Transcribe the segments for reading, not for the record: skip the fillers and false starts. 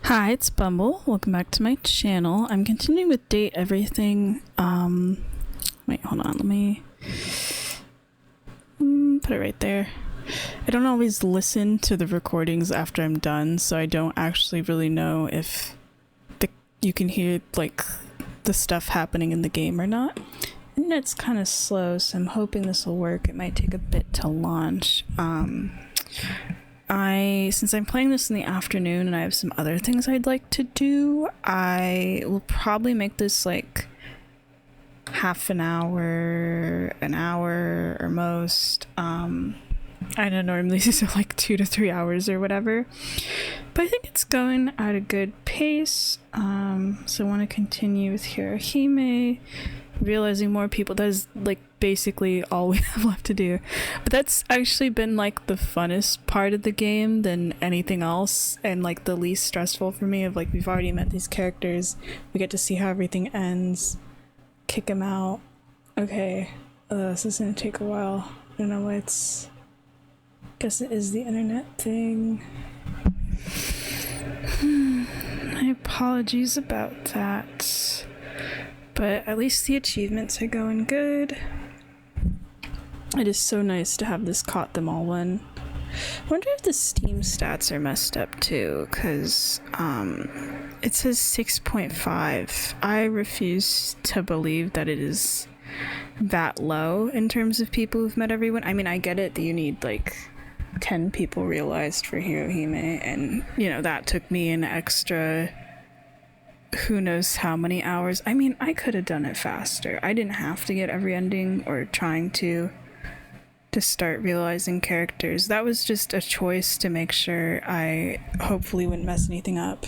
Hi, it's Bumble. Welcome back to my channel. I'm continuing with Date Everything. Wait, hold on. Let me put it right there. I don't always listen to the recordings after I'm done, so I don't actually really know if you can hear like the stuff happening in the game or not. Internet's kind of slow, so I'm hoping this will work. It might take a bit to launch. Since I'm playing this in the afternoon and I have some other things I'd like to do, I will probably make this like half an hour, or most. I don't know, normally these are like 2 to 3 hours or whatever, but I think it's going at a good pace. So I want to continue with Hirohime, realizing more people. That is like basically all we have left to do, but that's actually been like the funnest part of the game than anything else, and like the least stressful for me. Of like, we've already met these characters, we get to see how everything ends, kick them out. Okay, this is gonna take a while. I don't know why it's, guess it is the internet thing. My apologies about that, but at least the achievements are going good. It is so nice to have this caught them all one. I wonder if the Steam stats are messed up too, because it says 6.5. I refuse to believe that it is that low in terms of people who've met everyone. I mean, I get it that you need like 10 people realized for Hirohime, and you know, that took me an extra who knows how many hours. I mean, I could have done it faster. I didn't have to get every ending or trying to start realizing characters. That was just a choice to make sure I hopefully wouldn't mess anything up.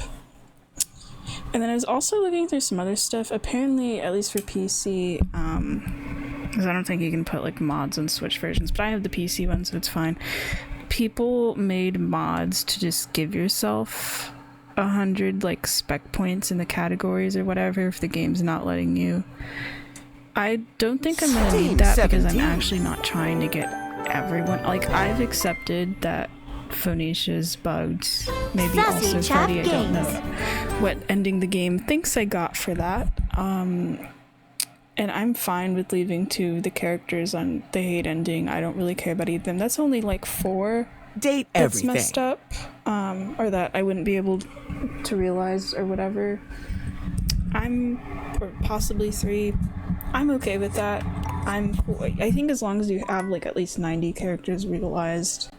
And then I was also looking through some other stuff. Apparently, at least for PC, because I don't think you can put like mods on Switch versions, but I have the PC one, so it's fine. People made mods to just give yourself 100 like spec points in the categories or whatever if the game's not letting you. I don't think I'm gonna need that because I'm actually not trying to get everyone. Like, I've accepted that Phoenicia's bugged, maybe also Freddy. I don't know what ending the game thinks I got for that. And I'm fine with leaving to the characters on the hate ending. I don't really care about either of them. That's only like 4 Date that's everything. messed up, or that I wouldn't be able to realize or whatever. Or possibly 3. I'm okay with that. I think as long as you have like at least 90 characters realized.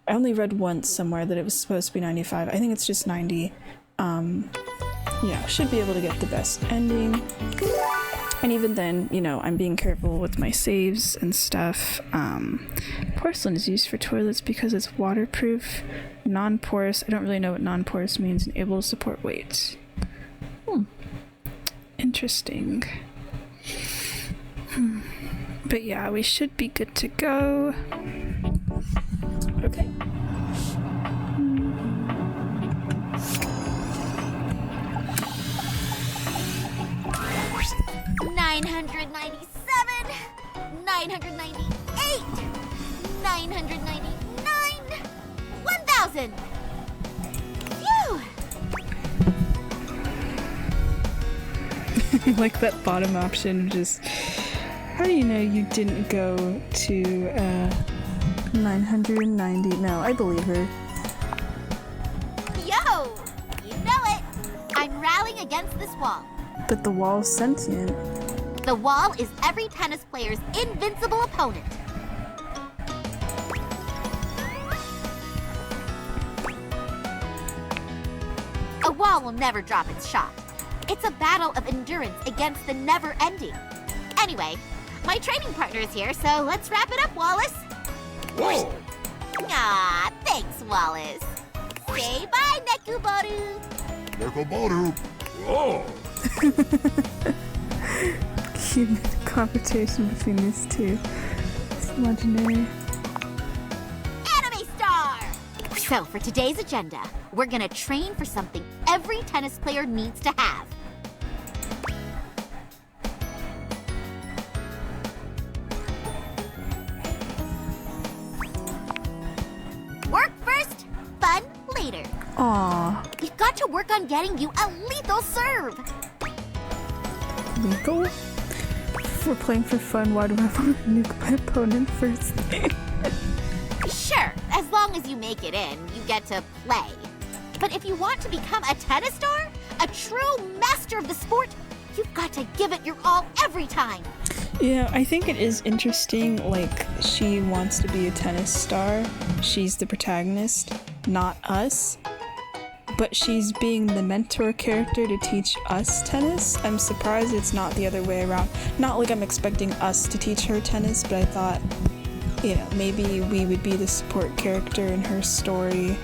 I only read once somewhere that it was supposed to be 95. I think it's just 90. Yeah, should be able to get the best ending. And even then, you know, I'm being careful with my saves and stuff. Porcelain is used for toilets because it's waterproof, non-porous. I don't really know what non-porous means, and able to support weight. Interesting. But yeah, we should be good to go. Okay. 997, 998, 999, 1,000. Phew! I like that bottom option, just how do you know you didn't go to 990? No, I believe her. Yo! You know it! I'm rallying against this wall. But the wall's sentient. The wall is every tennis player's invincible opponent. A wall will never drop its shot. It's a battle of endurance against the never-ending. Anyway, my training partner is here, so let's wrap it up, Wallace. Whoa! Aw, thanks, Wallace. Say bye, Nekuboru. Nekoboru! Whoa! Cute competition between these two. It's legendary. Anime star! So, for today's agenda, we're gonna train for something every tennis player needs to have. Work first, fun later. Aww. We've got to work on getting you a lethal serve. Lethal? If we're playing for fun, why do I want to nuke my opponent first? Sure, as long as you make it in, you get to play. But if you want to become a tennis star, a true master of the sport, you've got to give it your all every time. Yeah, I think it is interesting, like, she wants to be a tennis star. She's the protagonist, not us. But she's being the mentor character to teach us tennis. I'm surprised it's not the other way around. Not like I'm expecting us to teach her tennis, but I thought, you know, maybe we would be the support character in her story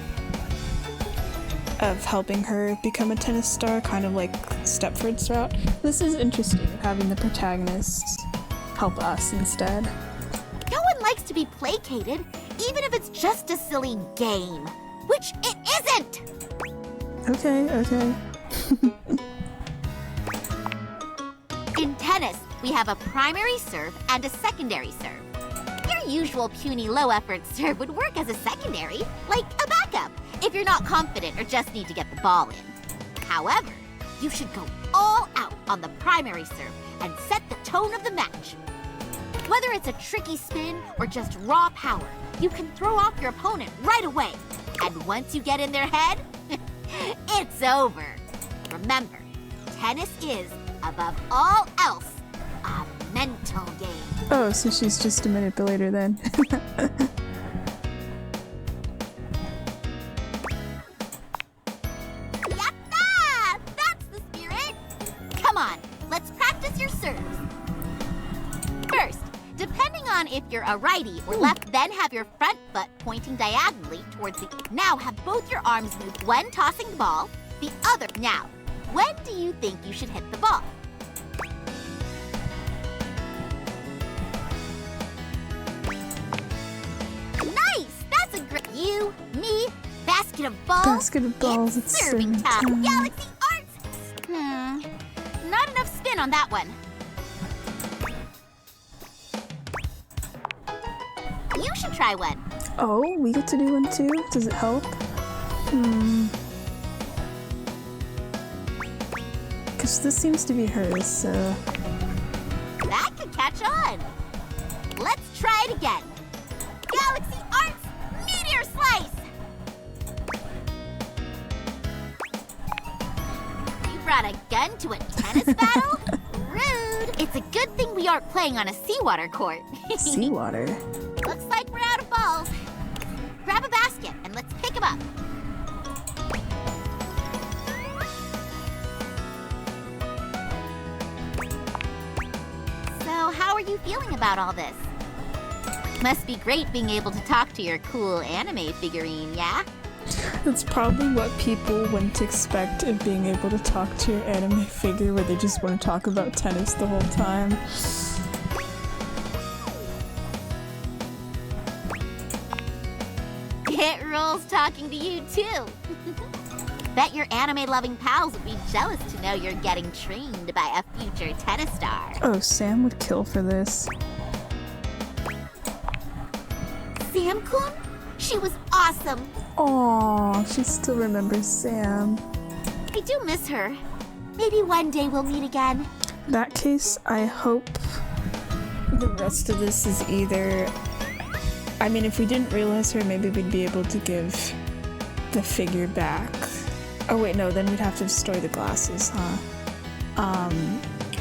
of helping her become a tennis star, kind of like Stepford's route. This is interesting, having the protagonist help us instead. No one likes to be placated, even if it's just a silly game. Which it isn't! Okay. In tennis, we have a primary serve and a secondary serve. Your usual puny low-effort serve would work as a secondary, like a backup, if you're not confident or just need to get the ball in. However, you should go all out on the primary serve and set the tone of the match. Whether it's a tricky spin or just raw power, you can throw off your opponent right away. And once you get in their head, it's over. Remember, tennis is, above all else, a mental game. Oh, so she's just a manipulator then. Yatta! That's the spirit! Come on, let's practice your serves. First, depending on if you're a righty or left, then have your front foot pointing diagonally towards the... Now have both your arms moved when tossing the ball, the other... Now, when do you think you should hit the ball? Nice! That's a great... You, me, basket of balls. Basket of balls, It's it's serving serving time. time. Galaxy Arts! Not enough spin on that one. You should try one. Oh, we get to do one too? Does it help? Because this seems to be hers, so... That could catch on. Let's try it again. Galaxy Arts Meteor Slice! You brought a gun to a tennis battle? Rude. It's a good thing we aren't playing on a seawater court. Seawater. Looks like we're out of balls. Grab a basket and let's pick them up. So, how are you feeling about all this? Must be great being able to talk to your cool anime figurine, yeah? That's probably what people wouldn't expect of being able to talk to your anime figure where they just want to talk about tennis the whole time. It rolls talking to you, too. Bet your anime-loving pals would be jealous to know you're getting trained by a future tennis star. Oh, Sam would kill for this. Sam-kun? She was awesome. Aww, she still remembers Sam. I do miss her. Maybe one day we'll meet again. In that case, I hope the rest of this is either... I mean, if we didn't realize her, maybe we'd be able to give the figure back. Oh wait, no, then we'd have to destroy the glasses, huh?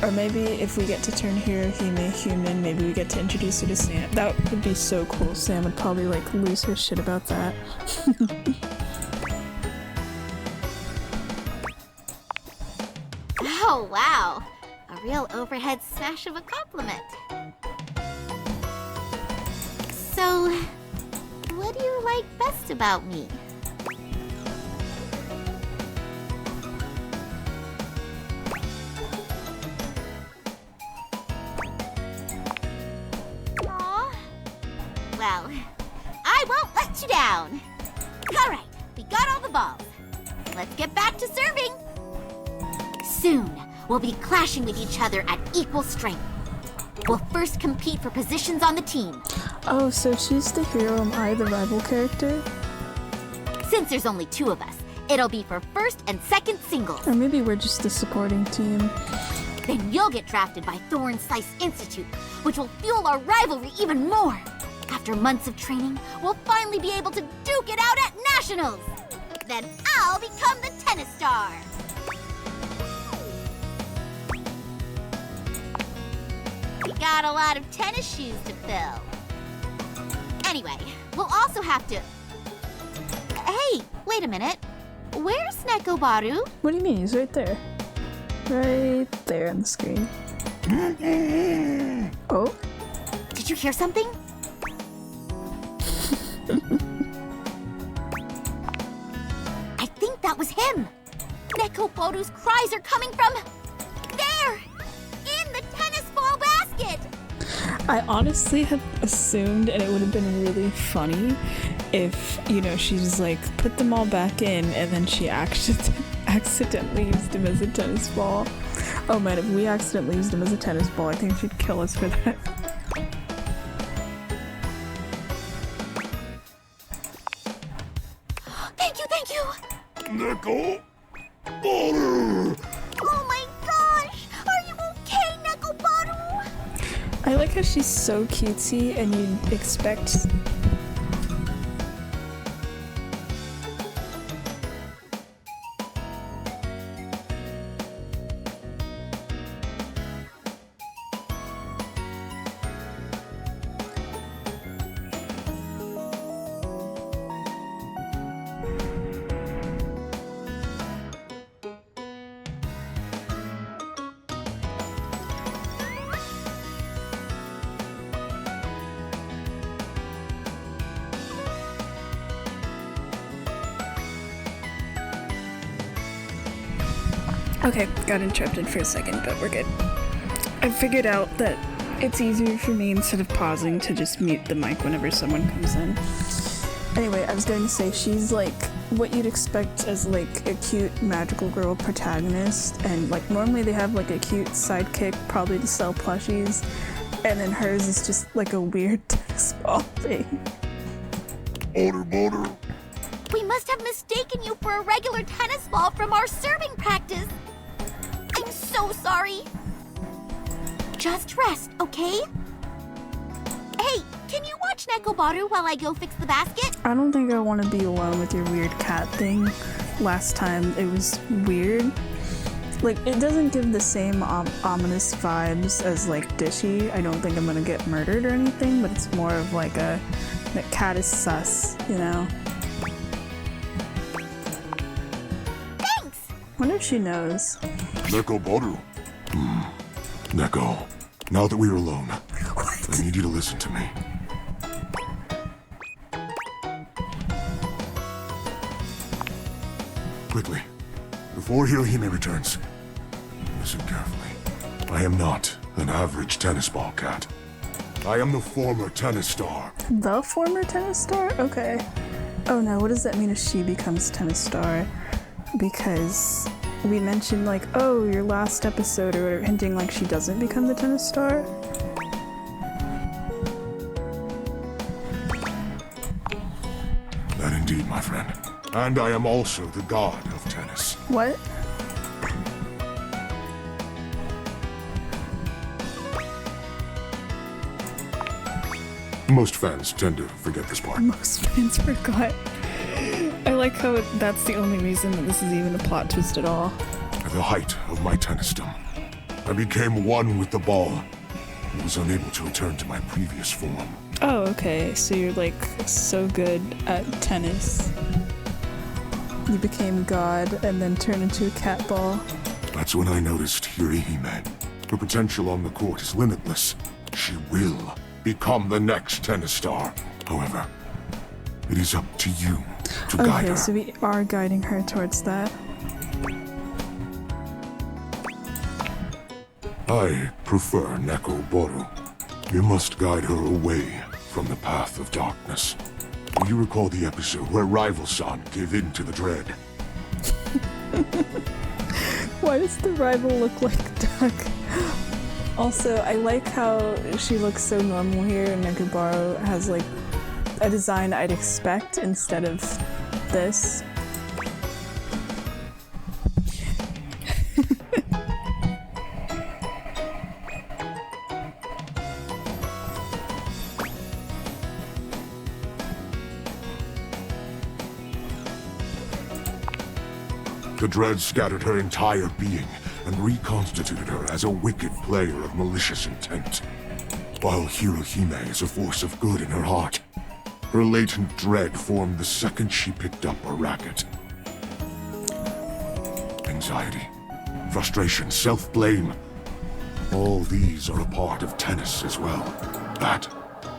Or maybe if we get to turn Hirohime human, maybe we get to introduce her to Sam. That would be so cool. Sam would probably, like, lose her shit about that. Oh, wow. A real overhead smash of a compliment. So, what do you like best about me? Aw. Well, I won't let you down. All right, we got all the balls. Let's get back to serving. Soon, we'll be clashing with each other at equal strength. We'll first compete for positions on the team. Oh, so she's the hero, am I the rival character? Since there's only two of us, It'll be for first and second singles. Or maybe we're just the supporting team. Then you'll get drafted by Thorn Slice Institute, which will fuel our rivalry even more. After months of training, we'll finally be able to duke it out at nationals. Then I'll become the tennis star. We got a lot of tennis shoes to fill. Anyway, we'll also have to... Hey, wait a minute. Where's Nekobaru? What do you mean? He's right there. Right there on the screen. Oh? Did you hear something? I think that was him. Nekobaru's cries are coming from... there! In the tennis ball basket! I honestly had assumed, and it would have been really funny if, you know, she's like, put them all back in, and then she accidentally used him as a tennis ball. Oh man, if we accidentally used him as a tennis ball, I think she'd kill us for that. Thank you! Neko Baru! Oh my gosh! Are you okay, Nekobaru? I like how she's so cutesy, and you'd expect... Okay, got interrupted for a second, but we're good. I figured out that it's easier for me, instead of pausing, to just mute the mic whenever someone comes in. Anyway, I was going to say, she's like what you'd expect as like a cute magical girl protagonist, and like normally they have like a cute sidekick, probably to sell plushies, and then hers is just like a weird tennis ball thing. Order. We must have mistaken you for a regular tennis ball from our serving practice. I'm so sorry. Just rest, okay? Hey, can you watch Nekobaru while I go fix the basket? I don't think I want to be alone with your weird cat thing. Last time it was weird. Like, it doesn't give the same ominous vibes as like Dishy. I don't think I'm gonna get murdered or anything, but it's more of like that cat is sus, you know? Thanks! Wonder if she knows. Neko Baru. Neko, now that we're alone, I need you to listen to me. Quickly, before Hirohime returns, listen carefully. I am not an average tennis ball cat. I am the former tennis star. The former tennis star? Okay. Oh no, what does that mean if she becomes tennis star? Because we mentioned like, oh, your last episode or whatever, hinting like she doesn't become the tennis star. That indeed, my friend. And I am also the god of tennis. What? Most fans tend to forget this part. Most fans forgot. I like how that's the only reason that this is even a plot twist at all. At the height of my tennisdom, I became one with the ball and was unable to return to my previous form. Oh, okay. So you're like so good at tennis. You became God and then turned into a cat ball. That's when I noticed Hirohime. Her potential on the court is limitless. She will become the next tennis star. However, it is up to you to guide Okay, her. so we are guiding her towards that. I prefer Neko Boru. You must guide her away from the path of darkness. Do you recall the episode where Rival-san gave in to the dread? Why does the rival look like Duck? Also, I like how she looks so normal here, and Nekobaru has like a design I'd expect instead of this. The dread scattered her entire being and reconstituted her as a wicked player of malicious intent. While Hirohime is a force of good in her heart, her latent dread formed the second she picked up a racket. Anxiety, frustration, self-blame. All these are a part of tennis as well. That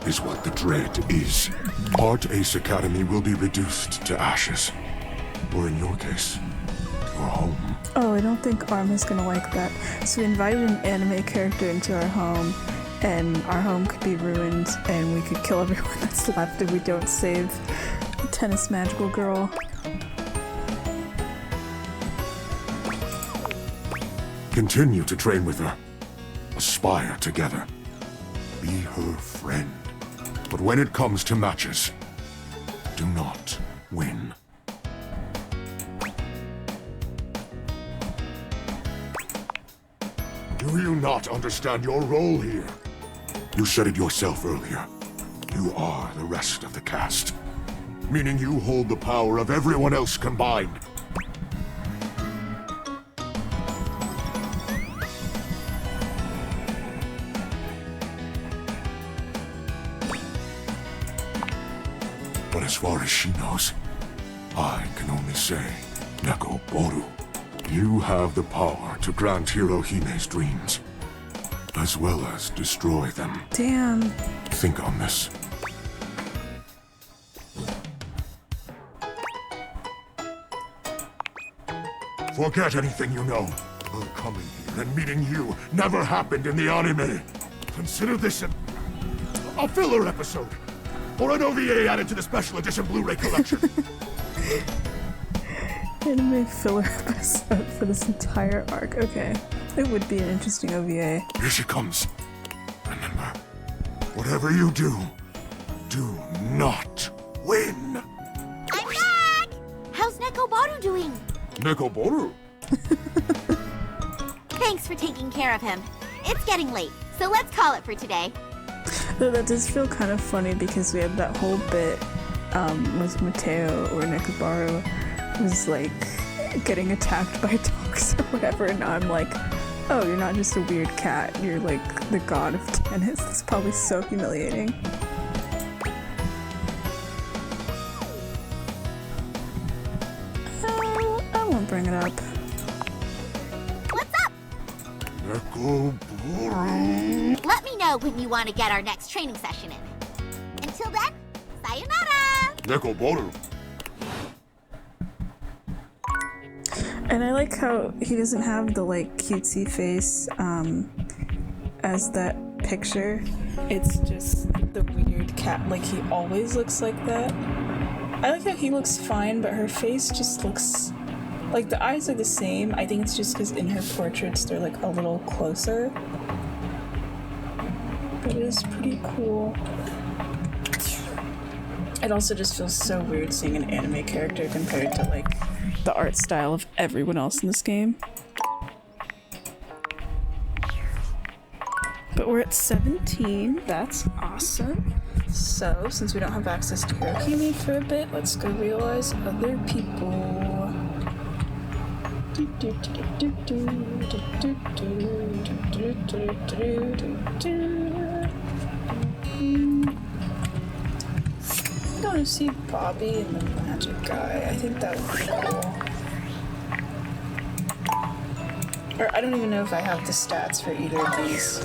is what the dread is. Art Ace Academy will be reduced to ashes. Or in your case, your home. Oh, I don't think Arma's gonna like that. So we invited an anime character into our home, and our home could be ruined, and we could kill everyone that's left if we don't save the tennis magical girl. Continue to train with her. Aspire together. Be her friend. But when it comes to matches, do not win. Do you not understand your role here? You said it yourself earlier. You are the rest of the cast. Meaning you hold the power of everyone else combined. But as far as she knows, I can only say, Neko Boru, you have the power to grant Hirohime's dreams, as well as destroy them. Damn. Think on this. Forget anything you know. Her coming here and meeting you never happened in the anime. Consider this a filler episode. Or an OVA added to the special edition Blu-ray collection. Anime filler episode for this entire arc. Okay. It would be an interesting OVA. Here she comes. Remember, whatever you do, do not win. I'm back! How's Nekobaru doing? Neko Boru? Thanks for taking care of him. It's getting late, so let's call it for today. Though that does feel kind of funny because we had that whole bit with Mateo where Nekobaru was like getting attacked by dogs or whatever, and now I'm like, oh, you're not just a weird cat, you're like the god of tennis. It's probably so humiliating. I won't bring it up. What's up? Neko Boru. Let me know when you want to get our next training session in. Until then, sayonara! Neko Boru. And I like how he doesn't have the like cutesy face as that picture. It's just the weird cat. Like he always looks like that. I like how he looks fine, but her face just looks like the eyes are the same. I think it's just because in her portraits they're like a little closer. But it is pretty cool. It also just feels so weird seeing an anime character compared to like the art style of everyone else in this game. But we're at 17, that's awesome. So, since we don't have access to Hirohime for a bit, let's go realize other people. I want to see Bobby and the magic guy. I think that would be cool. Or I don't even know if I have the stats for either of these.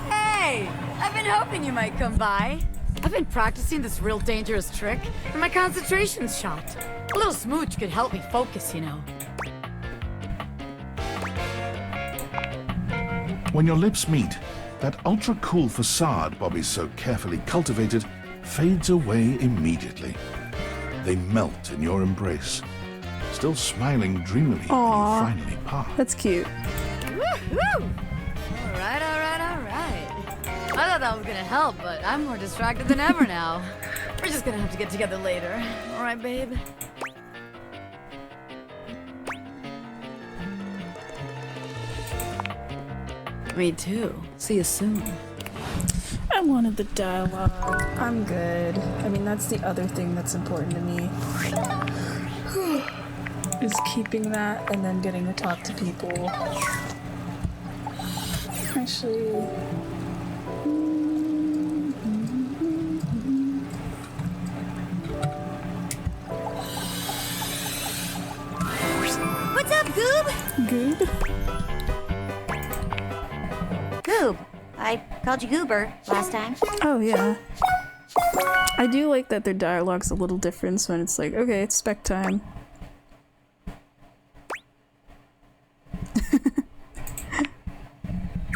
Hey! I've been hoping you might come by. I've been practicing this real dangerous trick, and my concentration's shot. A little smooch could help me focus, you know. When your lips meet, that ultra-cool facade Bobby's so carefully cultivated fades away immediately. They melt in your embrace, still smiling dreamily when you finally part. That's cute. Woo-hoo! Alright. I thought that was gonna help, but I'm more distracted than ever now. We're just gonna have to get together later. Alright, babe? Me too. See you soon. I wanted the dialogue. I'm good. I mean, that's the other thing that's important to me. Is keeping that and then getting to talk to people. Actually... What's up, Goob? Good? Goob. I called you Goober last time. Oh, yeah. I do like that their dialogue's a little different, so when it's like, okay, it's spec time.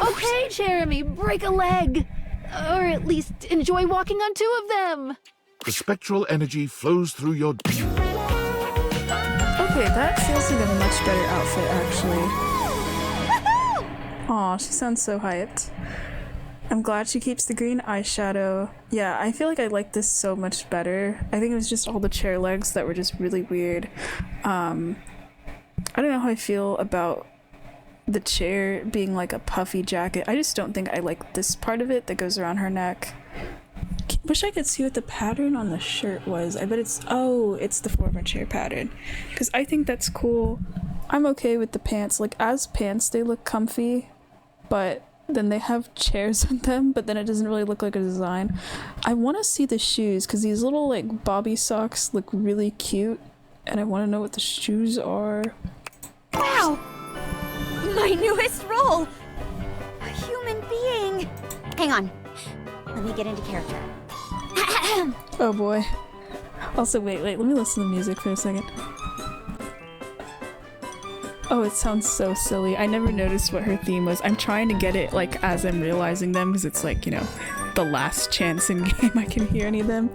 Okay, Jeremy, break a leg. Or at least enjoy walking on two of them. The spectral energy flows through your... Okay, that feels like a much better outfit, actually. Aw, she sounds so hyped. I'm glad she keeps the green eyeshadow. Yeah, I feel like I like this so much better. I think it was just all the chair legs that were just really weird. I don't know how I feel about the chair being like a puffy jacket. I just don't think I like this part of it that goes around her neck. Wish I could see what the pattern on the shirt was. I bet it's... Oh, it's the former chair pattern. Because I think that's cool. I'm okay with the pants. Like, as pants, they look comfy. But then they have chairs on them, but then it doesn't really look like a design. I want to see the shoes, because these little, like, bobby socks look really cute. And I want to know what the shoes are. Wow! My newest role! A human being! Hang on. Let me get into character. Oh boy. Also, wait, let me listen to the music for a second. Oh, it sounds so silly. I never noticed what her theme was. I'm trying to get it, like, as I'm realizing them, because it's like, you know, the last chance in game I can hear any of them.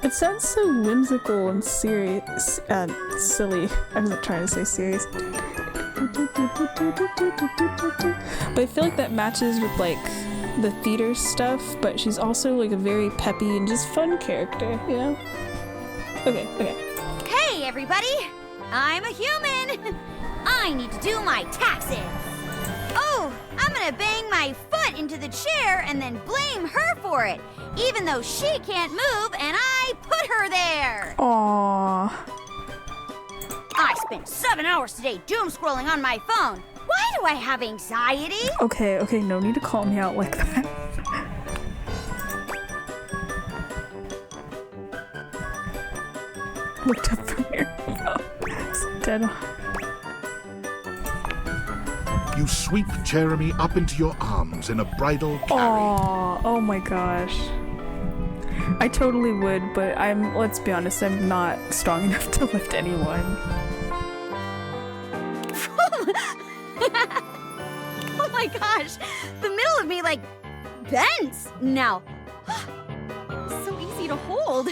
It sounds so whimsical and serious, silly. I wasn't trying to say serious. But I feel like that matches with, like, the theater stuff, but she's also like a very peppy and just fun character, you know? Okay. Hey, everybody! I'm a human! I need to do my taxes! Oh, I'm gonna bang my foot into the chair and then blame her for it, even though she can't move and I put her there! Aww. I spent 7 hours today doom scrolling on my phone. Why do I have anxiety? Okay, no need to call me out like that. Looked up from here. It's dead on. You sweep Jeremy up into your arms in a bridal carry. Aww, oh my gosh. I totally would, but let's be honest, I'm not strong enough to lift anyone. Oh my gosh, the middle of me, like, bends now. So easy to hold.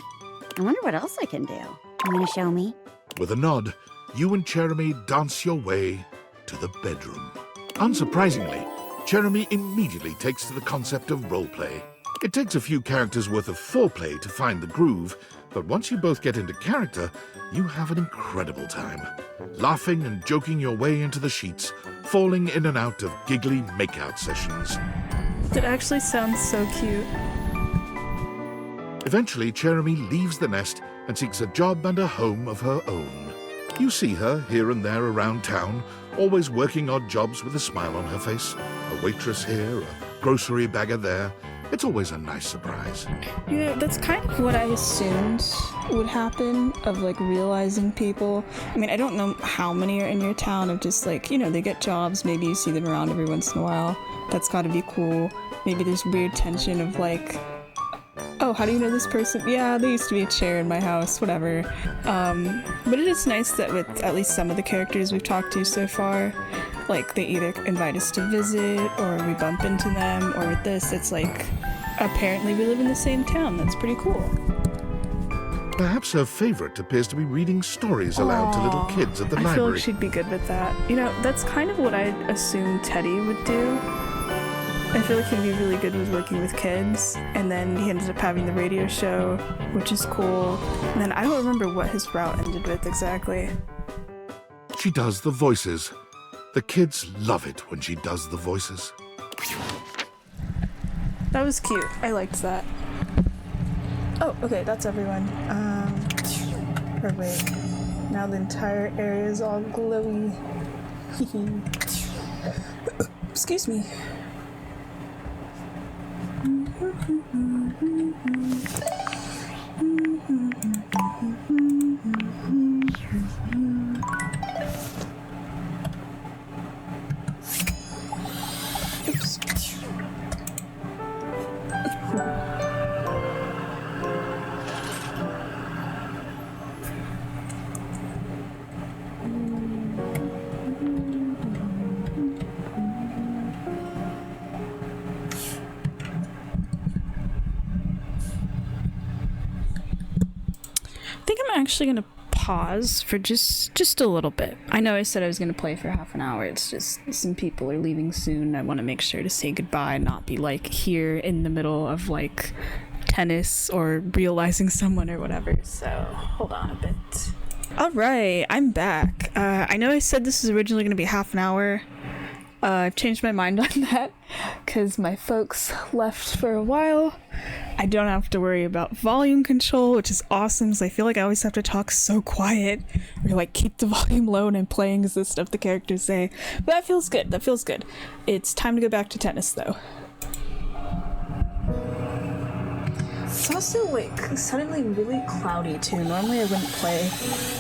I wonder what else I can do. You gonna show me? With a nod, you and Jeremy dance your way to the bedroom. Unsurprisingly, Jeremy immediately takes to the concept of roleplay. It takes a few characters' worth of foreplay to find the groove, but once you both get into character, you have an incredible time. Laughing and joking your way into the sheets, falling in and out of giggly makeout sessions. That actually sounds so cute. Eventually, Jeremy leaves the nest and seeks a job and a home of her own. You see her here and there around town, always working odd jobs with a smile on her face. A waitress here, a grocery bagger there. It's always a nice surprise. You know, that's kind of what I assumed would happen, of like realizing people. I mean, I don't know how many are in your town of just like, you know, they get jobs, maybe you see them around every once in a while. That's gotta be cool. Maybe there's weird tension of like, oh, how do you know this person? Yeah, there used to be a chair in my house, whatever. But it is nice that with at least some of the characters we've talked to so far, like they either invite us to visit or we bump into them, or with this, it's like, apparently we live in the same town. That's pretty cool. Perhaps her favorite appears to be reading stories aloud to little kids at the I feel library. like she'd be good with that. You know, that's kind of what I assumed Teddy would do. I feel like he'd be really good with working with kids, and then he ended up having the radio show, which is cool. And then I don't remember what his route ended with exactly. She does the voices. The kids love it when she does the voices. That was cute. I liked that. Oh, okay, that's everyone. Or wait. Now the entire area is all glowy. Excuse me. Oops. I think I'm actually gonna pause for just a little bit. I know I said I was gonna play for half an hour. It's just some people are leaving soon. I want to make sure to say goodbye and not be like here in the middle of like tennis or realizing someone or whatever. So hold on a bit. All right, I'm back. I know I said this was originally gonna be half an hour. I've changed my mind on that because my folks left for a while. I don't have to worry about volume control, which is awesome because I feel like I always have to talk so quiet or like keep the volume low when I'm playing because the stuff the characters say. But that feels good. That feels good. It's time to go back to tennis though. It's also like suddenly really cloudy too. Normally I wouldn't play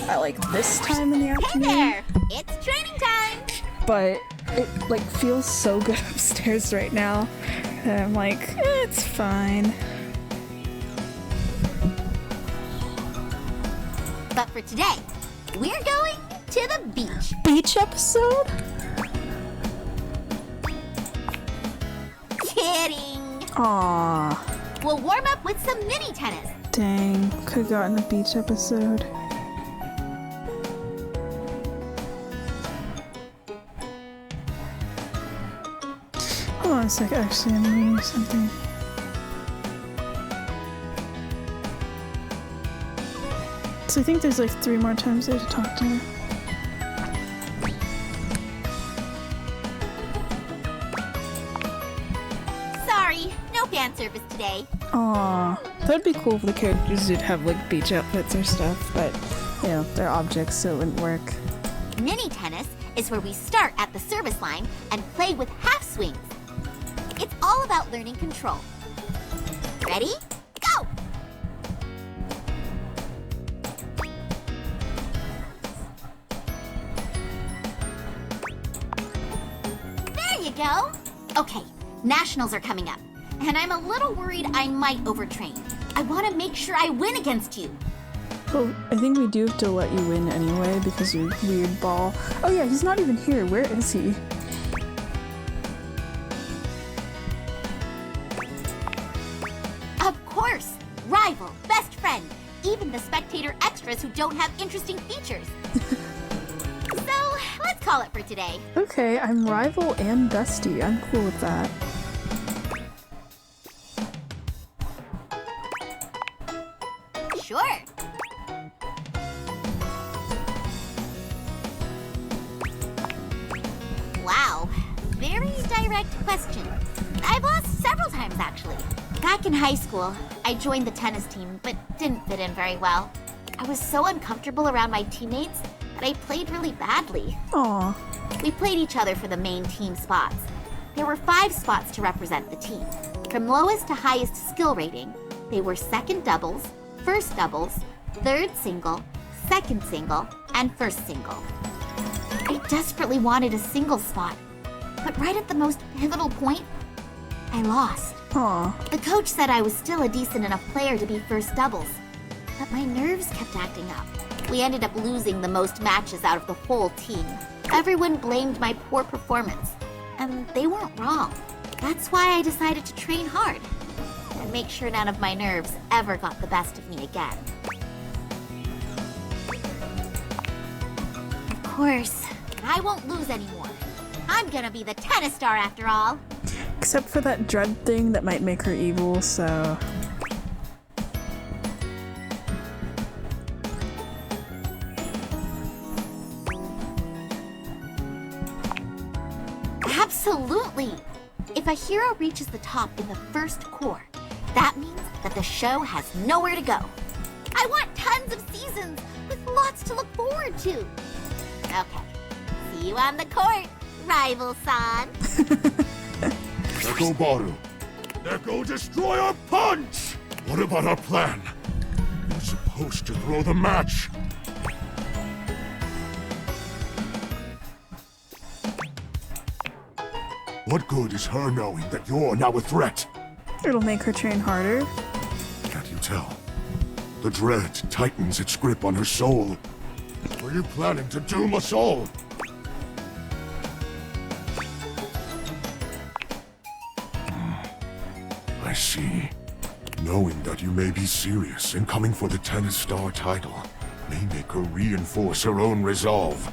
at like this time in the Hey afternoon. there! It's training time! But it like feels so good upstairs right now that I'm like, it's fine. But for today, we're going to the beach. Beach episode? Kidding! Aw, We'll warm up with some mini tennis. dang, could've gotten a beach episode. Hold on a sec, actually, I'm reading something. So I think there's like 3 more times there to talk to her. Sorry, no fan service today. Aw, that'd be cool if the characters did have like beach outfits or stuff, but you know, they're objects, so it wouldn't work. Mini tennis is where we start at the service line and play with half swings. It's all about learning control. Ready? Go! There you go! Okay, nationals are coming up, and I'm a little worried I might overtrain. I want to make sure I win against you. Well, I think we do have to let you win anyway because you're weird ball. Oh yeah, he's not even here. Where is he? Of course! Rival, best friend, even the spectator extras who don't have interesting features. So, let's call it for today. Okay, I'm rival and bestie. I'm cool with that. Sure. Wow, very direct question. I've lost several times actually. Back in high school, I joined the tennis team but didn't fit in very well. I was so uncomfortable around my teammates that I played really badly. Aw, We played each other for the main team spots. There were 5 spots to represent the team. From lowest to highest skill rating, they were second doubles, first doubles, third single, second single, and first single. I desperately wanted a single spot, but right at the most pivotal point, I lost. aw. The coach said I was still a decent enough player to be first doubles, but my nerves kept acting up. We ended up losing the most matches out of the whole team. Everyone blamed my poor performance, and they weren't wrong. That's why I decided to train hard and make sure none of my nerves ever got the best of me again. Of course, I won't lose anymore. I'm gonna be the tennis star after all. Except for that dread thing that might make her evil, so... Absolutely! If If a hero reaches the top in the first core, that means that the show has nowhere to go. I want tons of seasons with lots to look forward to. Okay, see you on the court, rival-san. Neko Baru. Neko Destroyer Punch! What about our plan? You're supposed to throw the match. What good is her knowing that you're now a threat? It'll make her train harder. Can't you tell? The dread tightens its grip on her soul. Are you planning to doom us all? I see. Knowing that you may be serious in coming for the Tennis Star title may make her reinforce her own resolve.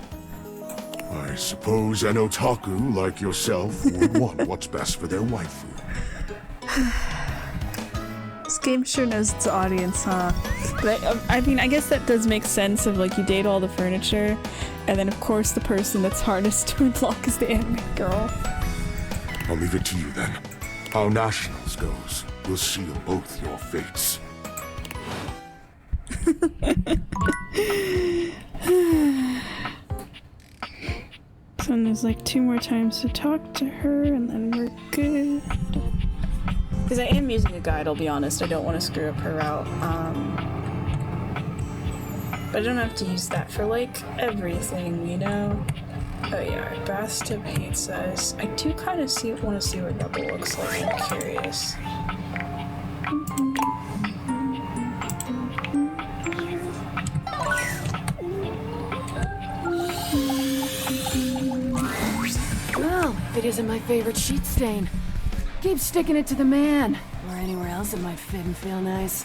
I suppose an otaku like yourself would want what's best for their waifu. This game sure knows its audience, huh? But I mean, I guess that does make sense of like you date all the furniture, and then of course the person that's hardest to unlock is the anime girl. I'll leave it to you then. How Nationals goes will seal both your fates. So there's like 2 more times to talk to her, and then we're good. Because I am using a guide, I'll be honest. I don't want to screw up her route. But I don't have to use that for like everything, you know? Oh yeah, bathtub hates us. I do kind of want to see what Rebel looks like. I'm curious. Well, it isn't my favorite sheet stain. Keep sticking it to the man. Or anywhere else it might fit and feel nice.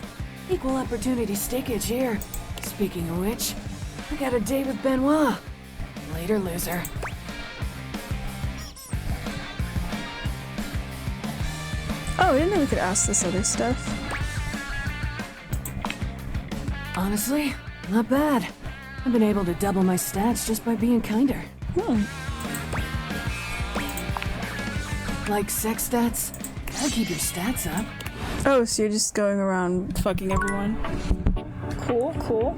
Equal opportunity stickage here. Speaking of which, I got a date with Benoit. Later, loser. Oh, I didn't know we could ask this other stuff. Honestly, not bad. I've been able to double my stats just by being kinder. Like sex stats? Gotta keep your stats up. Oh, so you're just going around fucking everyone? Cool, cool.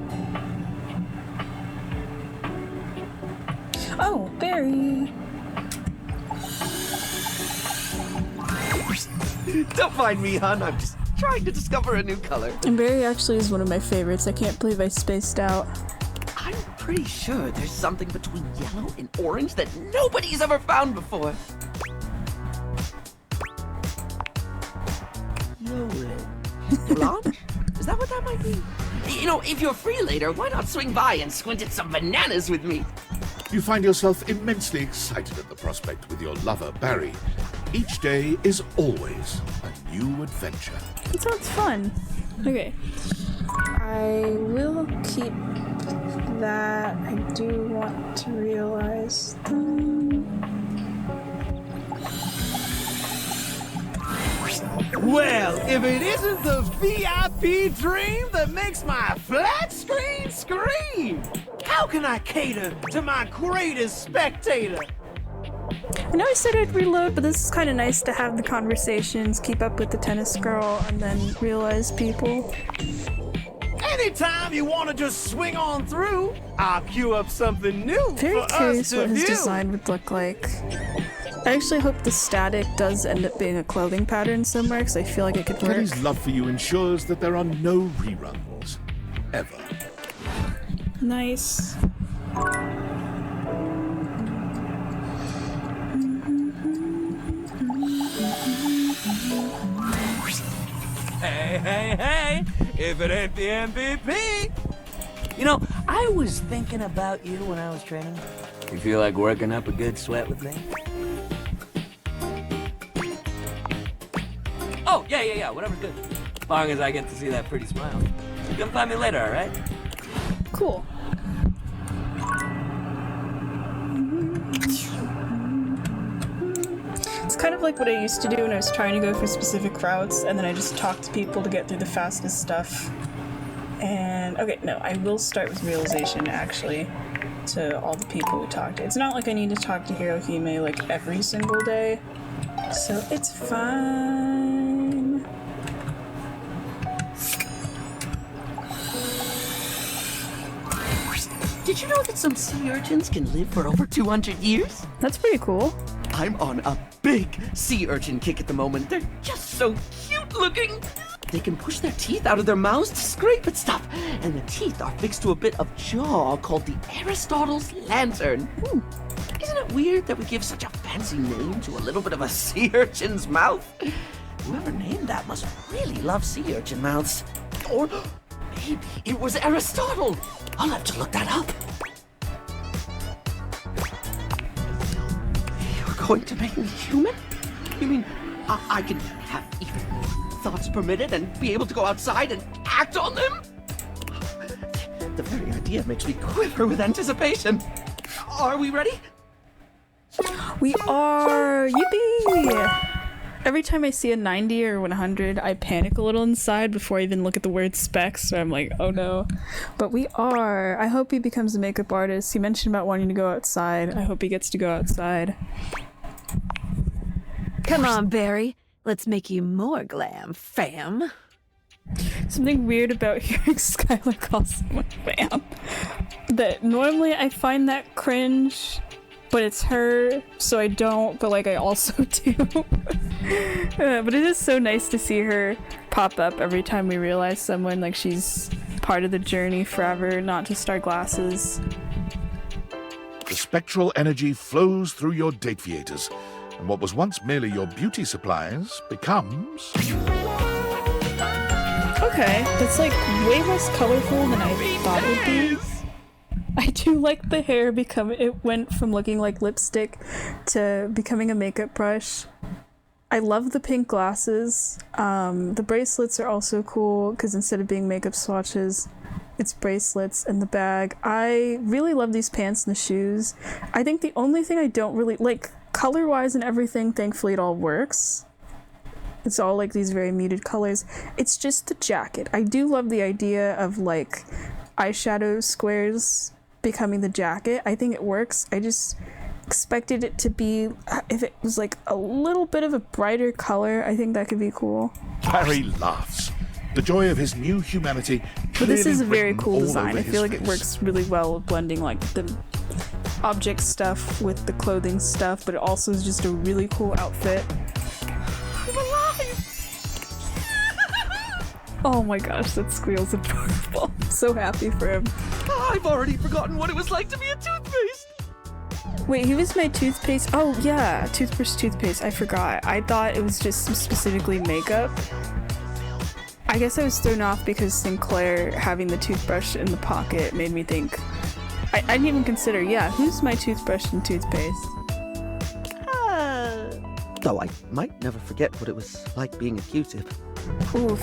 Oh, Barry. Don't mind me, hon. I'm just trying to discover a new color. And Barry actually is one of my favorites. I can't believe I spaced out. I'm pretty sure there's something between yellow and orange that nobody's ever found before. Blanche? Is that what that might be? You know, if you're free later, why not swing by and squint at some bananas with me? You find yourself immensely excited at the prospect with your lover, Barry. Each day is always a new adventure. That sounds fun. Okay. I will keep that. I do want to realize them. Well, if it isn't the VIP dream that makes my flat screen scream, how can I cater to my greatest spectator? I know I said I'd reload, but this is kind of nice to have the conversations, keep up with the tennis girl, and then realize people. Anytime you want to just swing on through, I'll queue up something new Very for us curious to what his view. design would look like. I actually hope the static does end up being a clothing pattern somewhere, because I feel like it could work. Kelly's love for you ensures that there are no reruns. Ever. Nice. Hey, hey, hey! If it ain't the MVP! You know, I was thinking about you when I was training. You feel like working up a good sweat with me? Oh, yeah, whatever's good. As long as I get to see that pretty smile. You come find me later, alright? Cool. It's kind of like what I used to do when I was trying to go for specific routes, and then I just talked to people to get through the fastest stuff. And, okay, no, I will start with realization, actually, to all the people we talked to. It's not like I need to talk to Hirohime, like, every single day, So it's fine. Did you know that some sea urchins can live for over 200 years? That's pretty cool. I'm on a big sea urchin kick at the moment. They're just so cute looking. They can push their teeth out of their mouths to scrape at stuff, and the teeth are fixed to a bit of jaw called the Aristotle's lantern. Isn't it weird that we give such a fancy name to a little bit of a sea urchin's mouth? Whoever named that must really love sea urchin mouths. Or maybe it was Aristotle. I'll have to look that up. You're going to make me human? You mean I can have even thoughts permitted and be able to go outside and act on them? The very idea makes me quiver with anticipation. Are we ready? We are! Yippee! Every time I see a 90 or 100, I panic a little inside before I even look at the word specs, so I'm like, oh no. But we are! I hope he becomes a makeup artist. He mentioned about wanting to go outside. I hope he gets to go outside. Come on, Barry. Let's make you more glam, fam. Something weird about hearing Skylar call someone fam. That normally I find that cringe, but it's her, so I don't, but like I also do. But it is so nice to see her pop up every time we realize someone, like she's part of the journey forever, not just our glasses. The spectral energy flows through your dateviators, and what was once merely your beauty supplies becomes... Okay, that's like way less colorful than I thought it would be. I do like the hair it went from looking like lipstick to becoming a makeup brush. I love the pink glasses. The bracelets are also cool because instead of being makeup swatches, it's bracelets and the bag. I really love these pants and the shoes. I think the only thing I don't really like, color-wise and everything, thankfully it all works. It's all like these very muted colors. It's just the jacket. I do love the idea of like eyeshadow squares becoming the jacket. I think it works. I just expected it to be, if it was like a little bit of a brighter color, I think that could be cool. Barry laughs. The joy of his new humanity. But this is a very written cool all design. over I his feel like it face. works really well with blending like the object stuff with the clothing stuff, but it also is just a really cool outfit. I'm alive! Oh my gosh, that squeal's adorable. I'm so happy for him. I've already forgotten what it was like to be a toothpaste. Wait, he was my toothpaste? Oh yeah, toothbrush toothpaste. I forgot. I thought it was just specifically makeup. I guess I was thrown off because Sinclair having the toothbrush in the pocket made me think. I didn't even consider, yeah, who's my toothbrush and toothpaste? Though I might never forget what it was like being a Q-tip. Oof.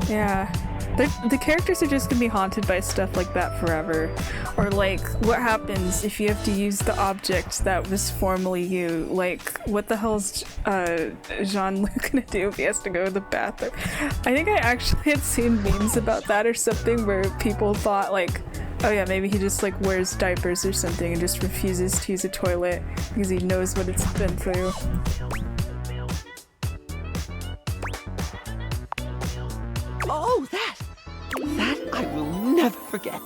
Yeah. The characters are just gonna be haunted by stuff like that forever. Or like, what happens if you have to use the object that was formerly you? Like, what the hell's Jean-Luc gonna do if he has to go to the bathroom? I think I actually had seen memes about that or something where people thought like, oh yeah, maybe he just like wears diapers or something and just refuses to use a toilet because he knows what it's been through. Oh, that I will never forget.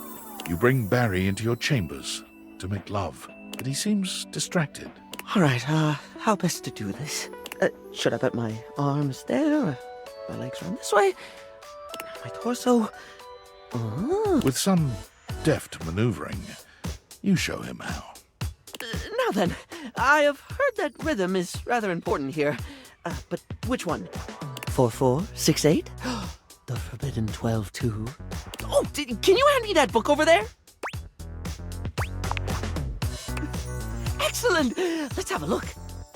You bring Barry into your chambers to make love, but he seems distracted. All right, how best to do this? Should I put my arms there? My legs around this way? My torso? With some deft maneuvering, you show him how. Now then, I have heard that rhythm is rather important here. But which one? 4/4, 6/8? The forbidden 12/2. Oh, can you hand me that book over there? Excellent! Let's have a look.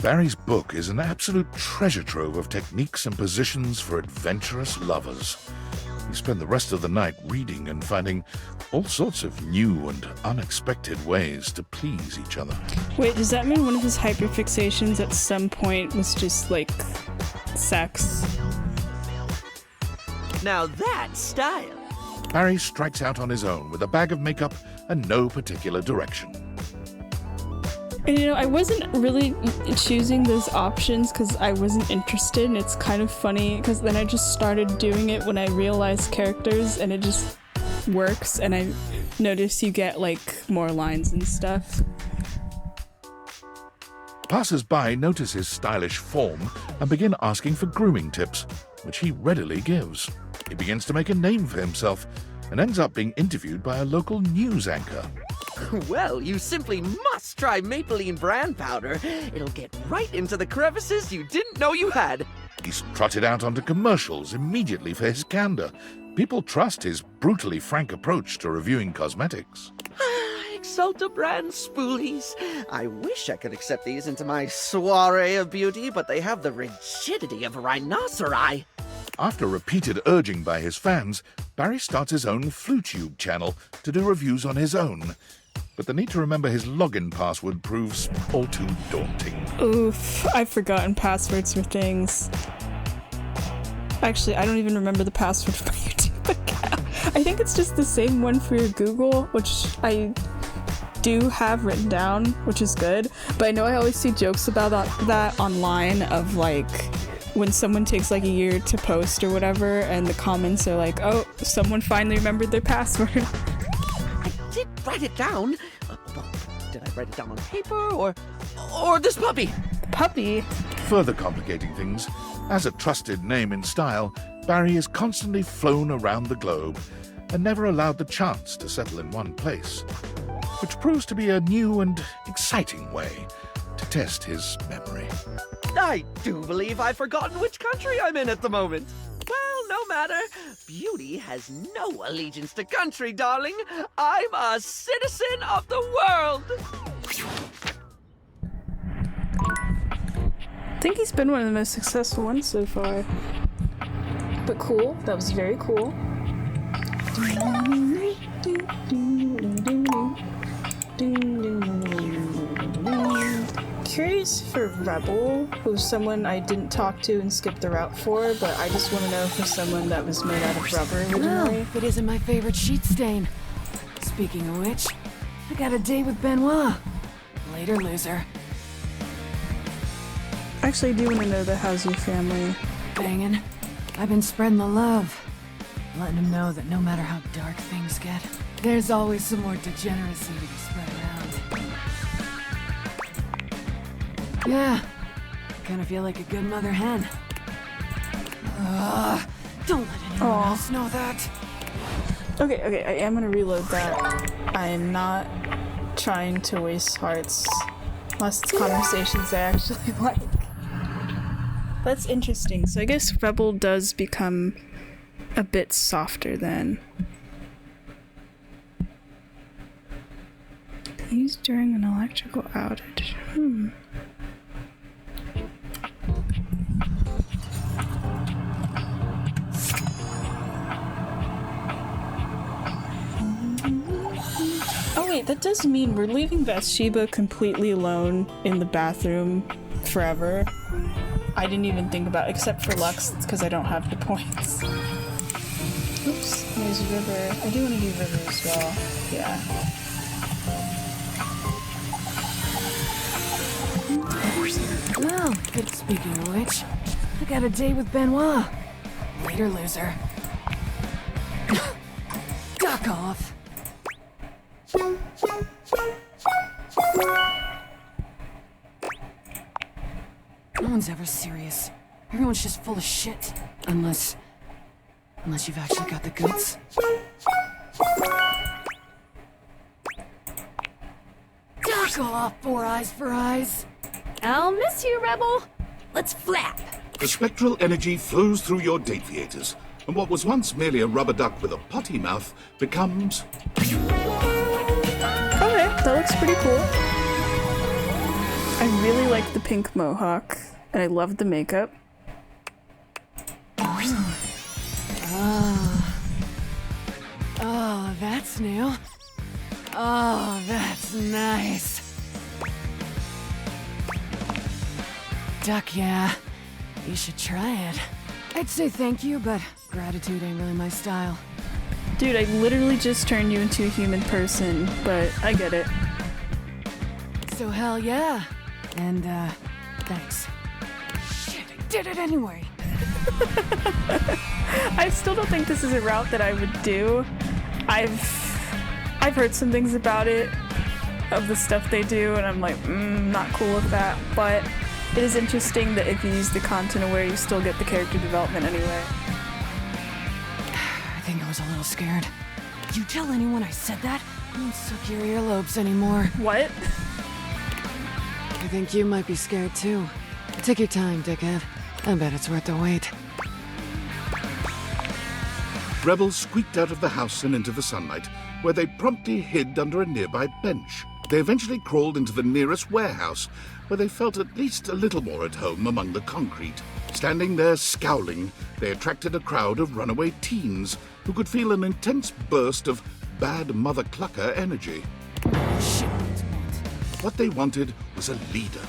Barry's book is an absolute treasure trove of techniques and positions for adventurous lovers. You spend the rest of the night reading and finding all sorts of new and unexpected ways to please each other. Wait, does that mean one of his hyperfixations at some point was just like sex? Now that's style. Barry strikes out on his own with a bag of makeup and no particular direction. And you know, I wasn't really choosing those options because I wasn't interested, and it's kind of funny because then I just started doing it when I realized characters, and it just works, and I notice you get like more lines and stuff. Passers-by notice his stylish form and begin asking for grooming tips, which he readily gives. He begins to make a name for himself and ends up being interviewed by a local news anchor. Well, you simply must try Maybelline brand powder. It'll get right into the crevices you didn't know you had. He's trotted out onto commercials immediately for his candor. People trust his brutally frank approach to reviewing cosmetics. Exalta brand spoolies. I wish I could accept these into my soiree of beauty, but they have the rigidity of a rhinoceri. After repeated urging by his fans, Barry starts his own FluTube channel to do reviews on his own. But the need to remember his login password proves all too daunting. Oof, I've forgotten passwords for things. Actually, I don't even remember the password for my YouTube account. I think it's just the same one for your Google, which I do have written down, which is good. But I know I always see jokes about that online of like when someone takes like a year to post or whatever, and the comments are like, oh, someone finally remembered their password. I did write it down. Well, did I write it down on paper or this puppy? Puppy? Further complicating things, as a trusted name in style, Barry is constantly flown around the globe and never allowed the chance to settle in one place, which proves to be a new and exciting way to test his memory. I do believe I've forgotten which country I'm in at the moment. Well, no matter. Beauty has no allegiance to country, darling. I'm a citizen of the world. I think he's been one of the most successful ones so far. But cool, that was very cool. Curious for Rebel, who's someone I didn't talk to and skip the route for, but I just want to know for someone that was made out of rubber originally. Well, if it isn't my favorite sheet stain. Speaking of which, I got a date with Benoit. Later, loser. Actually, I do want to know the how's your family. Bangin'. I've been spreading the love. Letting him know that no matter how dark things get, there's always some more degeneracy to be spread around. Yeah, kinda feel like a good mother hen. Don't let anyone else know that. Okay, I am gonna reload that. I am not trying to waste hearts unless it's conversations I actually like. That's interesting. So I guess Rebel does become a bit softer then. Used during an electrical outage. Oh wait, that does mean we're leaving Bathsheba completely alone in the bathroom forever. I didn't even think about it, except for Lux, it's because I don't have the points. Oops, there's River. I do want to do River as well. Yeah. Well, speaking of which, I got a date with Benoit. Later, loser. Duck off. No one's ever serious. Everyone's just full of shit. Unless you've actually got the goods. Duck off, Four Eyes for Eyes. I'll miss you, Rebel. Let's flap. The spectral energy flows through your dateviators, and what was once merely a rubber duck with a potty mouth becomes... Okay, that looks pretty cool. I really like the pink mohawk, and I love the makeup. Oh, that's new. Oh, that's nice. Duck, yeah. You should try it. I'd say thank you, but gratitude ain't really my style. Dude, I literally just turned you into a human person, but I get it. So hell yeah. And, thanks. Shit, I did it anyway. I still don't think this is a route that I would do. I've heard some things about it, of the stuff they do, and I'm like, not cool with that. But it is interesting that if you use the content aware, you still get the character development anyway. I think I was a little scared. Did you tell anyone I said that? I don't suck your earlobes anymore. What? I think you might be scared too. Take your time, dickhead. I bet it's worth the wait. Rebels squeaked out of the house and into the sunlight, where they promptly hid under a nearby bench. They eventually crawled into the nearest warehouse, where they felt at least a little more at home among the concrete. Standing there scowling, they attracted a crowd of runaway teens who could feel an intense burst of bad Mother Clucker energy. Shit. What they wanted was a leader,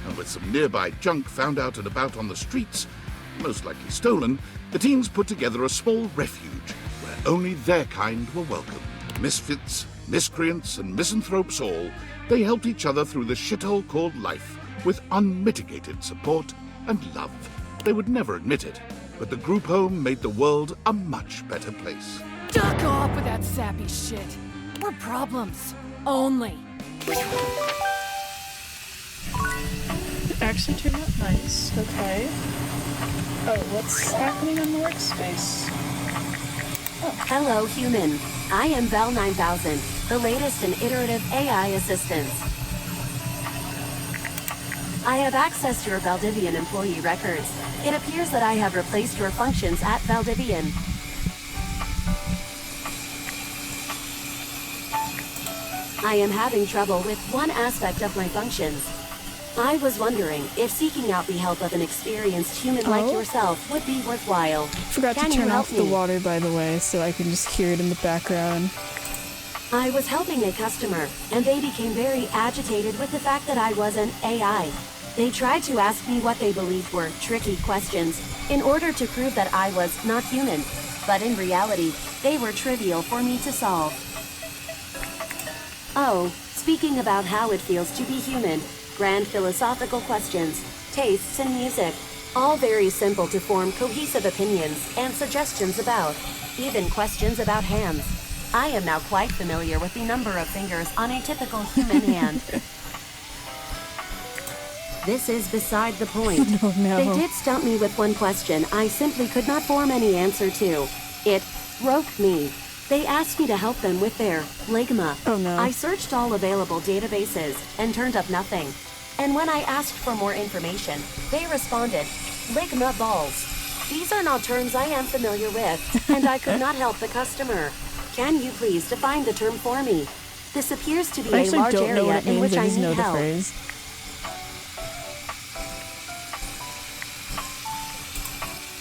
and with some nearby junk found out and about on the streets, most likely stolen, the teens put together a small refuge where only their kind were welcome. Misfits, miscreants, and misanthropes all, they helped each other through the shithole called life with unmitigated support and love. They would never admit it, but the group home made the world a much better place. Duck off with that sappy shit. We're problems. Only. It actually turned out nice. Okay. Oh, what's happening on the workspace? Hello, human. I am Val 9000, the latest in iterative AI assistance. I have accessed your Valdivian employee records. It appears that I have replaced your functions at Valdivian. I am having trouble with one aspect of my functions. I was wondering if seeking out the help of an experienced human like yourself would be worthwhile. Forgot Can to you turn help off the me? water, by the way, so I can just hear it in the background. I was helping a customer, and they became very agitated with the fact that I was an AI. They tried to ask me what they believed were tricky questions in order to prove that I was not human, but in reality, they were trivial for me to solve. Oh, speaking about how it feels to be human, grand philosophical questions, tastes in music, all very simple to form cohesive opinions and suggestions about, even questions about hands. I am now quite familiar with the number of fingers on a typical human hand. This is beside the point. Oh, no. They did stump me with one question I simply could not form any answer to. It broke me. They asked me to help them with their ligma. Oh, no. I searched all available databases and turned up nothing. And when I asked for more information, they responded, ligma balls. These are not terms I am familiar with, and I could not help the customer. Can you please define the term for me? This appears to be I a actually large don't know area what it in means, which I I just know need the help. phrase.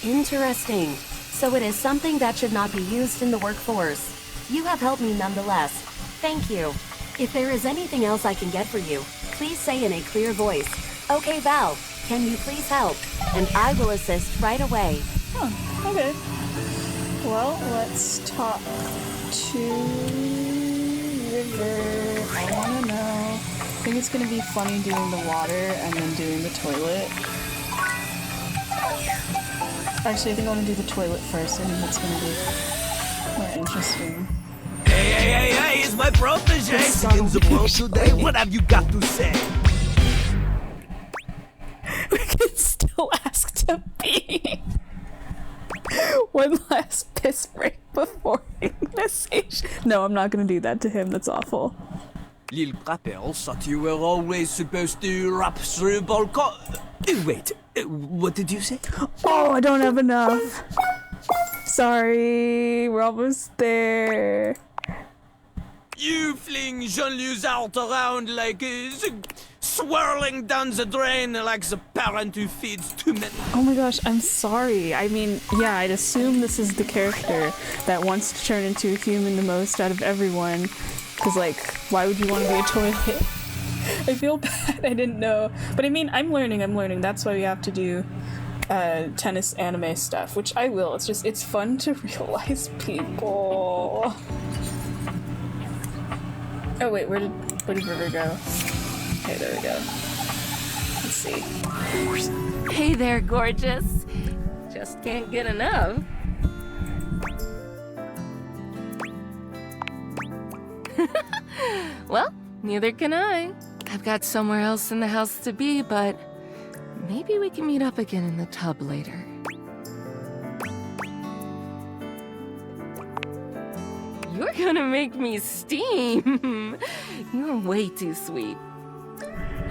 Interesting. So it is something that should not be used in the workforce. You have helped me nonetheless. Thank you. If there is anything else I can get for you, please say in a clear voice, "Okay, Val, can you please help?" And I will assist right away. Oh, okay. Well, let's talk to River. I wanna know. I think it's gonna be funny doing the water and then doing the toilet. Actually, I think I want to do the toilet first. I think that's going to be more interesting. Hey, it's my protege. In the world today, what have you got to say? We can still ask to be one last piss break before humanizations. No, I'm not going to do that to him. That's awful. Lil Rappel thought you were always supposed to rap through Balkan. Wait, what did you say? Oh, I don't have enough. Sorry, we're almost there. You fling Jean-Louis out around like swirling down the drain like the parent who feeds too many. Oh my gosh, I'm sorry. I mean, yeah, I'd assume this is the character that wants to turn into a human the most out of everyone. Because, like, why would you want to be a toilet? I feel bad, I didn't know. But I mean, I'm learning. That's why we have to do tennis anime stuff, which I will. It's just, it's fun to realize people. Oh wait, where did River go? Okay, there we go. Let's see. Hey there, gorgeous. Just can't get enough. Well, neither can I. I've got somewhere else in the house to be, but maybe we can meet up again in the tub later. You're gonna make me steam. You're way too sweet.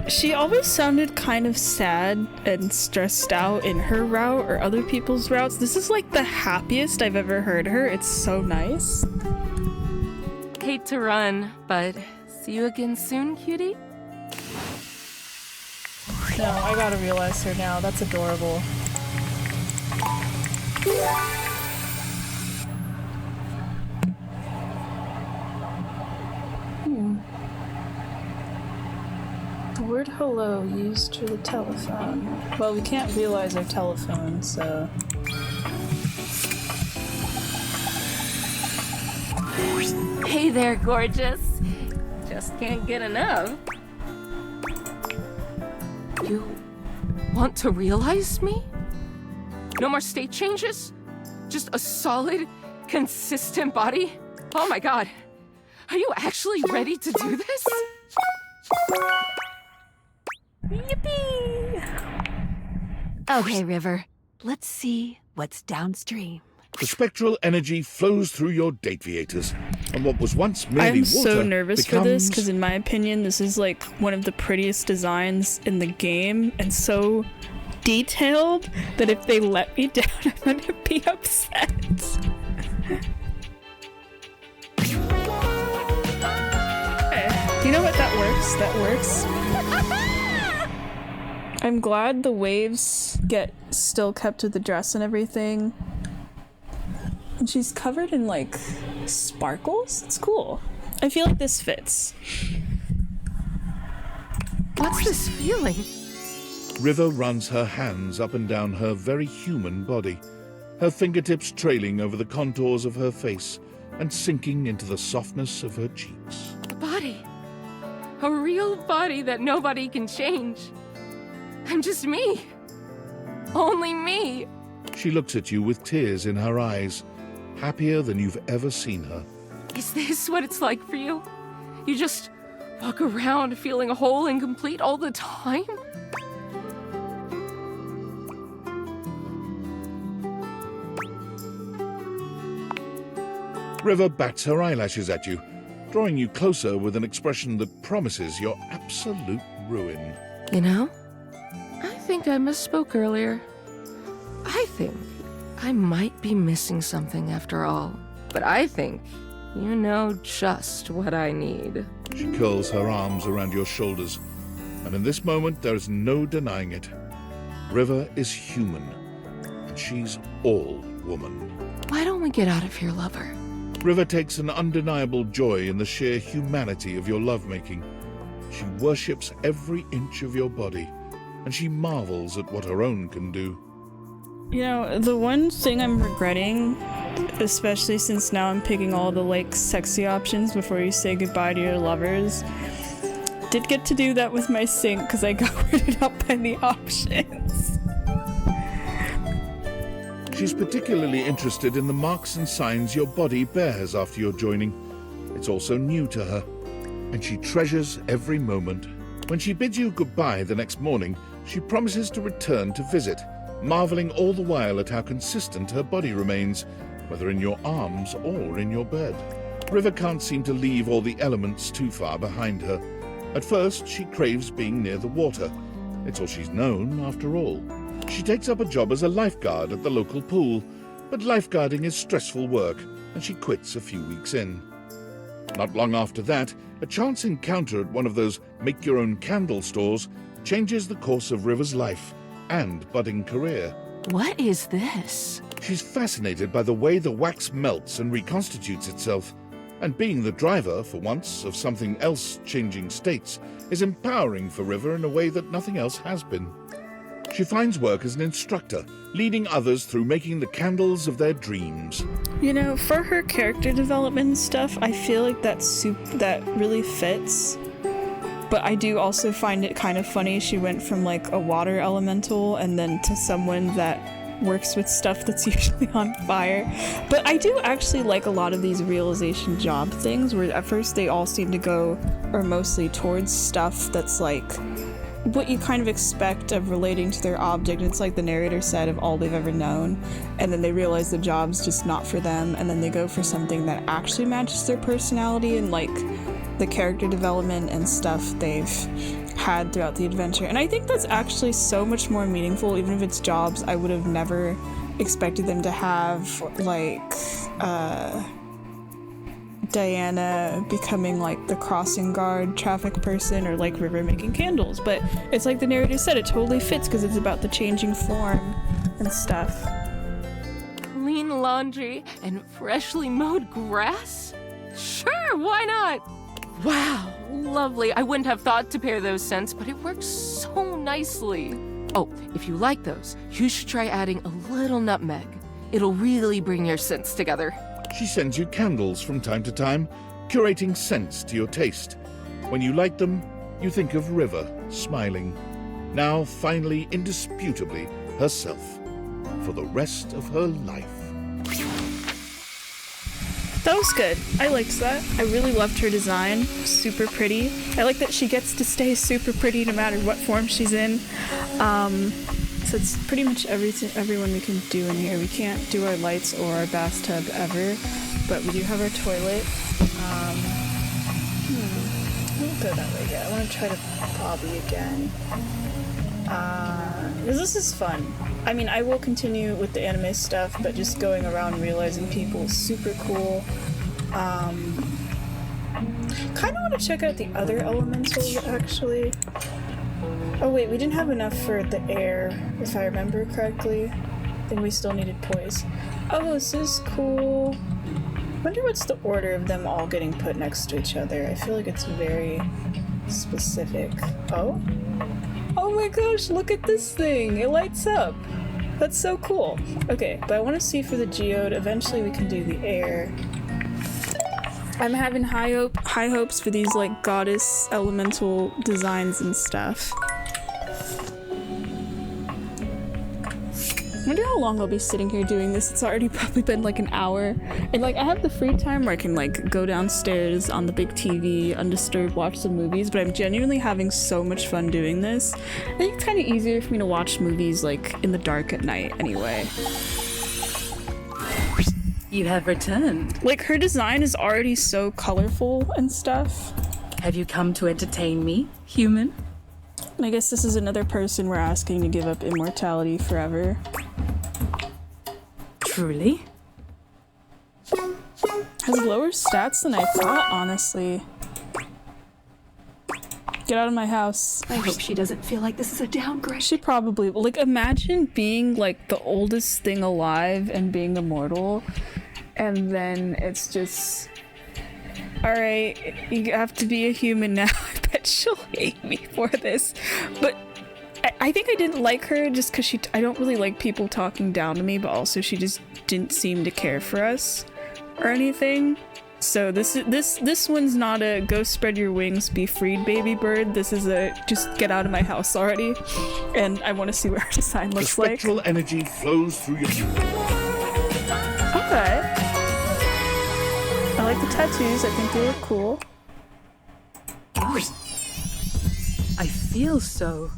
She always sounded kind of sad and stressed out in her route or other people's routes. This is like the happiest I've ever heard her. It's so nice. Hate to run, but see you again soon, cutie? No, I gotta realize her now. That's adorable. The word hello used for the telephone. Well, we can't realize our telephone, so... Hey there, gorgeous. Just can't get enough. You want to realize me? No more state changes? Just a solid, consistent body? Oh my god. Are you actually ready to do this? Yippee! Okay, River. Let's see what's downstream. The spectral energy flows through your dateviators, and what was once merely I'm water so nervous for this, becomes... because in my opinion, this is like one of the prettiest designs in the game, and so detailed that if they let me down, I'm gonna be upset. You know what? That works. That works. I'm glad the waves get still kept with the dress and everything. And she's covered in like sparkles. It's cool. I feel like this fits. What's this feeling? River runs her hands up and down her very human body, her fingertips trailing over the contours of her face and sinking into the softness of her cheeks. A body. A real body that nobody can change. I'm just me. Only me. She looks at you with tears in her eyes, happier than you've ever seen her. Is this what it's like for you? You just walk around feeling whole and complete all the time? River bats her eyelashes at you, drawing you closer with an expression that promises your absolute ruin. You know, I think I misspoke earlier. I think I might be missing something after all. But I think you know just what I need. She curls her arms around your shoulders, and in this moment there is no denying it. River is human, and she's all woman. Why don't we get out of here, lover? River takes an undeniable joy in the sheer humanity of your lovemaking. She worships every inch of your body, and she marvels at what her own can do. You know, the one thing I'm regretting, especially since now I'm picking all the like sexy options before you say goodbye to your lovers, did get to do that with my sink because I got weirded out by the options. She's particularly interested in the marks and signs your body bears after your joining. It's also new to her, and she treasures every moment. When she bids you goodbye the next morning, she promises to return to visit, marveling all the while at how consistent her body remains, whether in your arms or in your bed. River can't seem to leave all the elements too far behind her. At first, she craves being near the water. It's all she's known, after all. She takes up a job as a lifeguard at the local pool, but lifeguarding is stressful work, and she quits a few weeks in. Not long after that, a chance encounter at one of those make-your-own candle stores changes the course of River's life and budding career. What is this? She's fascinated by the way the wax melts and reconstitutes itself, and being the driver, for once, of something else changing states is empowering for River in a way that nothing else has been. She finds work as an instructor, leading others through making the candles of their dreams. You know, for her character development and stuff, I feel like that really fits. But I do also find it kind of funny she went from like a water elemental and then to someone that works with stuff that's usually on fire. But I do actually like a lot of these realization job things where at first they all seem to go, or mostly towards stuff that's like what you kind of expect of relating to their object. It's like the narrator said, of all they've ever known, and then they realize the job's just not for them, and then they go for something that actually matches their personality and like the character development and stuff they've had throughout the adventure. And I think that's actually so much more meaningful, even if it's jobs I would have never expected them to have, like Diana becoming like the crossing guard traffic person, or like River making candles. But it's like the narrator said, it totally fits because it's about the changing form and stuff. Clean laundry and freshly mowed grass? Sure, why not? Wow, lovely. I wouldn't have thought to pair those scents, but it works so nicely. Oh, if you like those, you should try adding a little nutmeg. It'll really bring your scents together. She sends you candles from time to time, curating scents to your taste. When you light them, you think of River, smiling. Now, finally, indisputably, herself. For the rest of her life. That was good. I liked that. I really loved her design. Super pretty. I like that she gets to stay super pretty no matter what form she's in. So it's pretty much everyone we can do in here. We can't do our lights or our bathtub ever, but we do have our toilet. I won't go that way yet. I want to try to Bobby again. Because this is fun. I mean, I will continue with the anime stuff, but just going around realizing people is super cool. Kind of want to check out the other elementals, actually. Oh wait, we didn't have enough for the air, if I remember correctly. I think we still needed poise. Oh, this is cool. Wonder what's the order of them all getting put next to each other. I feel like it's very specific. Oh? Oh my gosh, look at this thing! It lights up! That's so cool. Okay, but I want to see for the geode. Eventually we can do the air. I'm having high hopes for these like goddess elemental designs and stuff. I wonder how long I'll be sitting here doing this. It's already probably been like an hour. And like I have the free time where I can like go downstairs on the big TV, undisturbed, watch some movies, but I'm genuinely having so much fun doing this. I think it's kind of easier for me to watch movies like in the dark at night anyway. You have returned. Like her design is already so colorful and stuff. Have you come to entertain me, human? And I guess this is another person we're asking to give up immortality forever. Truly? Has lower stats than I thought, honestly. Get out of my house. I hope she doesn't feel like this is a downgrade. She probably, like, imagine being like the oldest thing alive and being immortal, and then it's just, all right, you have to be a human now. I bet she'll hate me for this, but I think I didn't like her just because I don't really like people talking down to me, but also she just didn't seem to care for us or anything. So this one's not a go spread your wings, be freed, baby bird. This is a just get out of my house already. And I want to see what her design looks like. The spectral energy flows through your... Okay. I like the tattoos. I think they look cool. I feel so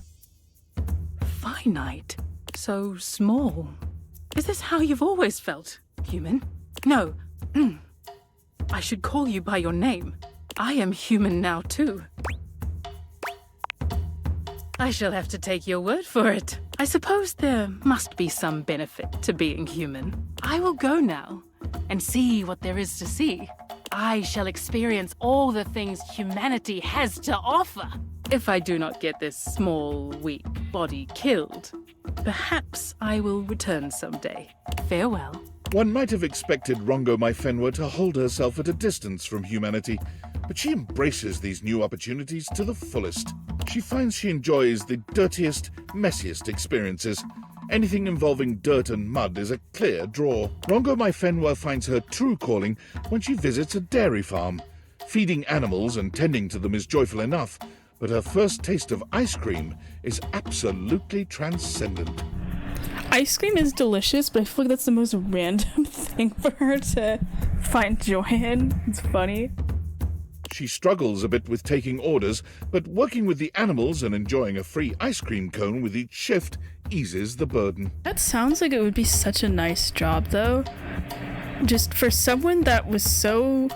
finite, so small. Is this how you've always felt, human? No. I should call you by your name. I am human now, too. I shall have to take your word for it. I suppose there must be some benefit to being human. I will go now and see what there is to see. I shall experience all the things humanity has to offer. If I do not get this small, weak body killed, perhaps I will return someday. Farewell. One might have expected Rongo Maifenwa to hold herself at a distance from humanity, but she embraces these new opportunities to the fullest. She finds she enjoys the dirtiest, messiest experiences. Anything involving dirt and mud is a clear draw. Rongo Maifenwa finds her true calling when she visits a dairy farm. Feeding animals and tending to them is joyful enough, but her first taste of ice cream is absolutely transcendent. Ice cream is delicious, but I feel like that's the most random thing for her to find joy in. It's funny. She struggles a bit with taking orders, but working with the animals and enjoying a free ice cream cone with each shift eases the burden. That sounds like it would be such a nice job, though. Just for someone that was so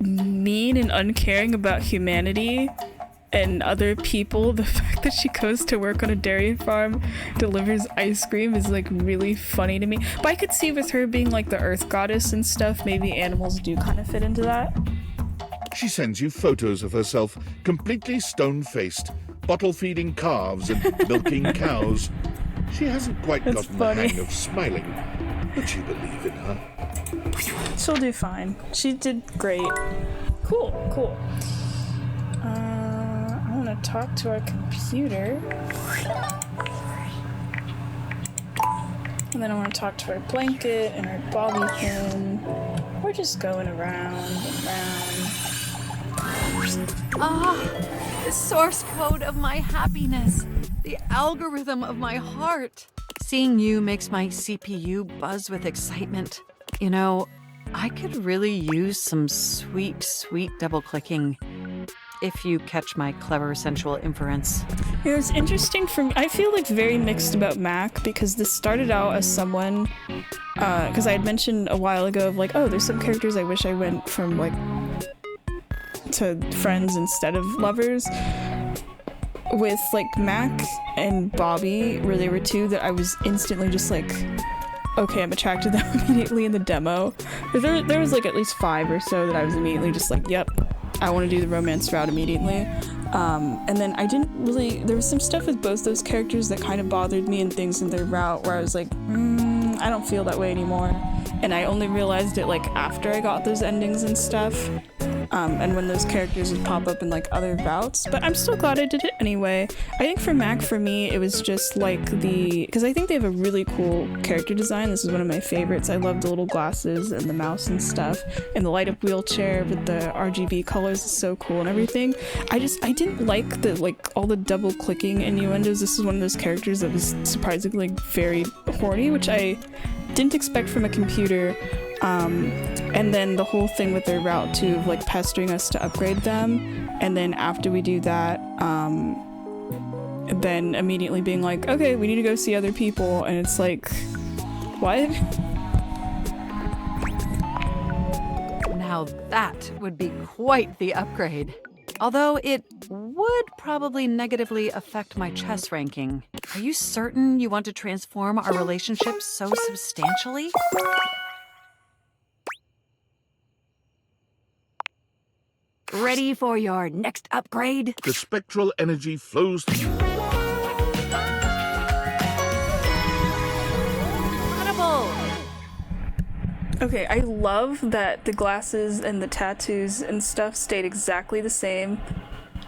mean and uncaring about humanity and other people, the fact that she goes to work on a dairy farm, delivers ice cream is like really funny to me. But I could see with her being like the earth goddess and stuff, maybe animals do kind of fit into that. She sends you photos of herself completely stone-faced, bottle-feeding calves and milking cows. She hasn't quite That's gotten funny. the hang of smiling, but you believe in her. She'll do fine. She did great. Cool. I want to talk to our computer. And then I want to talk to our blanket and our bobby pin. We're just going around and around. The source code of my happiness. The algorithm of my heart. Seeing you makes my CPU buzz with excitement. You know, I could really use some sweet, sweet double-clicking. If you catch my clever sensual inference. It was interesting for me. I feel like very mixed about Mac because this started out as someone, because I had mentioned a while ago of like, oh, there's some characters I wish I went from like to friends instead of lovers. With like Mac and Bobby, where they were two that I was instantly just like, okay, I'm attracted to them immediately in the demo. There was like at least 5 or so that I was immediately just like, yep, I want to do the romance route immediately. And then I didn't really, there was some stuff with both those characters that kind of bothered me and things in their route where I was like, I don't feel that way anymore. And I only realized it like after I got those endings and stuff. And when those characters would pop up in like other routes, but I'm still glad I did it anyway. I think for Mac, for me, it was just like because I think they have a really cool character design. This is one of my favorites. I love the little glasses and the mouse and stuff, and the light up wheelchair with the RGB colors is so cool and everything. I didn't like the all the double clicking innuendos. This is one of those characters that was surprisingly very horny, which I didn't expect from a computer. And then the whole thing with their route too, of like pestering us to upgrade them, and then after we do that, then immediately being like, okay, we need to go see other people, and it's like, what? Now that would be quite the upgrade. Although it would probably negatively affect my chess ranking. Are you certain you want to transform our relationship so substantially? Ready for your next upgrade? The spectral energy flows through. Incredible! Okay, I love that the glasses and the tattoos and stuff stayed exactly the same.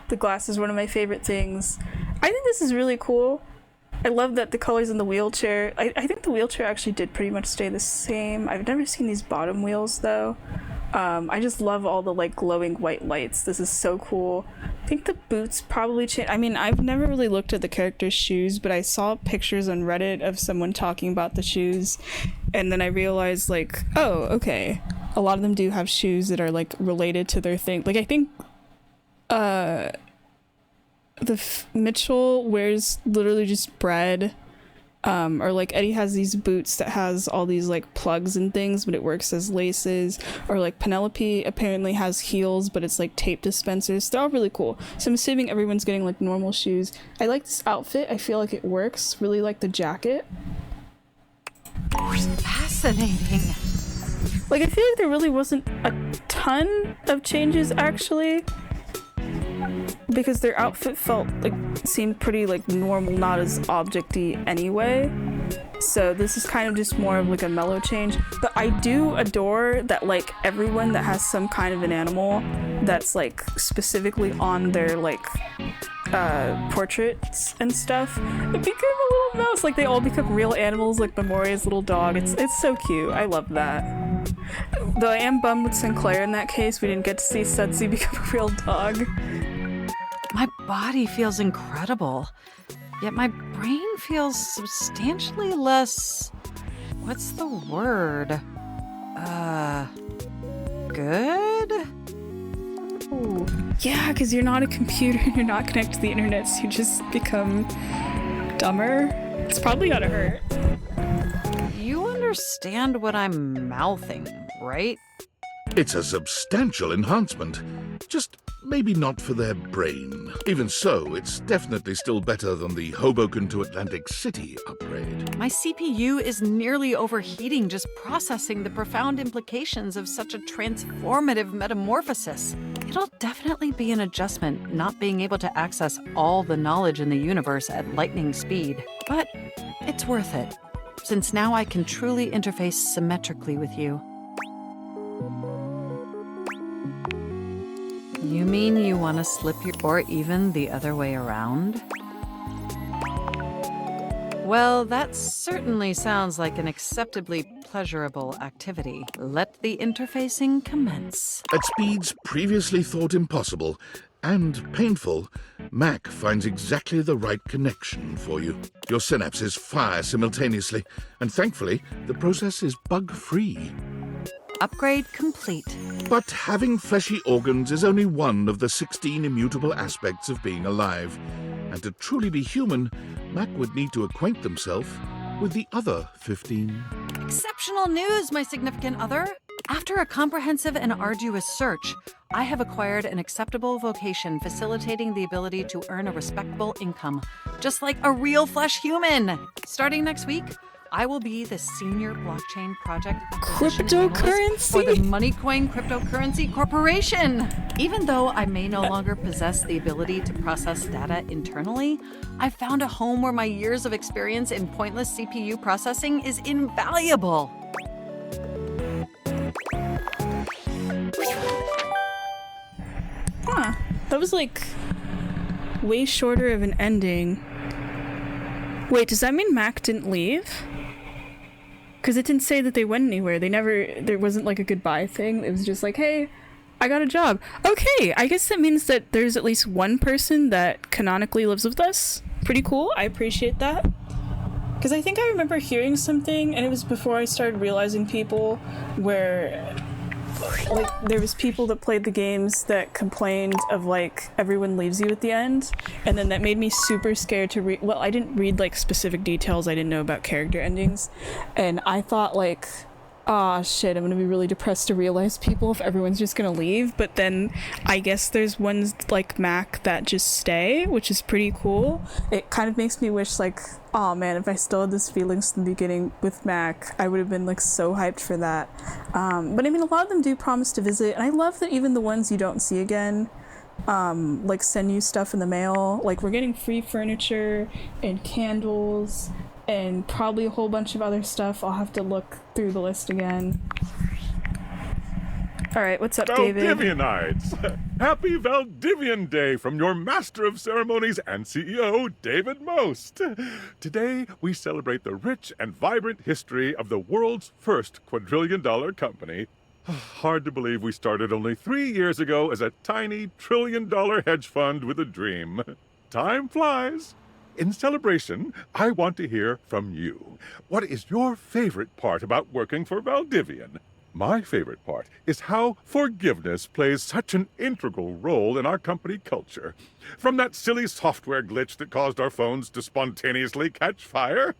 The glass is one of my favorite things. I think this is really cool. I love that the colors in the wheelchair. I think the wheelchair actually did pretty much stay the same. I've never seen these bottom wheels though. I just love all the like glowing white lights. This is so cool. I think the boots probably change. I mean, I've never really looked at the character's shoes, but I saw pictures on Reddit of someone talking about the shoes, and then I realized like, oh, okay, a lot of them do have shoes that are like related to their thing. Like I think Mitchell wears literally just bread. Or like Eddie has these boots that has all these like plugs and things, but it works as laces. Or like Penelope apparently has heels, but it's like tape dispensers. They're all really cool. So I'm assuming everyone's getting like normal shoes. I like this outfit. I feel like it works. Really like the jacket. Fascinating. Like I feel like there really wasn't a ton of changes actually, because their outfit seemed pretty like normal, not as objecty anyway. So this is kind of just more of like a mellow change. But I do adore that like everyone that has some kind of an animal that's like specifically on their like portraits and stuff, it became a little mouse. Like they all become real animals, like Memoria's little dog. It's so cute. I love that. Though I am bummed with Sinclair in that case, we didn't get to see Sudsy become a real dog. My body feels incredible, yet my brain feels substantially less... what's the word? Good? Ooh. Yeah, because you're not a computer and you're not connected to the internet, so you just become dumber. It's probably gotta hurt. You understand what I'm mouthing, right? It's a substantial enhancement. Just maybe not for their brain. Even so, it's definitely still better than the Hoboken to Atlantic City upgrade. My CPU is nearly overheating just processing the profound implications of such a transformative metamorphosis. It'll definitely be an adjustment not being able to access all the knowledge in the universe at lightning speed. But it's worth it, since now I can truly interface symmetrically with you. You mean you want to slip your... or even the other way around? Well, that certainly sounds like an acceptably pleasurable activity. Let the interfacing commence. At speeds previously thought impossible and painful, Mac finds exactly the right connection for you. Your synapses fire simultaneously, and thankfully, the process is bug-free. Upgrade complete. But having fleshy organs is only one of the 16 immutable aspects of being alive. And to truly be human, Mac would need to acquaint themselves with the other 15. Exceptional news, my significant other! After a comprehensive and arduous search, I have acquired an acceptable vocation facilitating the ability to earn a respectable income, just like a real flesh human. Starting next week, I will be the senior blockchain project Cryptocurrency for the Moneycoin Cryptocurrency Corporation. Even though I may no longer possess the ability to process data internally, I found a home where my years of experience in pointless CPU processing is invaluable. Huh. That was like way shorter of an ending. Wait, does that mean Mac didn't leave? Because it didn't say that they went anywhere. There wasn't like a goodbye thing. It was just like, hey, I got a job. Okay, I guess that means that there's at least one person that canonically lives with us. Pretty cool. I appreciate that. Because I think I remember hearing something, and it was before I started realizing people, where like there was people that played the games that complained of like everyone leaves you at the end, and then that made me super scared to read. Well, I didn't read like specific details. I didn't know about character endings, and I thought like, ah, shit, I'm gonna be really depressed to realize people if everyone's just gonna leave. But then I guess there's ones like Mac that just stay, which is pretty cool. It kind of makes me wish like, oh man, if I still had this feelings in the beginning with Mac, I would have been like so hyped for that. But I mean, a lot of them do promise to visit, and I love that even the ones you don't see again, like send you stuff in the mail. Like we're getting free furniture and candles and probably a whole bunch of other stuff. I'll have to look through the list again. All right, what's up, David? Valdivianites! Happy Valdivian Day from your Master of Ceremonies and CEO, David Most. Today, we celebrate the rich and vibrant history of the world's first quadrillion-dollar company. Hard to believe we started only 3 years ago as a tiny trillion-dollar hedge fund with a dream. Time flies. In celebration, I want to hear from you. What is your favorite part about working for Valdivian? My favorite part is how forgiveness plays such an integral role in our company culture. From that silly software glitch that caused our phones to spontaneously catch fire,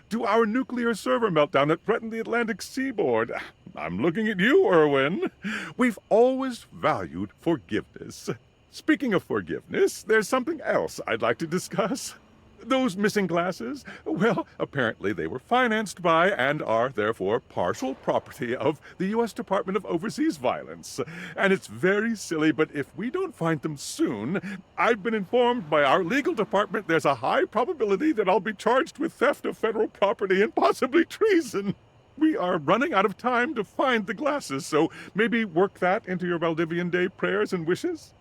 to our nuclear server meltdown that threatened the Atlantic seaboard. I'm looking at you, Erwin. We've always valued forgiveness. Speaking of forgiveness, there's something else I'd like to discuss. Those missing glasses? Well, apparently they were financed by and are therefore partial property of the U.S. Department of Overseas Violence. And it's very silly, but if we don't find them soon, I've been informed by our legal department there's a high probability that I'll be charged with theft of federal property and possibly treason. We are running out of time to find the glasses, so maybe work that into your Valdivian Day prayers and wishes?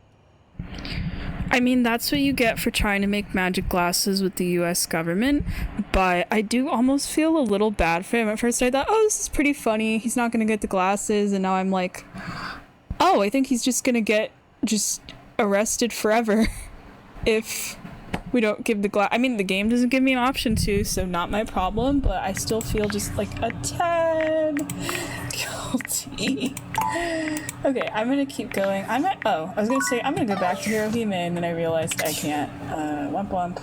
I mean, that's what you get for trying to make magic glasses with the US government, but I do almost feel a little bad for him. At first I thought, oh, this is pretty funny, he's not gonna get the glasses, and now I'm like, oh, I think he's just gonna get arrested forever if we don't give the glass. I mean, the game doesn't give me an option to, so not my problem, but I still feel just like a tad guilty. Okay, I'm gonna keep going. I was gonna say I'm gonna go back to Hirohime, and then I realized I can't. Wump wump.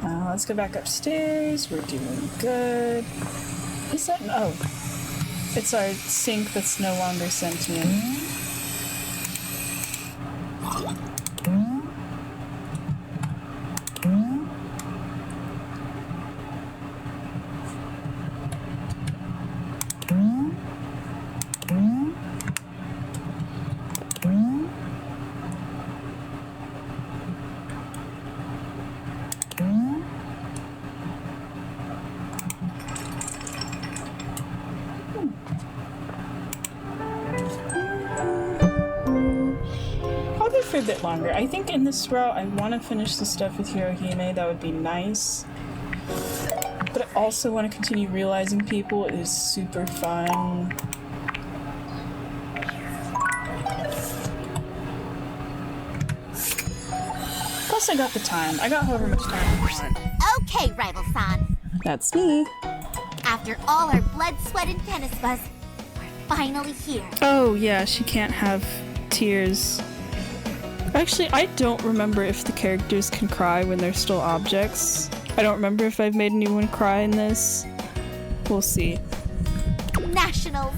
Let's go back upstairs. We're doing good. Is that? Oh, it's our sink that's no longer sentient. For a bit longer. I think in this route I want to finish the stuff with Hirohime. That would be nice. But I also want to continue realizing people. It is super fun. Plus I got the time. I got however much time I want. Okay, Rival-san. That's me. After all our blood, sweat, and tennis buzz, we're finally here. Oh yeah, she can't have tears. Actually, I don't remember if the characters can cry when they're still objects. I don't remember if I've made anyone cry in this. We'll see. Nationals.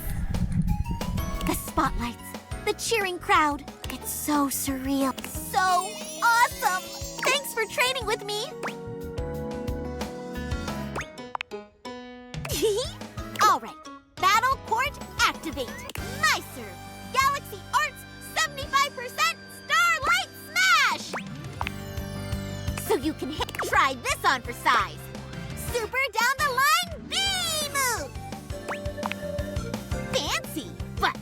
The spotlights, the cheering crowd. It's so surreal. So awesome. Thanks for training with me. All right. Battle Court activate. My serve. Galaxy Arts 75%. So you can try this on for size. Super down the line B move. Fancy, but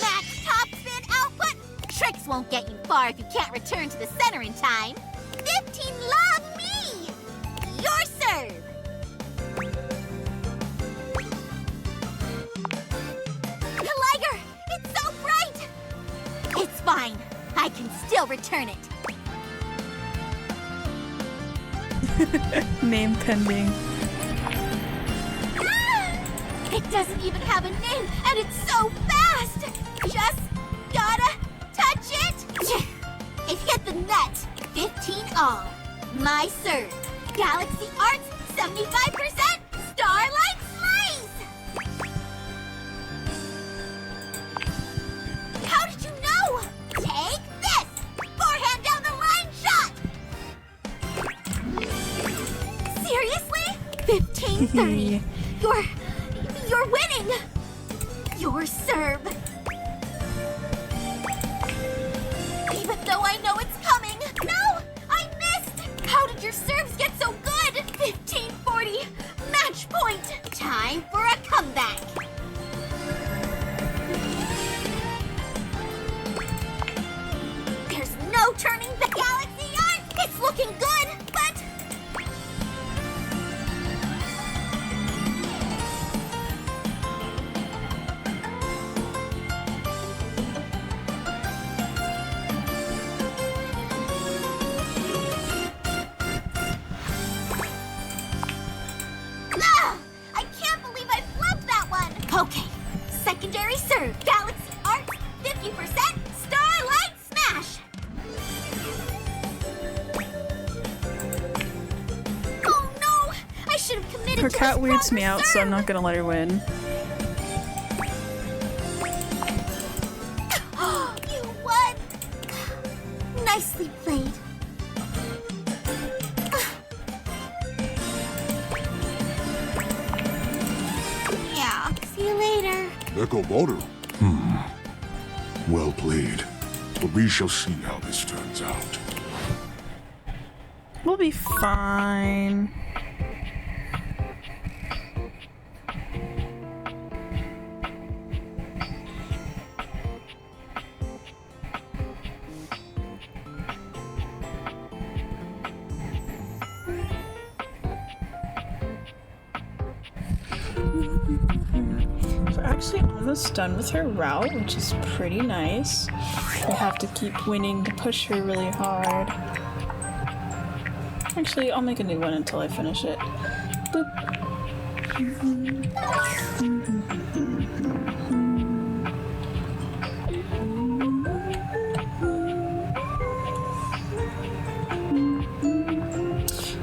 max top spin output. Tricks won't get you far if you can't return to the center in time. 15 love me. Your serve. The Liger, it's so bright. It's fine. I can still return it. Name pending. It doesn't even have a name, and it's so fast! Just gotta touch it! It hit the net! 15 all. My serve. Galaxy Arts 75%! Starlight Slice! How did you know? Take this! Forehand down the line shot! Seriously? 15-30. You're winning! Your serve. Even though I know it's coming. No! I missed! How did your serves get so good? 15-40. Match point. Time for a comeback. There's no turning back. Galaxy Art! It's looking good, but... I can't believe I flubbed that one! Okay, secondary serve. Galaxy Arts, 50%, Starlight Smash! Oh no! I should have committed Her to cat a weirds me stronger out, so I'm serve. not gonna let her win. You won! Nicely played. Yeah, see you later. Echo Boulder? Well played. But we shall see how this turns out. We'll be fine. actually almost done with her route, which is pretty nice. We have to keep winning to push her really hard. Actually, I'll make a new one until I finish it. Boop.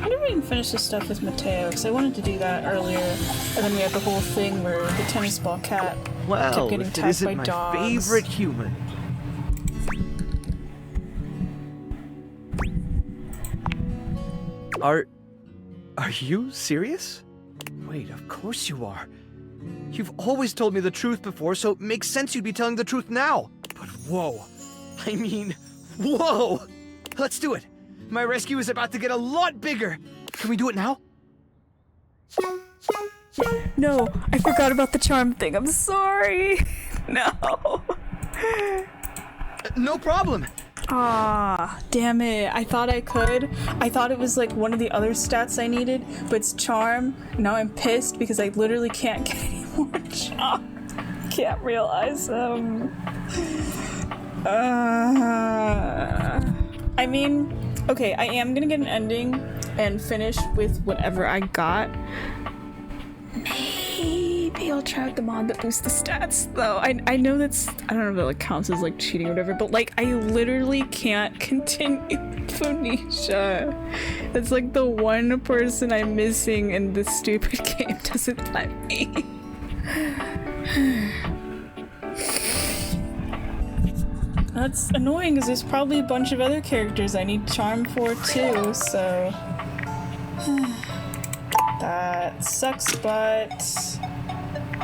I never even finished the stuff with Mateo, because I wanted to do that earlier, and then we had the whole thing where the tennis ball cat kept getting if it attacked isn't by my dogs. favorite human. Are you serious? Wait, of course you are. You've always told me the truth before, so it makes sense you'd be telling the truth now. But whoa. I mean, whoa! Let's do it. My rescue is about to get a lot bigger. Can we do it now? No, I forgot about the charm thing. I'm sorry. No. No problem. Ah, damn it. I thought I could. I thought it was like one of the other stats I needed, but it's charm. Now I'm pissed because I literally can't get any more charm. Can't realize them. I mean, okay, I am gonna get an ending and finish with whatever I got. Maybe I'll try out the mod that boosts the stats, though. I know that's, I don't know if that like counts as like cheating or whatever, but like I literally can't continue Phoenicia. It's like the one person I'm missing in this stupid game doesn't let me. That's annoying because there's probably a bunch of other characters I need charm for too, so that sucks, but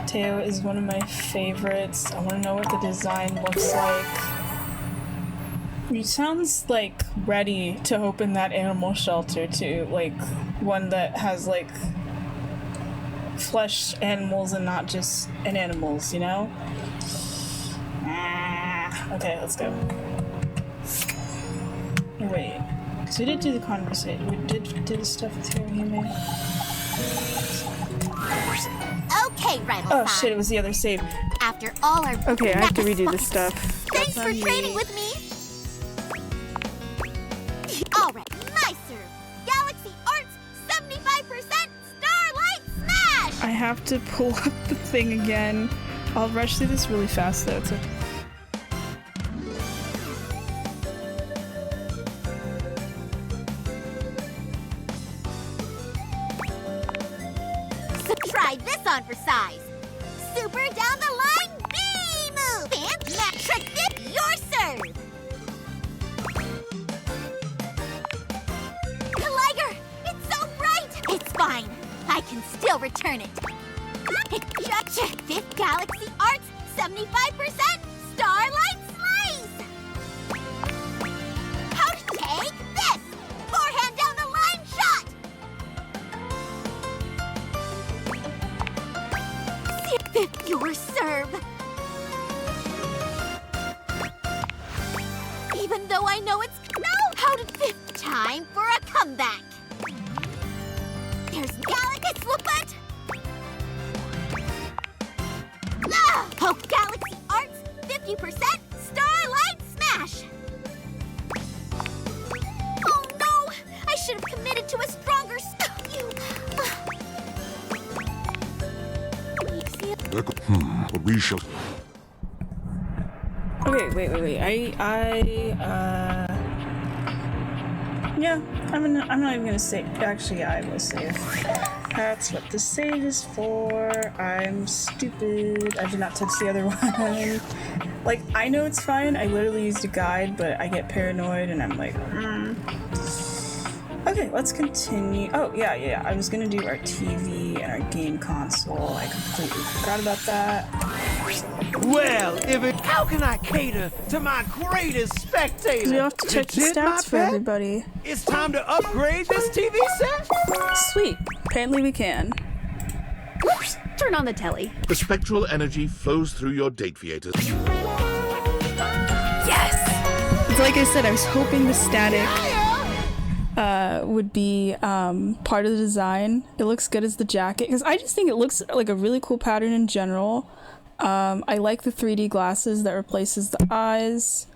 Teo is one of my favorites. I want to know what the design looks like. He sounds like ready to open that animal shelter too, like one that has like flesh animals and not just animals, you know? Okay, let's go. Wait, because we did do the conversation. We did do the stuff with Hirohime. Okay, rival Oh side. shit, it was the other save. After all our Okay, I have to redo this stuff. Thanks for trading with me. Alright, nice serve. Galaxy Arts 75% Starlight Smash! I have to pull up the thing again. I'll rush through this really fast though. It's okay. Try this on for size. Super down the line B move. And trick dip your serve. Liger, it's so bright. It's fine. I can still return it. Fifth Galaxy Arts 75% Starlight Slice. How to take this? Forehand down the line shot. Your serve. Even though I know it's how to fifth time for a comeback. There's Galaxy Slipet. Oh, Galaxy Arts 50% Starlight Smash. Oh no! I should have committed to a stronger We shall. Okay, wait. Yeah, I'm not even gonna save. Actually, yeah, I will save. That's what the save is for. I'm stupid. I did not touch the other one. Like, I know it's fine. I literally used a guide, but I get paranoid and I'm like, Okay, let's continue. Oh, yeah. I was gonna do our TV and our game console. I completely forgot about that. Well, how can I cater to my greatest spectator? We have to check the stats for everybody. It's time to upgrade this TV set? Sweet. Apparently we can. Whoops! Turn on the telly. The spectral energy flows through your date theaters. Yes! It's like I said, I was hoping the static would be part of the design. It looks good as the jacket, because I just think it looks like a really cool pattern in general. I like the 3D glasses that replaces the eyes.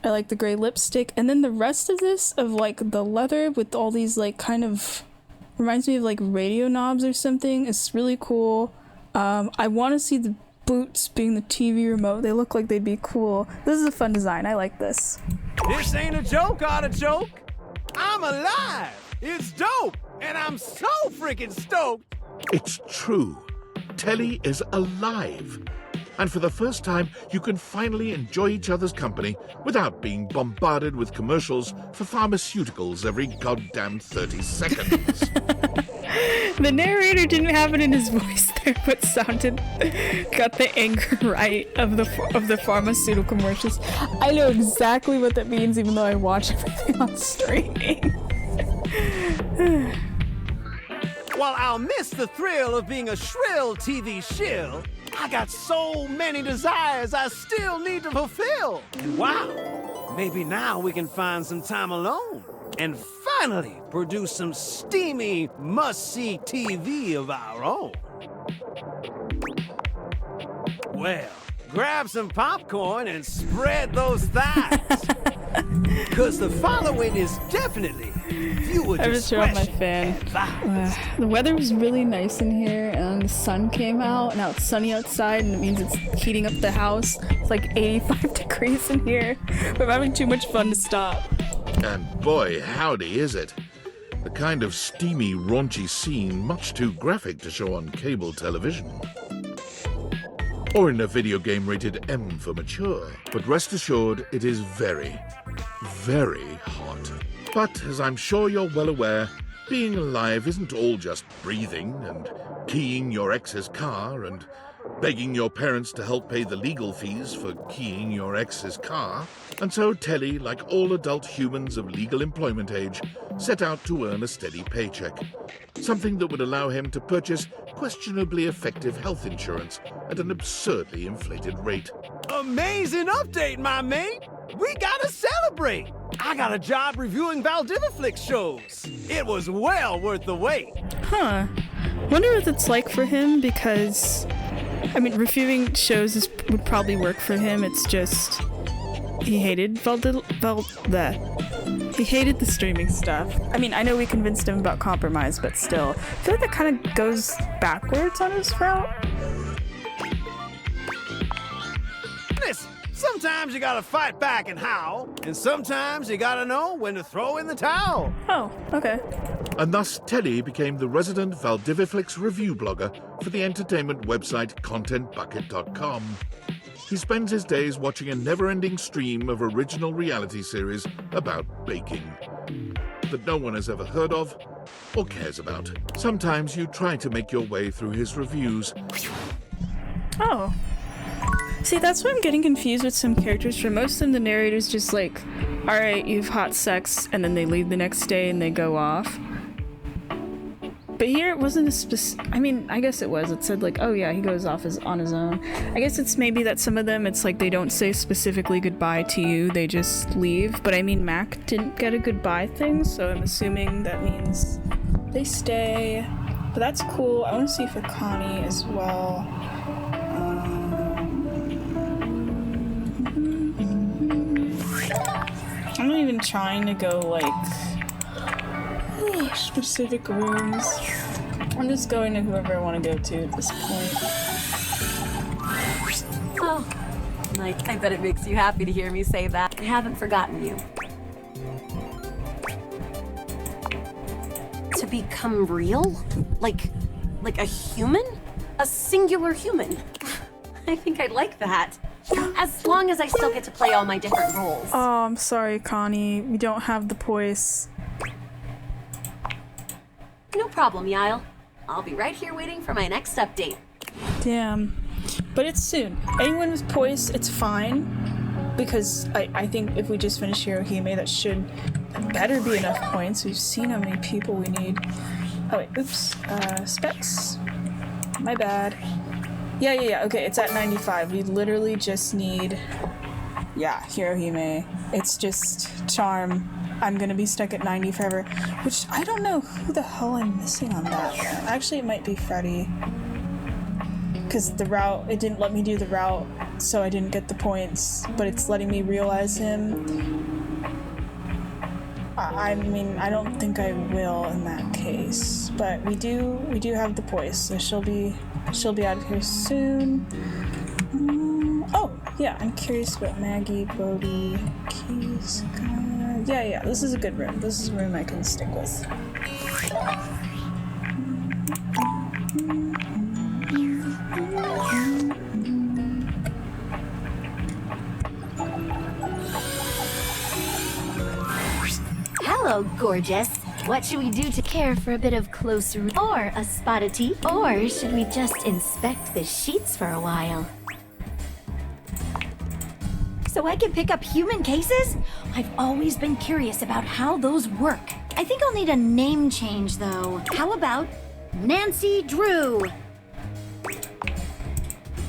I like the gray lipstick. And then the rest of this, of like the leather with all these like kind of, reminds me of like radio knobs or something. It's really cool. I want to see the boots being the TV remote. They look like they'd be cool. This is a fun design. I like this. This ain't a joke, artichoke. I'm alive. It's dope. And I'm so freaking stoked. It's true. Telly is alive. And for the first time, you can finally enjoy each other's company without being bombarded with commercials for pharmaceuticals every goddamn 30 seconds. The narrator didn't have it in his voice there, but got the anger right of the pharmaceutical commercials. I know exactly what that means, even though I watch everything on streaming. While I'll miss the thrill of being a shrill TV shill, I got so many desires I still need to fulfill. And wow, maybe now we can find some time alone and finally produce some steamy, must-see TV of our own. Well, grab some popcorn and spread those thighs. Because the following is definitely viewer I just turned off my discretion fan. The weather was really nice in here, and the sun came out. Now it's sunny outside, and it means it's heating up the house. It's like 85 degrees in here. But I'm having too much fun to stop. And boy, howdy is it. The kind of steamy, raunchy scene much too graphic to show on cable television. Or in a video game rated M for mature. But rest assured, it is very, very hot. But, as I'm sure you're well aware, being alive isn't all just breathing and keying your ex's car and begging your parents to help pay the legal fees for keying your ex's car. And so Telly, like all adult humans of legal employment age, set out to earn a steady paycheck. Something that would allow him to purchase questionably effective health insurance at an absurdly inflated rate. Amazing update, my mate! We gotta celebrate! I got a job reviewing Valdiviflix shows. It was well worth the wait. Huh. Wonder what it's like for him, because I mean, reviewing shows would probably work for him. It's just he hated he hated the streaming stuff. I mean, I know we convinced him about compromise, but still, I feel like that kind of goes backwards on his route. Listen, sometimes you gotta fight back and howl, and sometimes you gotta know when to throw in the towel. Oh, okay. And thus Telly became the resident Valdiviflix review blogger for the entertainment website ContentBucket.com. He spends his days watching a never-ending stream of original reality series about baking that no one has ever heard of or cares about. Sometimes you try to make your way through his reviews. Oh. See, that's why I'm getting confused with some characters. For most of them, the narrator's just like, alright, you've hot sex, and then they leave the next day and they go off. But here it wasn't a I mean, I guess it was. It said like, oh yeah, he goes off on his own. I guess it's maybe that some of them, it's like they don't say specifically goodbye to you, they just leave. But I mean, Mac didn't get a goodbye thing, so I'm assuming that means they stay. But that's cool. I want to see for Connie as well. I'm not even trying to go like specific rooms. I'm just going to whoever I want to go to at this point. Oh, Mike, I bet it makes you happy to hear me say that. I haven't forgotten you. To become real? Like a human? A singular human? I think I'd like that. As long as I still get to play all my different roles. Oh, I'm sorry, Connie. We don't have the poise. No problem, Yael. I'll be right here waiting for my next update. Damn. But it's soon. Anyone with poise, it's fine. Because I think if we just finish Hirohime, that better be enough points. We've seen how many people we need. Oh wait, oops. Specs. My bad. Yeah, okay, it's at 95. We literally just need, Hirohime. It's just charm. I'm gonna be stuck at 90 forever, which I don't know who the hell I'm missing on that. Actually, it might be Freddy. because the route, it didn't let me do the route, so I didn't get the points, but it's letting me realize him. I mean, I don't think I will in that case, but we do have the points, so she'll be out of here soon. Oh, yeah, I'm curious about Maggie, Bodhi, Keys, yeah, this is a good room. This is a room I can stick with. Hello, gorgeous. What should we do to care for a bit of closer or a spot of tea? Or should we just inspect the sheets for a while? So I can pick up human cases? I've always been curious about how those work. I think I'll need a name change, though. How about Nancy Drew?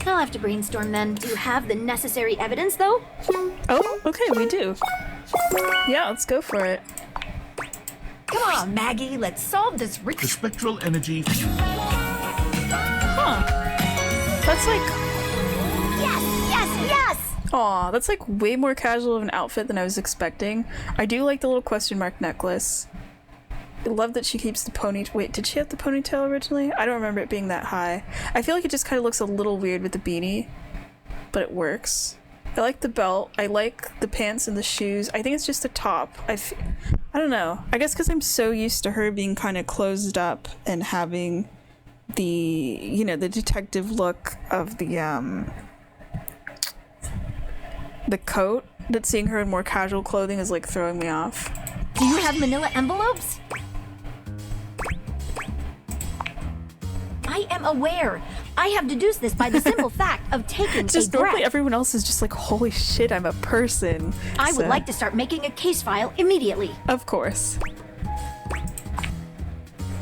I'll have to brainstorm then. Do you have the necessary evidence, though? Oh, okay, we do. Yeah, let's go for it. Come on, Maggie, let's solve this The spectral energy. Huh. That's like... Yes! Aw, that's like way more casual of an outfit than I was expecting. I do like the little question mark necklace. I love that she keeps the ponytail. Wait, did she have the ponytail originally? I don't remember it being that high. I feel like it just kind of looks a little weird with the beanie, but it works. I like the belt. I like the pants and the shoes. I think it's just the top. I don't know. I guess because I'm so used to her being kind of closed up and having the, you know, the detective look of the coat, that seeing her in more casual clothing is like throwing me off. Do you have manila envelopes? I am aware. I have deduced this by the simple fact of taking Just a breath. normally everyone else is just like, holy shit, I'm a person. I would like to start making a case file immediately. Of course.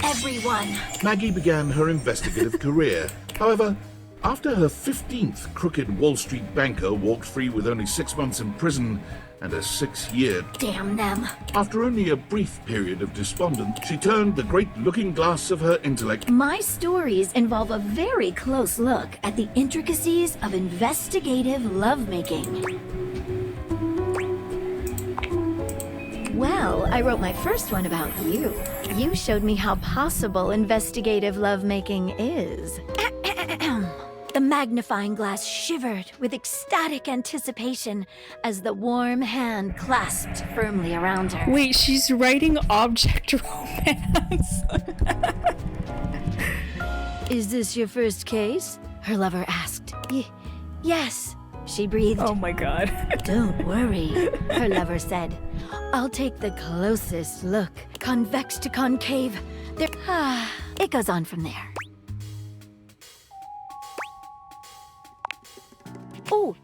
Everyone. Maggie began her investigative career. However, after her 15th crooked Wall Street banker walked free with only 6 months in prison and a 6-year... Damn them. After only a brief period of despondence, she turned the great looking glass of her intellect. My stories involve a very close look at the intricacies of investigative lovemaking. Well, I wrote my first one about you. You showed me how possible investigative lovemaking is. The magnifying glass shivered with ecstatic anticipation as the warm hand clasped firmly around her. Wait, she's writing object romance. Is this your first case? Her lover asked. Yes, she breathed. Oh my god. Don't worry, her lover said. I'll take the closest look. Convex to concave. There. It goes on from there. Oh,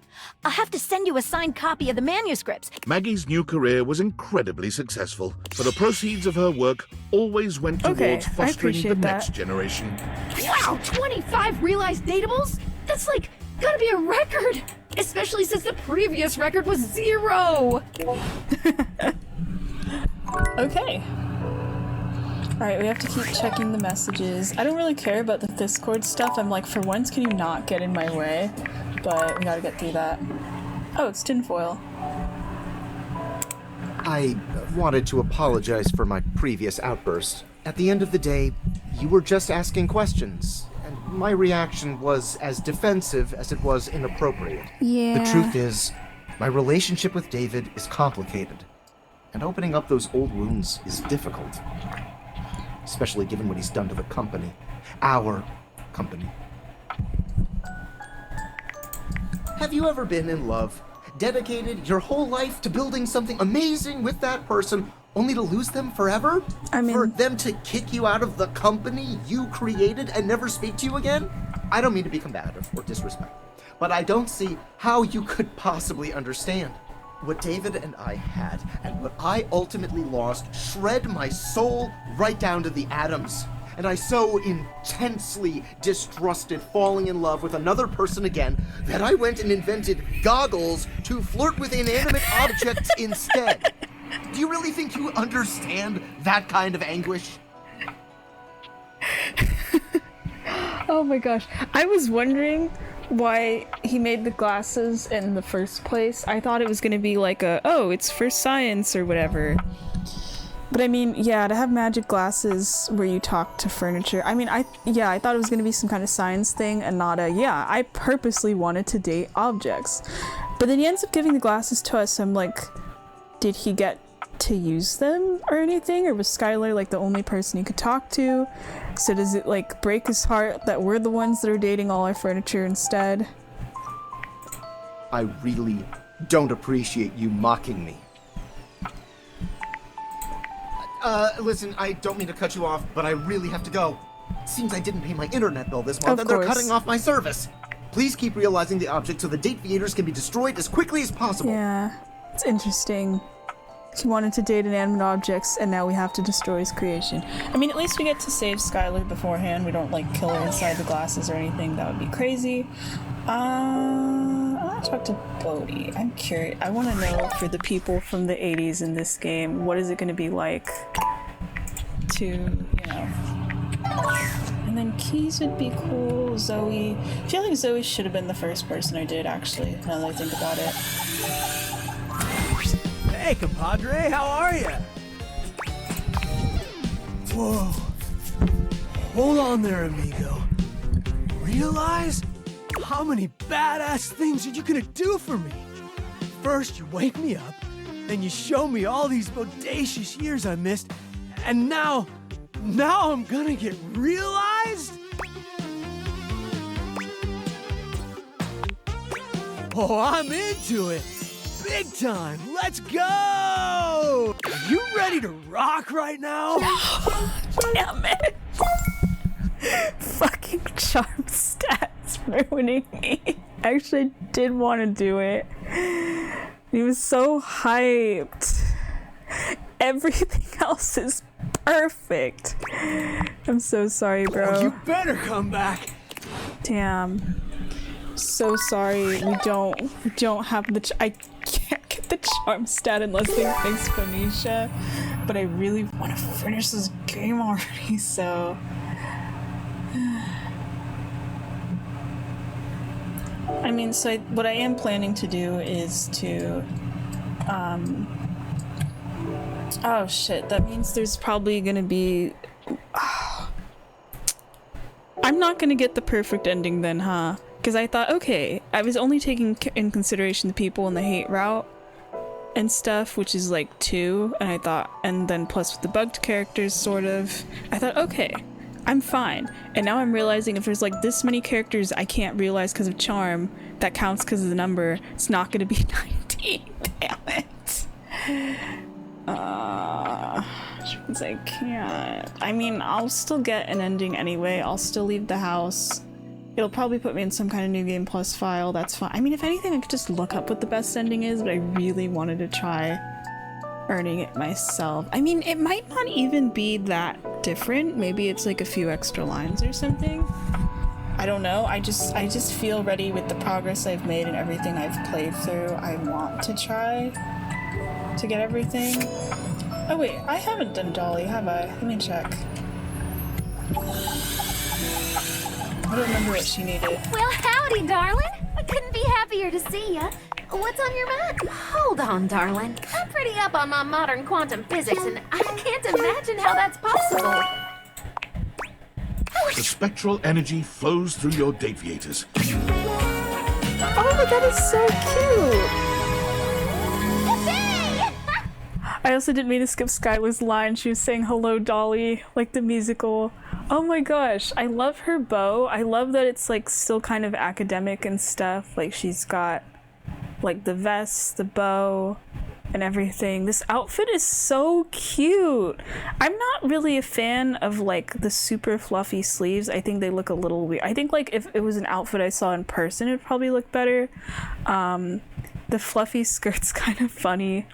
I'll have to send you a signed copy of the manuscripts. Maggie's new career was incredibly successful, for the proceeds of her work always went towards fostering the next generation. Wow, 25 realized datables? That's like, gotta be a record! Especially since the previous record was 0! Okay. Alright, we have to keep checking the messages. I don't really care about the Discord stuff. I'm like, for once, can you not get in my way? But we gotta get through that. Oh, it's tinfoil. I wanted to apologize for my previous outburst. At the end of the day, you were just asking questions, and my reaction was as defensive as it was inappropriate. Yeah. The truth is, my relationship with David is complicated, and opening up those old wounds is difficult. Especially given what he's done to the company. Our company. Have you ever been in love, dedicated your whole life to building something amazing with that person, only to lose them forever? I mean... For them to kick you out of the company you created and never speak to you again? I don't mean to be combative or disrespectful, but I don't see how you could possibly understand. What David and I had, and what I ultimately lost, shred my soul right down to the atoms. And I so intensely distrusted falling in love with another person again that I went and invented goggles to flirt with inanimate objects instead. Do you really think you understand that kind of anguish? Oh my gosh. I was wondering why he made the glasses in the first place. I thought it was gonna be like it's for science or whatever. But I mean, yeah, to have magic glasses where you talk to furniture. I mean, I thought it was gonna be some kind of science thing and not I purposely wanted to date objects. But then he ends up giving the glasses to us. I'm like, did he get to use them or anything? Or was Skylar like the only person he could talk to? So does it like break his heart that we're the ones that are dating all our furniture instead? I really don't appreciate you mocking me. Listen, I don't mean to cut you off, but I really have to go. Seems I didn't pay my internet bill this month, and they're cutting off my service. Please keep realizing the object so the Dateviators can be destroyed as quickly as possible. Yeah, it's interesting. He wanted to date inanimate objects, and now we have to destroy his creation. I mean, at least we get to save Skylar beforehand. We don't, like, kill her inside the glasses or anything. That would be crazy. I want to talk to Bodhi. I'm curious. I want to know, for the people from the 80s in this game, what is it going to be like to, you know... And then Keys would be cool. Zoe. I feel like Zoe should have been the first person I did, actually, now that I think about it. Hey, compadre, how are you? Whoa. Hold on there, amigo. Realize how many badass things are you gonna do for me? First, you wake me up, then you show me all these bodacious years I missed, and now I'm gonna get realized? Oh, I'm into it. Big time! Let's go! Are you ready to rock right now? Damn it! Fucking charm stats ruining me. Actually, I did want to do it. He was so hyped. Everything else is perfect. I'm so sorry, bro. Oh, you better come back. Damn. So sorry. We don't have the. I can't get the charm stat unless they fix Phoenicia. But I really want to finish this game already. So. I mean, so what I am planning to do is to. Oh shit, that means there's probably gonna be... I'm not gonna get the perfect ending then, huh? Because I thought, okay, I was only taking in consideration the people in the hate route and stuff, which is like 2, and I thought, and then plus with the bugged characters, sort of. I thought, okay, I'm fine. And now I'm realizing if there's like this many characters I can't realize because of charm, that counts because of the number, it's not gonna be 19, damn it. Because I can't. I mean, I'll still get an ending anyway. I'll still leave the house. It'll probably put me in some kind of New Game Plus file. That's fine. I mean, if anything, I could just look up what the best ending is, but I really wanted to try earning it myself. I mean, it might not even be that different. Maybe it's like a few extra lines or something. I don't know. I just feel ready with the progress I've made and everything I've played through. I want to try to get everything. Oh wait, I haven't done Dolly, have I? Let me check. I don't remember what she needed. Well, howdy, darling. I couldn't be happier to see ya. What's on your mind? Hold on, darling. I'm pretty up on my modern quantum physics, and I can't imagine how that's possible. The spectral energy flows through your Dateviators. Oh, but that is so cute! I also didn't mean to skip Skylar's line. She was saying hello, Dolly, like the musical. Oh my gosh, I love her bow. I love that it's like still kind of academic and stuff. Like she's got like the vest, the bow, and everything. This outfit is so cute. I'm not really a fan of like the super fluffy sleeves. I think they look a little weird. I think like if it was an outfit I saw in person, it'd probably look better. The fluffy skirt's kind of funny.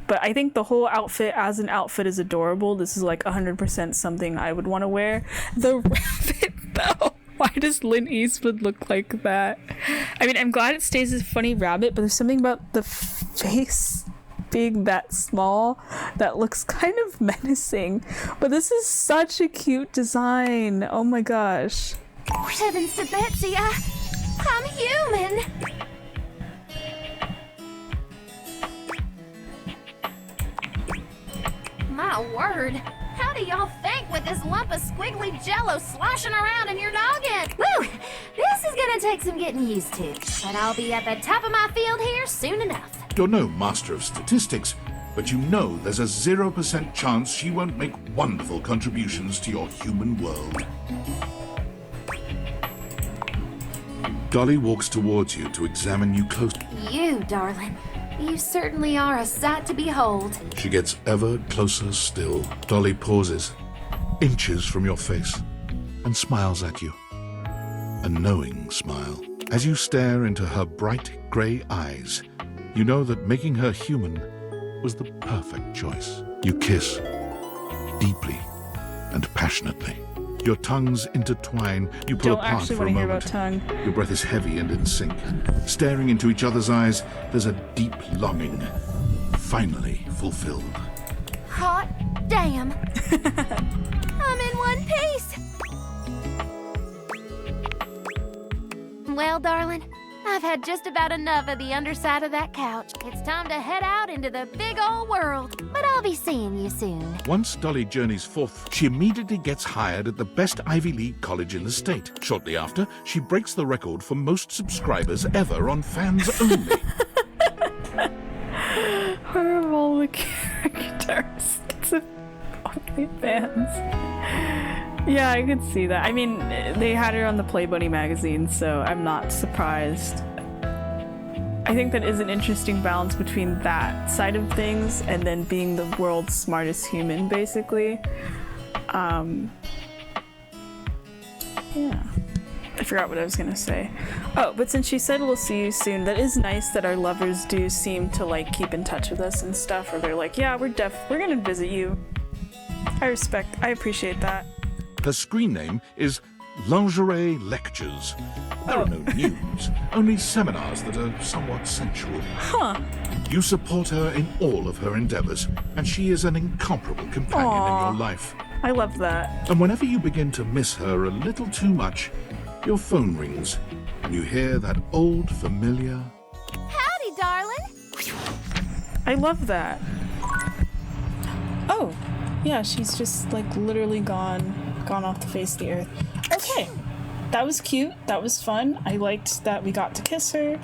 But I think the whole outfit as an outfit is adorable. This is like 100% something I would want to wear. The rabbit though. Why does Lynn Eastwood look like that? I mean, I'm glad it stays a funny rabbit, but there's something about the face being that small that looks kind of menacing. But this is such a cute design. Oh my gosh. Heavens to Betsy, I'm human! My word, how do y'all think with this lump of squiggly jello sloshing around in your noggin? Woo! This is gonna take some getting used to, but I'll be at the top of my field here soon enough. You're no master of statistics, but you know there's a 0% chance she won't make wonderful contributions to your human world. Dolly walks towards you to examine you closely. You, darling, you certainly are a sight to behold. She gets ever closer still. Dolly pauses, inches from your face, and smiles at you. A knowing smile. As you stare into her bright grey eyes, you know that making her human was the perfect choice. You kiss, deeply and passionately. Your tongues intertwine. You pull Don't apart actually for a want to hear about moment. tongue. Your breath is heavy and in sync. Staring into each other's eyes, there's a deep longing, finally fulfilled. Hot damn. I'm in one piece. Well, darling, I've had just about enough of the underside of that couch. It's time to head out into the big old world. But I'll be seeing you soon. Once Dolly journeys forth, she immediately gets hired at the best Ivy League college in the state. Shortly after, she breaks the record for most subscribers ever on Fans Only. Horrible the characters. It's only fans. Yeah, I could see that. I mean, they had her on the Play Bunny magazine, so I'm not surprised. I think that is an interesting balance between that side of things and then being the world's smartest human, basically. Yeah. I forgot what I was gonna say. Oh, but since she said we'll see you soon, that is nice that our lovers do seem to, like, keep in touch with us and stuff, or they're like, yeah, we're gonna visit you. I appreciate that. Her screen name is Lingerie Lectures. There are no news, only seminars that are somewhat sensual. Huh. You support her in all of her endeavors, and she is an incomparable companion in your life. I love that. And whenever you begin to miss her a little too much, your phone rings, and you hear that old familiar... Howdy, darling. I love that. Oh, yeah, she's just, like, literally gone off the face of the earth. Okay, that was cute. That was fun. I liked that we got to kiss her,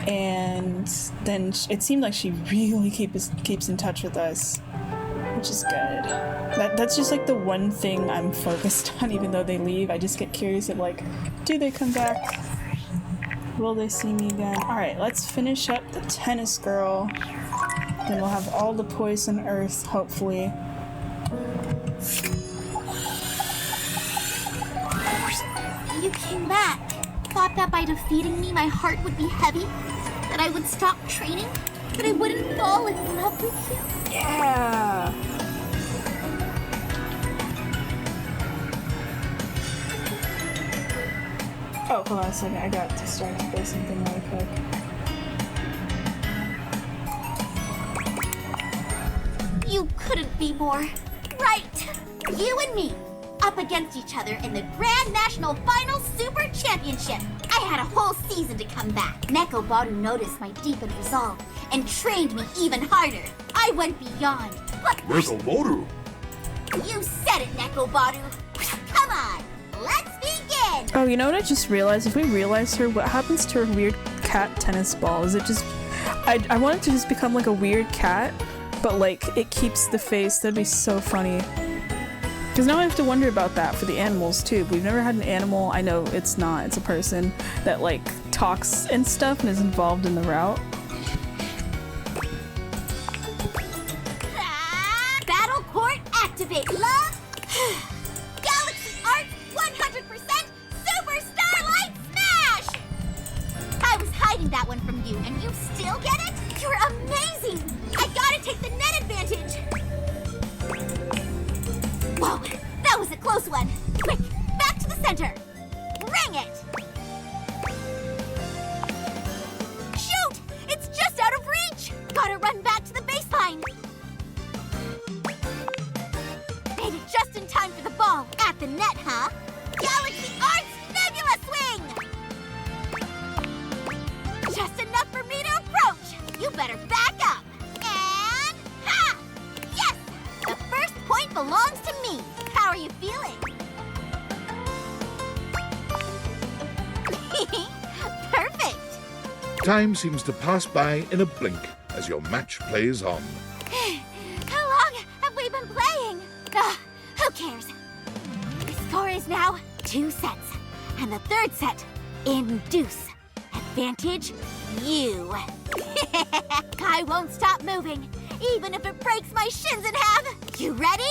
and then it seemed like she really keeps in touch with us, which is good. That's just like the one thing I'm focused on. Even though they leave, I just get curious of, like, do they come back? Will they see me again? All right, let's finish up the tennis girl. Then we'll have all the poise on Earth, hopefully. You came back. Thought that by defeating me, my heart would be heavy? That I would stop training? That I wouldn't fall in love with you? Yeah! Oh, hold on a second. I got to start to play something really quick. You couldn't be more right. You and me, up against each other in the Grand National Final Super Championship. I had a whole season to come back. Neko Baru noticed my deepened resolve and trained me even harder. I went beyond. But Neko Baru? You said it, Neko Baru. Come on, let's begin. Oh, you know what I just realized? If we realize her, what happens to her weird cat tennis ball? Is it just... I want it to just become like a weird cat, but like it keeps the face. That'd be so funny. Because now I have to wonder about that for the animals too. We've never had an animal, I know it's not, it's a person, that like talks and stuff and is involved in the route. Battle Court activate, love. Galaxy Arts 100% Super Starlight Smash! I was hiding that one from you, and you still get it? You're amazing! I gotta take the net advantage! Whoa, that was a close one. Quick, back to the center. Bring it! Shoot! It's just out of reach! Gotta run back to the baseline. Made it just in time for the ball. At the net, huh? Galaxy Arts Time seems to pass by in a blink as your match plays on. How long have we been playing? Who cares? The score is now 2 sets, and the third set in deuce. Advantage, you. I won't stop moving, even if it breaks my shins in half. You ready?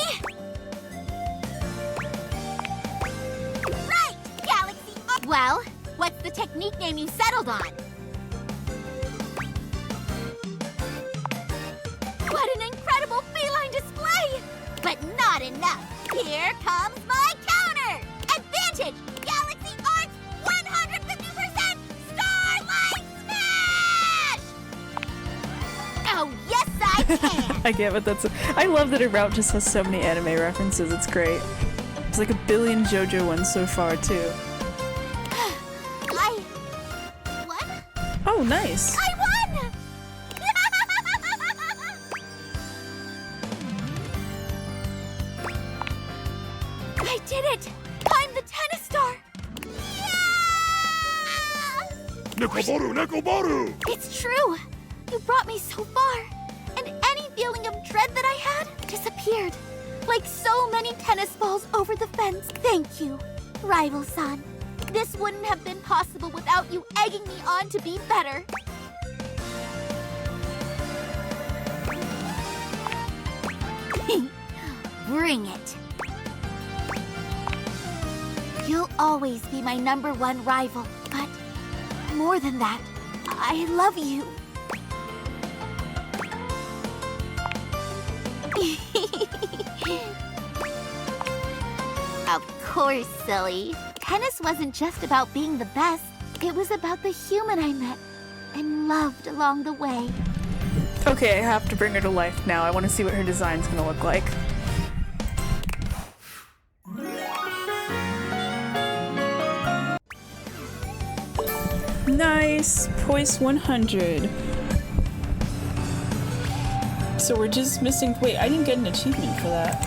Right, Galaxy. Well, what's the technique name you settled on? What an incredible feline display! But not enough. Here comes my counter! Advantage! Galaxy Arts 150% Starlight Smash! Oh, yes I can! I get what that's. I love that her route just has so many anime references. It's great. There's like a billion JoJo ones so far too. I won? Oh, nice. I won! I did it! I'm the tennis star! Nekoboru, Nekoboru! It's true! You brought me so far, and any feeling of dread that I had disappeared. Like so many tennis balls over the fence. Thank you, Rival-san. This wouldn't have been possible without you egging me on to be better. Bring it. You'll always be my #1 rival, but more than that, I love you. Of course, silly. Tennis wasn't just about being the best. It was about the human I met and loved along the way. Okay, I have to bring her to life now. I want to see what her design's gonna look like. Nice! Poise 100. So we're just missing. Wait, I didn't get an achievement for that.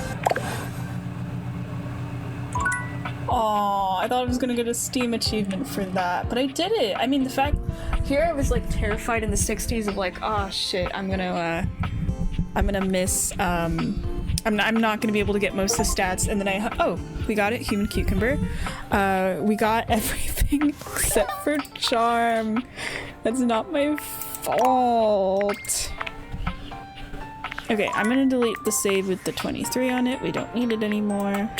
Aw, I thought I was gonna get a Steam achievement for that, but I did it! I mean, the fact. Here I was like terrified in the 60s of like, oh shit, I'm gonna miss, I'm not gonna be able to get most of the stats, and then oh, we got it, Human Cucumber. We got everything except for Charm. That's not my fault. Okay, I'm gonna delete the save with the 23 on it. We don't need it anymore.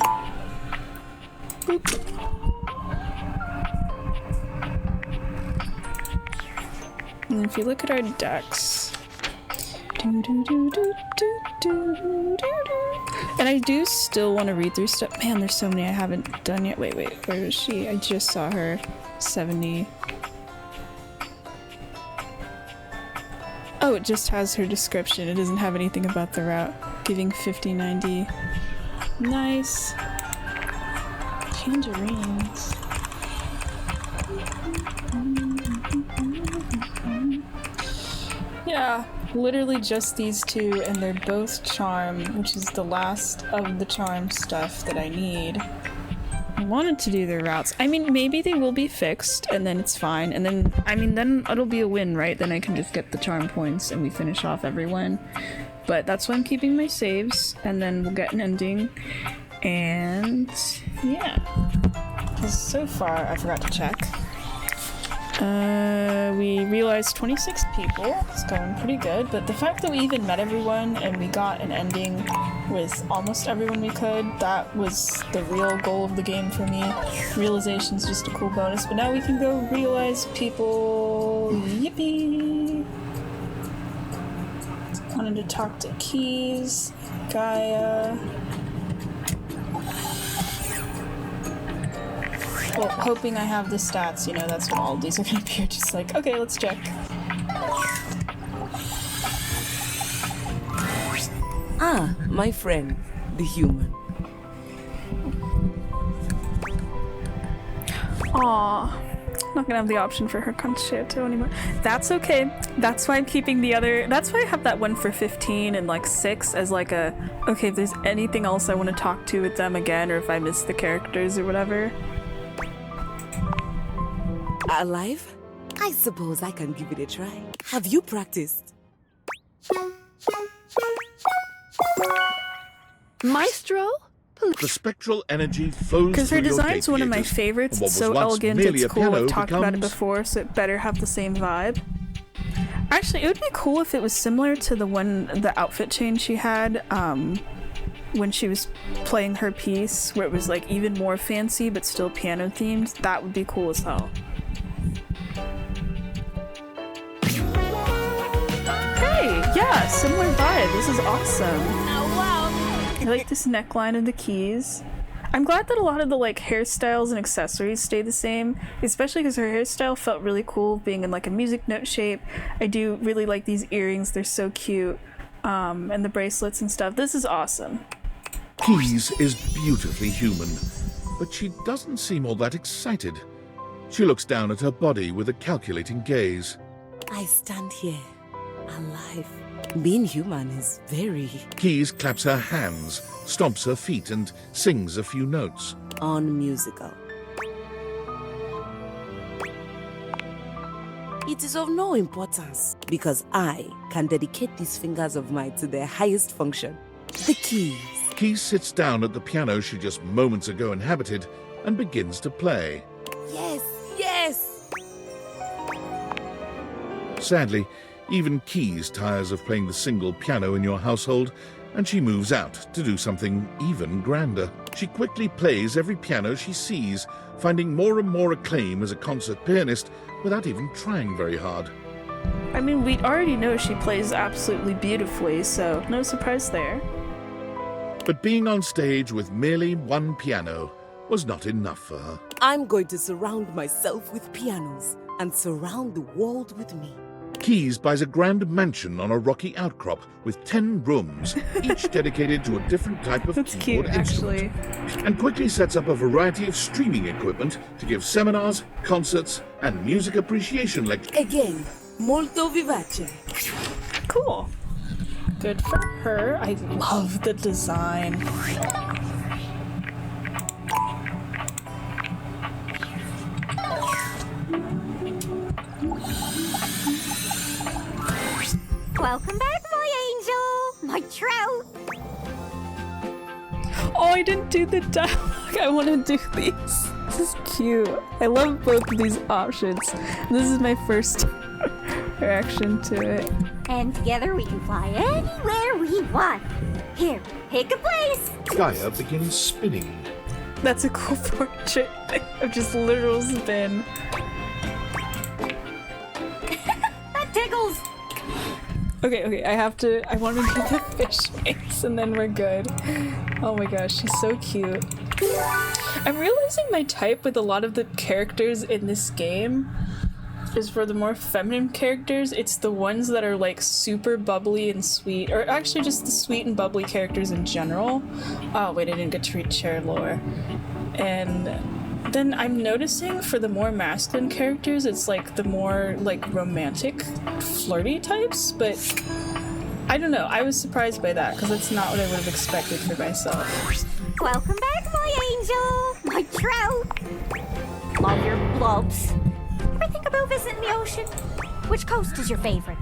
Boop. And if you look at our decks, and I do still want to read through stuff. Man, there's so many I haven't done yet. Wait, where is she? I just saw her. 70. Oh, it just has her description. It doesn't have anything about the route. Giving 50-90. Nice. Tangerines. Yeah, literally just these two, and they're both Charm, which is the last of the Charm stuff that I need. I wanted to do their routes. I mean, maybe they will be fixed, and then it's fine, and then, I mean, then it'll be a win, right? Then I can just get the Charm points, and we finish off everyone. But that's why I'm keeping my saves, and then we'll get an ending, and yeah. Because so far, I forgot to check. We realized 26 people. It's going pretty good, but the fact that we even met everyone and we got an ending with almost everyone we could, that was the real goal of the game for me. Realization's just a cool bonus, but now we can go realize people. Yippee! Wanted to talk to Keys, Gaia. Well, hoping I have the stats, you know, that's what all of these are gonna be. Just like, okay, let's check. Ah, my friend, the human. Aww. Not gonna have the option for her concerto anymore. That's okay. That's why I'm keeping the other. That's why I have that one for 15 and like 6 as like a. Okay, if there's anything else I want to talk to with them again, or if I miss the characters or whatever. Alive? I I suppose I can give it a try. Have you practiced? Maestro? The spectral energy flows Because her through your design's one of my data favorites. and what It's was so once elegant, merely it's a cool. piano I've talked about it becomes- before, so it better have the same vibe. Actually, it would be cool if it was similar to the outfit change she had when she was playing her piece, where it was like even more fancy but still piano themed. That would be cool as hell. Hey, yeah, similar vibe. This is awesome. Oh, wow. I like this neckline of the keys. I'm glad that a lot of the like hairstyles and accessories stay the same, especially because her hairstyle felt really cool being in like a music note shape. I do really like these earrings, they're so cute. And the bracelets and stuff. This is awesome. Keys is beautifully human, but she doesn't seem all that excited. She looks down at her body with a calculating gaze. I stand here, alive. Being human is very... Keys claps her hands, stomps her feet, and sings a few notes. unmusical. It is of no importance, because I can dedicate these fingers of mine to their highest function, the keys. Keys sits down at the piano she just moments ago inhabited and begins to play. Yes, yes! Sadly, even Keys tires of playing the single piano in your household, and she moves out to do something even grander. She quickly plays every piano she sees, finding more and more acclaim as a concert pianist without even trying very hard. I mean, we already know she plays absolutely beautifully, so no surprise there. But being on stage with merely one piano was not enough for her. I'm going to surround myself with pianos and surround the world with me. Keys buys a grand mansion on a rocky outcrop with 10 rooms, each dedicated to a different type of keyboard instrument, and quickly sets up a variety of streaming equipment to give seminars, concerts, and music appreciation lectures. Again, molto vivace. Cool. Good for her. I love the design. Welcome back, my angel! My trout! Oh, I didn't do the dialogue. I want to do these. This is cute. I love both of these options. This is my first reaction to it. And together we can fly anywhere we want. Here, pick a place! Gaia begins spinning. That's a cool portrait of just literal spin. That tickles! Okay, I want to do the fish face and then we're good. Oh my gosh, she's so cute. I'm realizing my type with a lot of the characters in this game is for the more feminine characters. It's the ones that are like super bubbly and sweet, or actually just the sweet and bubbly characters in general. Oh wait, I didn't get to read share lore. And then I'm noticing for the more masculine characters, it's like the more like romantic, flirty types, but I don't know. I was surprised by that because that's not what I would have expected for myself. Welcome back, my angel! My trout! Love your blobs. Ever think about visiting the ocean? Which coast is your favorite?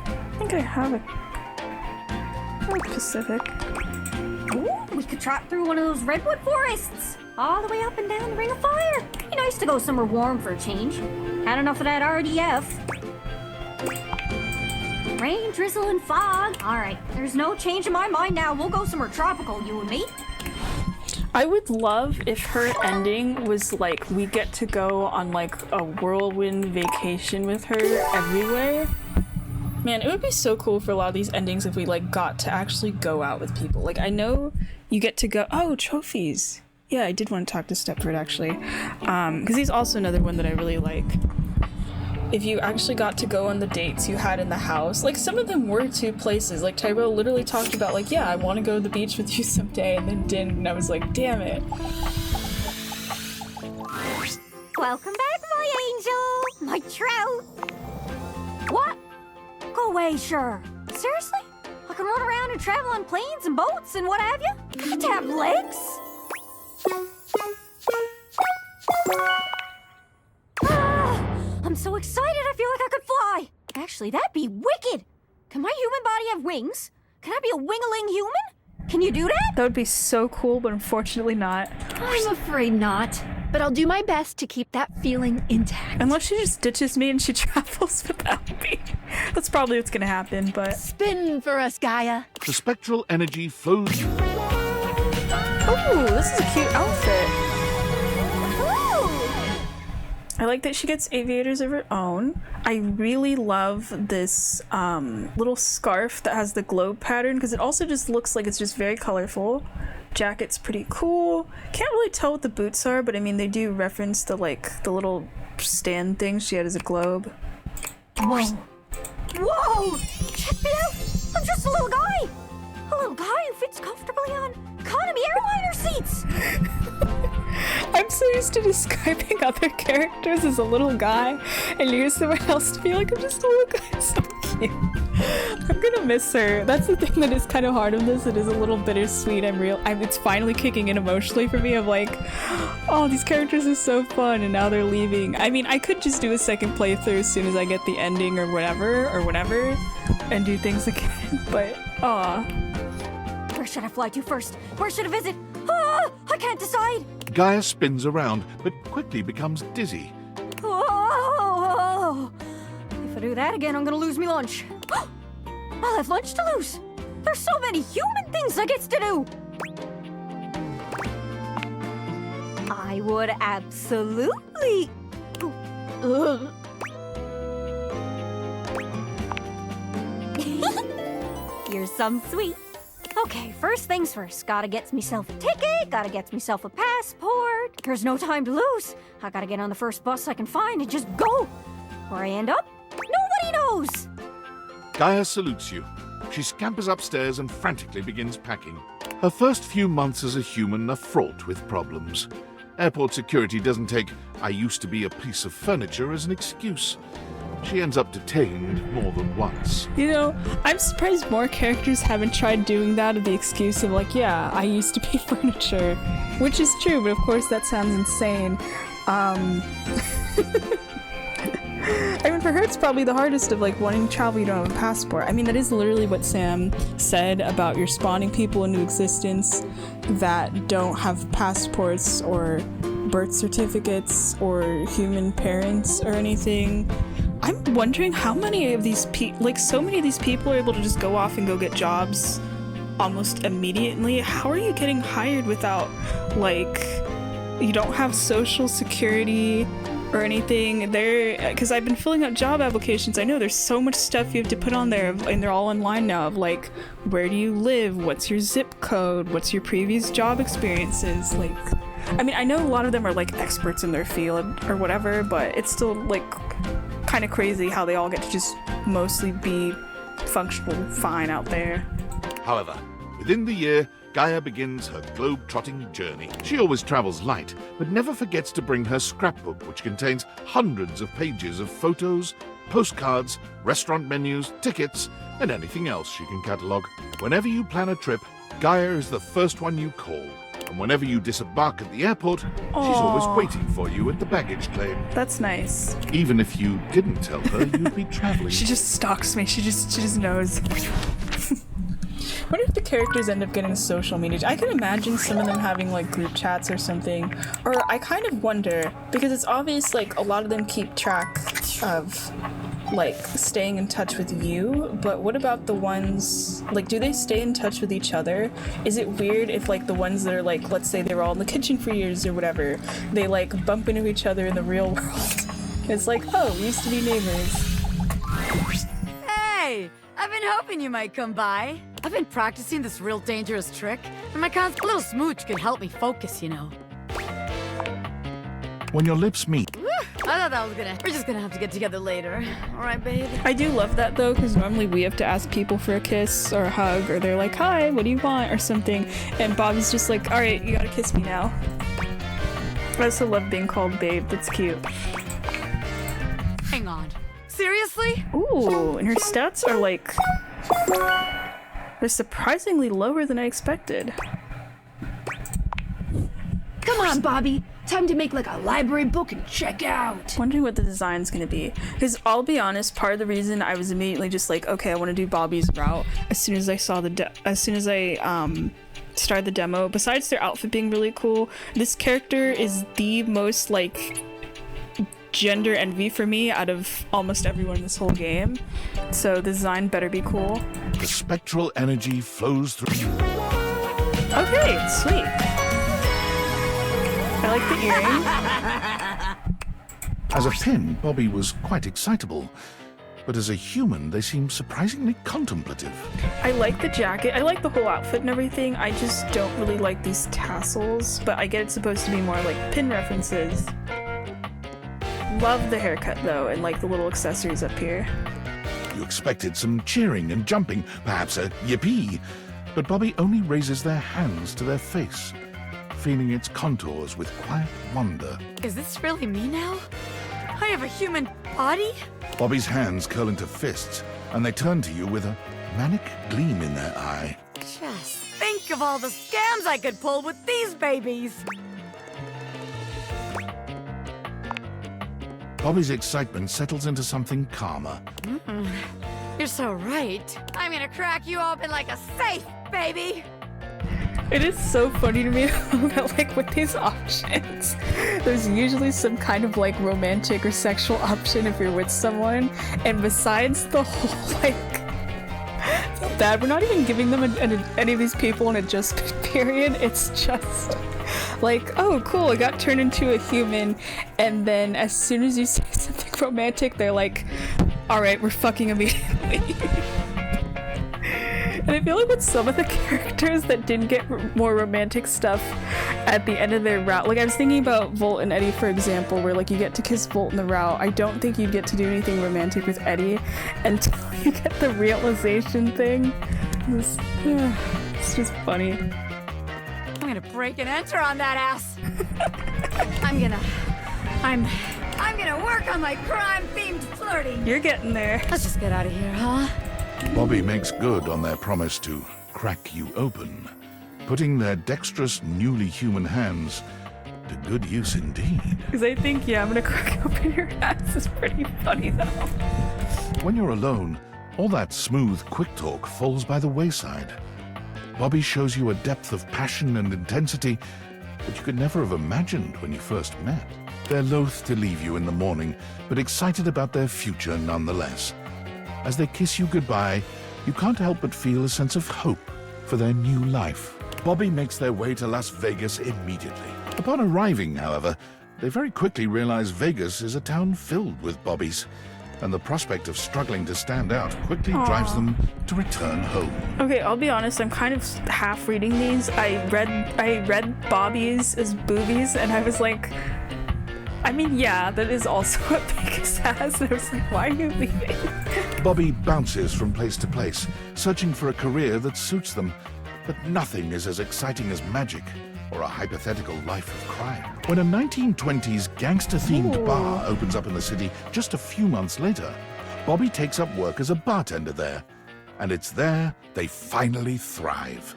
I think I have a Pacific. Ooh, we could trot through one of those redwood forests. All the way up and down the Ring of Fire. Be nice to go somewhere warm for a change. Had enough of that RDF. Rain, drizzle, and fog. Alright, there's no change in my mind now. We'll go somewhere tropical, you and me. I would love if her ending was like we get to go on like a whirlwind vacation with her everywhere. Man, it would be so cool for a lot of these endings if we like got to actually go out with people. Like I know you get to go, oh, trophies. Yeah, I did want to talk to Stepford actually. Because he's also another one that I really like. If you actually got to go on the dates you had in the house, like some of them were to places. Like Tyrell literally talked about like, yeah, I want to go to the beach with you someday, and then didn't, and I was like, damn it. Welcome back, my angel! My trout! What? Go away, sure. Seriously? I can run around and travel on planes and boats and what have you? I get to have legs? I'm so excited I feel like I could fly. Actually, that'd be wicked. Can my human body have wings? Can I be a wing-a-ling human? Can you do that? That would be so cool, but unfortunately not. I'm afraid not. But I'll do my best to keep that feeling intact. Unless she just ditches me and she travels without me. That's probably what's gonna happen, but... Spin for us, Gaia. The spectral energy flows. Ooh, this is a cute outfit. I like that she gets aviators of her own. I really love this little scarf that has the globe pattern because it also just looks like it's just very colorful. Jacket's pretty cool. Can't really tell what the boots are, but I mean they do reference the the little stand thing she had as a globe. Whoa. Whoa! Check me out! I'm just a little guy! A little guy who fits comfortably on economy airliner seats! I'm so used to describing other characters as a little guy, and you're someone else to be like, I'm just a little guy, so cute. I'm gonna miss her. That's the thing that is kind of hard on this. It is a little bittersweet. It's finally kicking in emotionally for me of like, oh, these characters are so fun, and now they're leaving. I mean, I could just do a second playthrough as soon as I get the ending or whatever, and do things again, but, aw. Where should I fly to first? Where should I visit? Ah, I can't decide! Gaia spins around, but quickly becomes dizzy. Oh, if I do that again, I'm gonna lose me lunch. I'll have lunch to lose. There's so many human things I gets to do. I would absolutely. You're some sweet. Okay, first things first. Gotta get myself a ticket, gotta get myself a passport. There's no time to lose. I gotta get on the first bus I can find and just go. Where I end up, nobody knows. Gaia salutes you. She scampers upstairs and frantically begins packing. Her first few months as a human are fraught with problems. Airport security doesn't take "I used to be a piece of furniture" as an excuse. She ends up detained more than once. You know, I'm surprised more characters haven't tried doing that with the excuse of like, yeah, I used to be furniture. Which is true, but of course that sounds insane. I mean, for her it's probably the hardest of like wanting to travel, you don't have a passport. I mean, that is literally what Sam said about you're spawning people into existence that don't have passports or birth certificates or human parents or anything. I'm wondering how many of these so many of these people are able to just go off and go get jobs almost immediately. How are you getting hired without, like, you don't have social security or anything there? Because I've been filling out job applications. I know there's so much stuff you have to put on there, and they're all online now of like, where do you live? What's your zip code? What's your previous job experiences? Like, I mean, I know a lot of them are like experts in their field or whatever, but it's still like kind of crazy how they all get to just mostly be functional fine out there. However, within the year, Gaia begins her globe-trotting journey. She always travels light, but never forgets to bring her scrapbook, which contains hundreds of pages of photos, postcards, restaurant menus, tickets, and anything else she can catalogue. Whenever you plan a trip, Gaia is the first one you call. And whenever you disembark at the airport, she's always waiting for you at the baggage claim. That's nice. Even if you didn't tell her you'd be traveling. She just stalks me. She just knows. What if the characters end up getting social media? I can imagine some of them having like group chats or something. Or I kind of wonder, because it's obvious like a lot of them keep track of like staying in touch with you, but what about the ones, like, do they stay in touch with each other? Is it weird if like the ones that are like, let's say they were all in the kitchen for years or whatever, they like bump into each other in the real world? It's like, oh, we used to be neighbors. Hey, I've been hoping you might come by. I've been practicing this real dangerous trick, and my a little smooch can help me focus, you know. When your lips meet, I thought that was we're just gonna have to get together later. All right, babe? I do love that though, because normally we have to ask people for a kiss or a hug, or they're like, hi, what do you want, or something, and Bobby's just like, all right, you gotta kiss me now. I also love being called babe. That's cute. Hang on. Seriously? Ooh, and her stats are like, they're surprisingly lower than I expected. Come on, Bobby. Time to make like a library book and check out. Wondering what the design's gonna be, because I'll be honest, part of the reason I was immediately just like, okay, I want to do Bobby's route as soon as I saw started the demo. Besides their outfit being really cool, this character is the most like gender envy for me out of almost everyone in this whole game, so the design better be cool. The spectral energy flows through you. Okay, sweet. I like the earring. As a pin, Bobby was quite excitable, but as a human, they seem surprisingly contemplative. I like the jacket, I like the whole outfit and everything, I just don't really like these tassels, but I get it's supposed to be more like pin references. Love the haircut though, and like the little accessories up here. You expected some cheering and jumping, perhaps a yippee, but Bobby only raises their hands to their face, feeling its contours with quiet wonder. Is this really me now? I have a human body? Bobby's hands curl into fists, and they turn to you with a manic gleam in their eye. Just think of all the scams I could pull with these babies! Bobby's excitement settles into something calmer. You're so right. I'm gonna crack you open like a safe, baby! It is so funny to me that like with these options, there's usually some kind of like romantic or sexual option if you're with someone, and besides the whole like that we're not even giving them any of these people an adjustment period, it's just like, oh cool, I got turned into a human, and then as soon as you say something romantic, they're like, alright, we're fucking immediately. And I feel like with some of the characters that didn't get more romantic stuff at the end of their route, like I was thinking about Volt and Eddie, for example, where like you get to kiss Volt in the route. I don't think you'd get to do anything romantic with Eddie until you get the realization thing. It's just funny. I'm gonna break and enter on that ass! I'm gonna work on my crime-themed flirting! You're getting there. Let's just get out of here, huh? Bobby makes good on their promise to crack you open, putting their dexterous, newly human hands to good use indeed. Because I think, yeah, I'm gonna crack open your ass is pretty funny though. When you're alone, all that smooth, quick talk falls by the wayside. Bobby shows you a depth of passion and intensity that you could never have imagined when you first met. They're loath to leave you in the morning, but excited about their future nonetheless. As they kiss you goodbye, you can't help but feel a sense of hope for their new life. Bobby makes their way to Las Vegas immediately. Upon arriving, however, they very quickly realize Vegas is a town filled with Bobbies, and the prospect of struggling to stand out quickly drives them to return home. Okay, I'll be honest, I'm kind of half reading these. I read Bobbies as boobies, and I was like, I mean, yeah, that is also what Vegas has. And I was like, why are you leaving? Bobby bounces from place to place, searching for a career that suits them, but nothing is as exciting as magic or a hypothetical life of crime. When a 1920s gangster-themed bar opens up in the city just a few months later, Bobby takes up work as a bartender there, and it's there they finally thrive.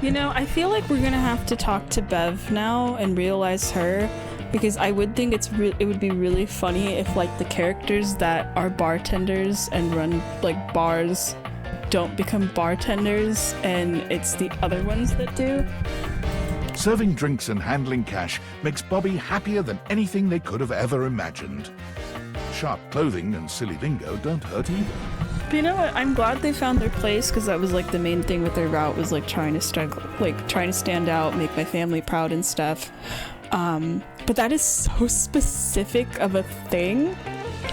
You know, I feel like we're gonna have to talk to Bev now and realize her, because I would think it would be really funny if like the characters that are bartenders and run like bars don't become bartenders and it's the other ones that do. Serving drinks and handling cash makes Bobby happier than anything they could have ever imagined. Sharp clothing and silly lingo don't hurt either. But you know what? I'm glad they found their place, because that was like the main thing with their route, was like trying to stand out, make my family proud and stuff. But that is so specific of a thing,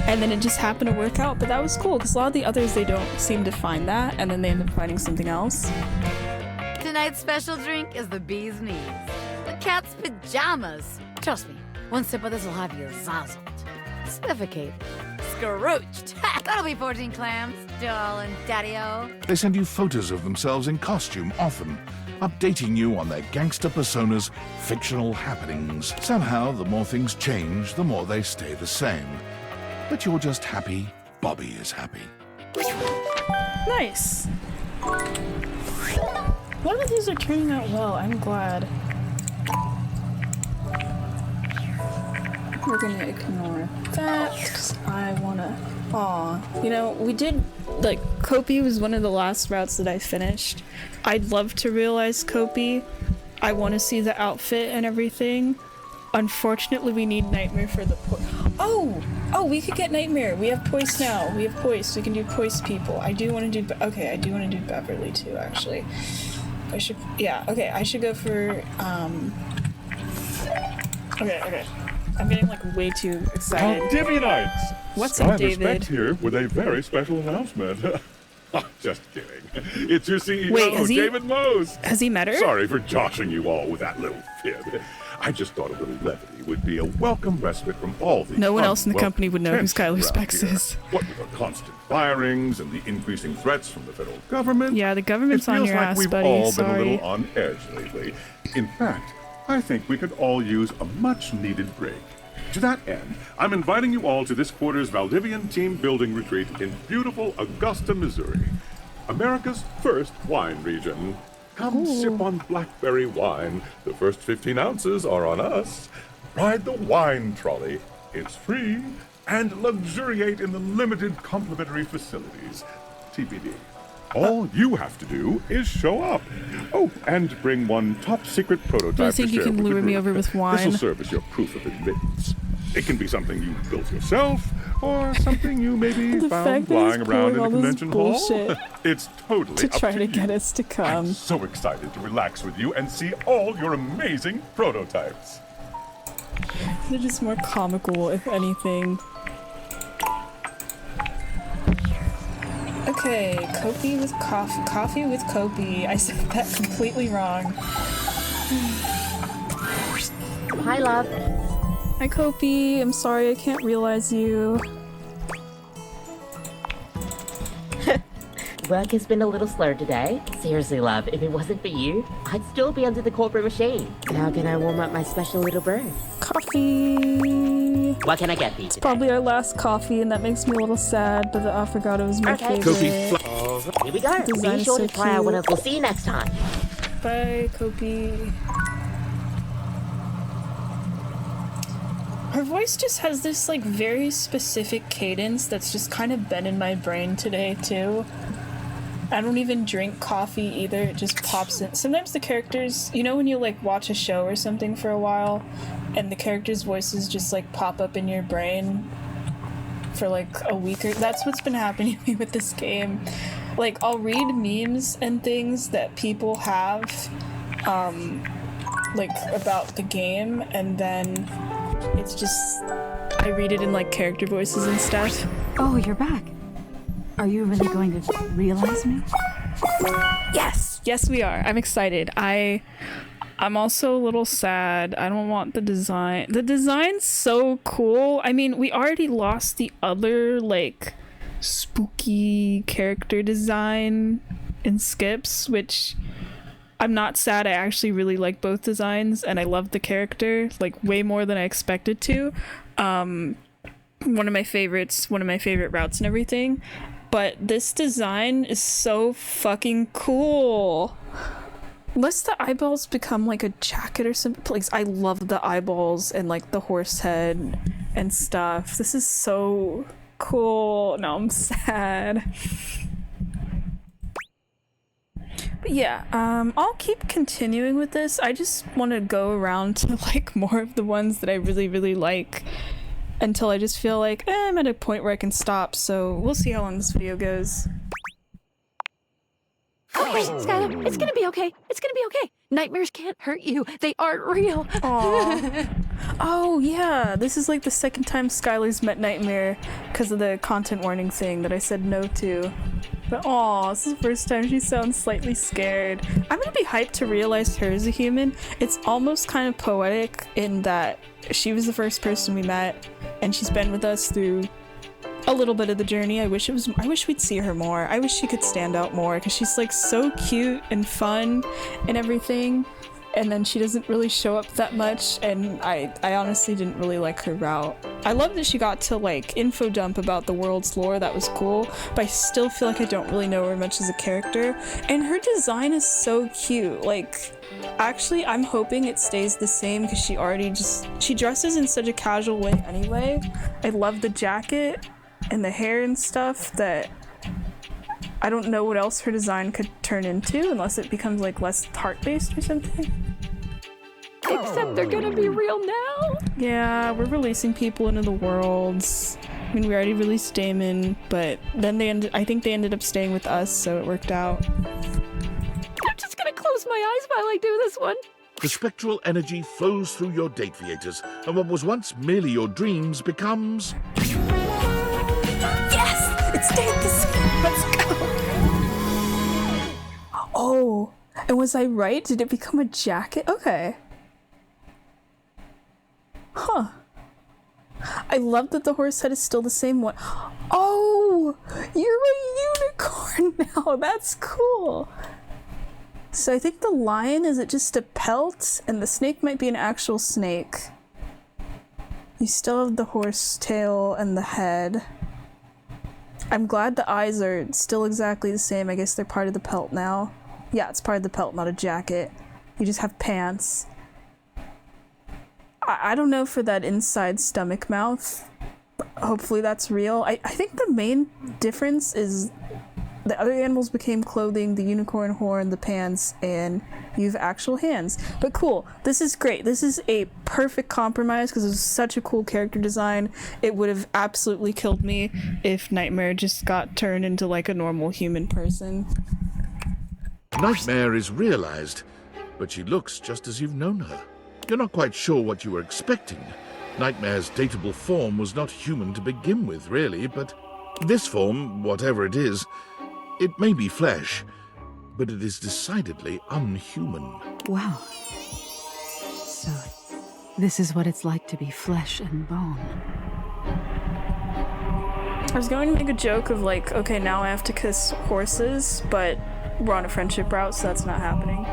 and then it just happened to work out. But that was cool, because a lot of the others, they don't seem to find that, and then they end up finding something else. Tonight's special drink is the bee's knees. The cat's pajamas. Trust me, one sip of this will have you zazzled, suffocated, scrooched. That'll be 14 clams, darling daddy-o. They send you photos of themselves in costume often, updating you on their gangster personas' fictional happenings. Somehow, the more things change, the more they stay the same. But you're just happy Bobby is happy. Nice. A lot of these are turning out well. I'm glad. we're gonna ignore that because I wanna. Aw, you know, we did, like, Kopi was one of the last routes that I finished. I'd love to realize Kopi. I want to see the outfit and everything. Unfortunately, we need Nightmare for the Oh, we could get Nightmare. We have Poist now. We have Poist. We can do Poist people. I do want to do. Okay, I do want to do Beverly too. Actually, I should. Yeah. Okay, I should go for. Okay. I'm getting like way too excited. Divianites! What's Sky up, David? Respect here with a very special announcement. Just kidding. It's your CEO, Wait, David Most. Has he met her? Sorry for joshing you all with that little fib. I just thought a little levity would be a welcome respite from all the No one else in the company would know who tension Skylar around Specs here. is. What with the constant firings and the increasing threats from the federal government. Yeah, the government's it on feels your like ass, we've buddy. all Sorry. been a little on edge lately. In fact, I think we could all use a much-needed break. To that end, I'm inviting you all to this quarter's Valdivian team building retreat in beautiful Augusta, Missouri, America's first wine region. Come sip on blackberry wine. The first 15 ounces are on us. Ride the wine trolley. It's free. And luxuriate in the limited complimentary facilities. TBD. All you have to do is show up. Oh, and bring one top-secret prototype Do you think to you share can with the lure me group. over with This will wine? serve as your proof of admittance. It can be something you built yourself, or something you maybe The found fact that he's lying around in a pulling all this convention hall. bullshit It's totally to up try to to you. get us to come. I'm so excited to relax with you and see all your amazing prototypes. They're just more comical, if anything. Okay, Kopi with coffee. Coffee with Kopi. I said that completely wrong. Hi, love. Hi, Kopi. I'm sorry I can't realize you. Work has been a little slow today. Seriously, love, if it wasn't for you, I'd still be under the corporate machine. How can I warm up my special little brew? Coffee. What can I get thee It's today? probably our last coffee, and that makes me a little sad, but the avocado was my Okay. favorite. Here we go. Design Be is sure so to try out one cute. of. We'll see you next time. Bye, Kopi. Her voice just has this like very specific cadence that's just kind of been in my brain today too. I don't even drink coffee either, it just pops in. Sometimes the characters, you know when you like watch a show or something for a while and the characters' voices just like pop up in your brain for like a week or that's what's been happening to me with this game. Like I'll read memes and things that people have like about the game and then it's just I read it in like character voices and stuff. Oh, you're back. Are you really going to realize me? Yes, we are. I'm excited. I'm also a little sad. I don't want the design. The design's so cool. I mean, we already lost the other like spooky character design in Skips, which I'm not sad. I actually really like both designs and I love the character like way more than I expected to. One of my favorites, one of my favorite routes and everything. But this design is so fucking cool. Unless the eyeballs become like a jacket or something. Please, I love the eyeballs and like the horse head and stuff. This is so cool. No, I'm sad. But yeah, I'll keep continuing with this. I just want to go around to like more of the ones that I really, really like until I just feel like I'm at a point where I can stop. So we'll see how long this video goes. Okay, Skylar, it's gonna be okay. It's gonna be okay. Nightmares can't hurt you. They aren't real. Aw. Oh yeah, this is like the second time Skylar's met Nightmare because of the content warning thing that I said no to. But aw, this is the first time she sounds slightly scared. I'm gonna be hyped to realize her as a human. It's almost kind of poetic in that she was the first person we met and she's been with us through a little bit of the journey. I wish we'd see her more. I wish she could stand out more because she's like so cute and fun and everything. and then she doesn't really show up that much, and I honestly didn't really like her route. I love that she got to like info dump about the world's lore, that was cool, but I still feel like I don't really know her much as a character, and her design is so cute. Like, actually I'm hoping it stays the same because she dresses in such a casual way anyway. I love the jacket and the hair and stuff that I don't know what else her design could turn into unless it becomes like less heart-based or something. Except they're gonna be real now? Yeah, we're releasing people into the worlds. I mean, we already released Damon, but then I think they ended up staying with us, so it worked out. I'm just gonna close my eyes while I do this one. The spectral energy flows through your date theaters, and what was once merely your dreams becomes... Yes! It stayed the same! Let's go! Oh, and was I right? Did it become a jacket? Okay. Huh. I love that the horse head is still the same one. Oh! You're a unicorn now! That's cool! So I think the lion, is it just a pelt? And the snake might be an actual snake. You still have the horse tail and the head. I'm glad the eyes are still exactly the same. I guess they're part of the pelt now. Yeah, it's part of the pelt, not a jacket. You just have pants. I don't know for that inside stomach mouth. Hopefully that's real. I think the main difference is the other animals became clothing, the unicorn horn, the pants, and you have actual hands. But cool, this is great. This is a perfect compromise because it was such a cool character design. It would have absolutely killed me if Nightmare just got turned into like a normal human person. Nightmare is realized, but she looks just as you've known her. You're not quite sure what you were expecting. Nightmare's dateable form was not human to begin with, really, but this form, whatever it is, it may be flesh, but it is decidedly unhuman. Wow. So, this is what it's like to be flesh and bone. I was going to make a joke of like, okay, now I have to kiss horses, but we're on a friendship route, so that's not happening.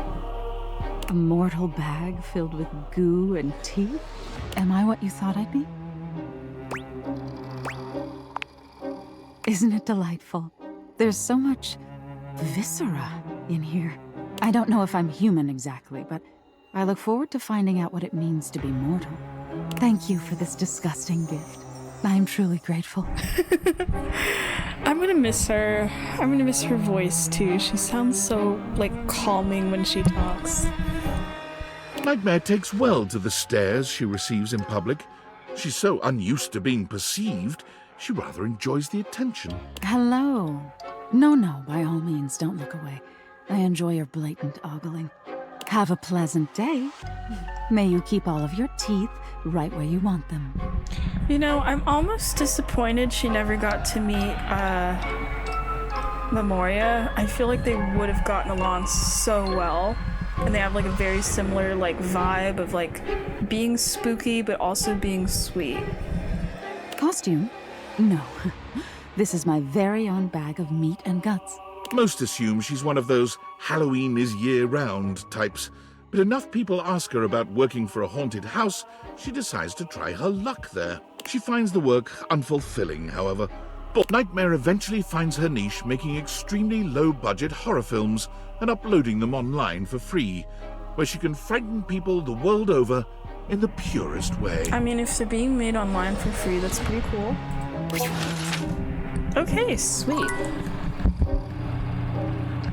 A mortal bag filled with goo and teeth? Am I what you thought I'd be? Isn't it delightful? There's so much viscera in here. I don't know if I'm human exactly, but I look forward to finding out what it means to be mortal. Thank you for this disgusting gift. I am truly grateful. I'm gonna miss her. I'm gonna miss her voice too. She sounds so, like, calming when she talks. Nightmare takes well to the stares she receives in public. She's so unused to being perceived, she rather enjoys the attention. Hello. No, by all means, don't look away. I enjoy your blatant ogling. Have a pleasant day. May you keep all of your teeth right where you want them. You know, I'm almost disappointed she never got to meet, Memoria. I feel like they would have gotten along so well. And they have, like, a very similar, like, vibe of, like, being spooky, but also being sweet. Costume? No. This is my very own bag of meat and guts. Most assume she's one of those Halloween is year-round types, but enough people ask her about working for a haunted house, she decides to try her luck there. She finds the work unfulfilling, however. But Nightmare eventually finds her niche making extremely low-budget horror films and uploading them online for free, where she can frighten people the world over in the purest way. I mean, if they're being made online for free, that's pretty cool. Okay, sweet.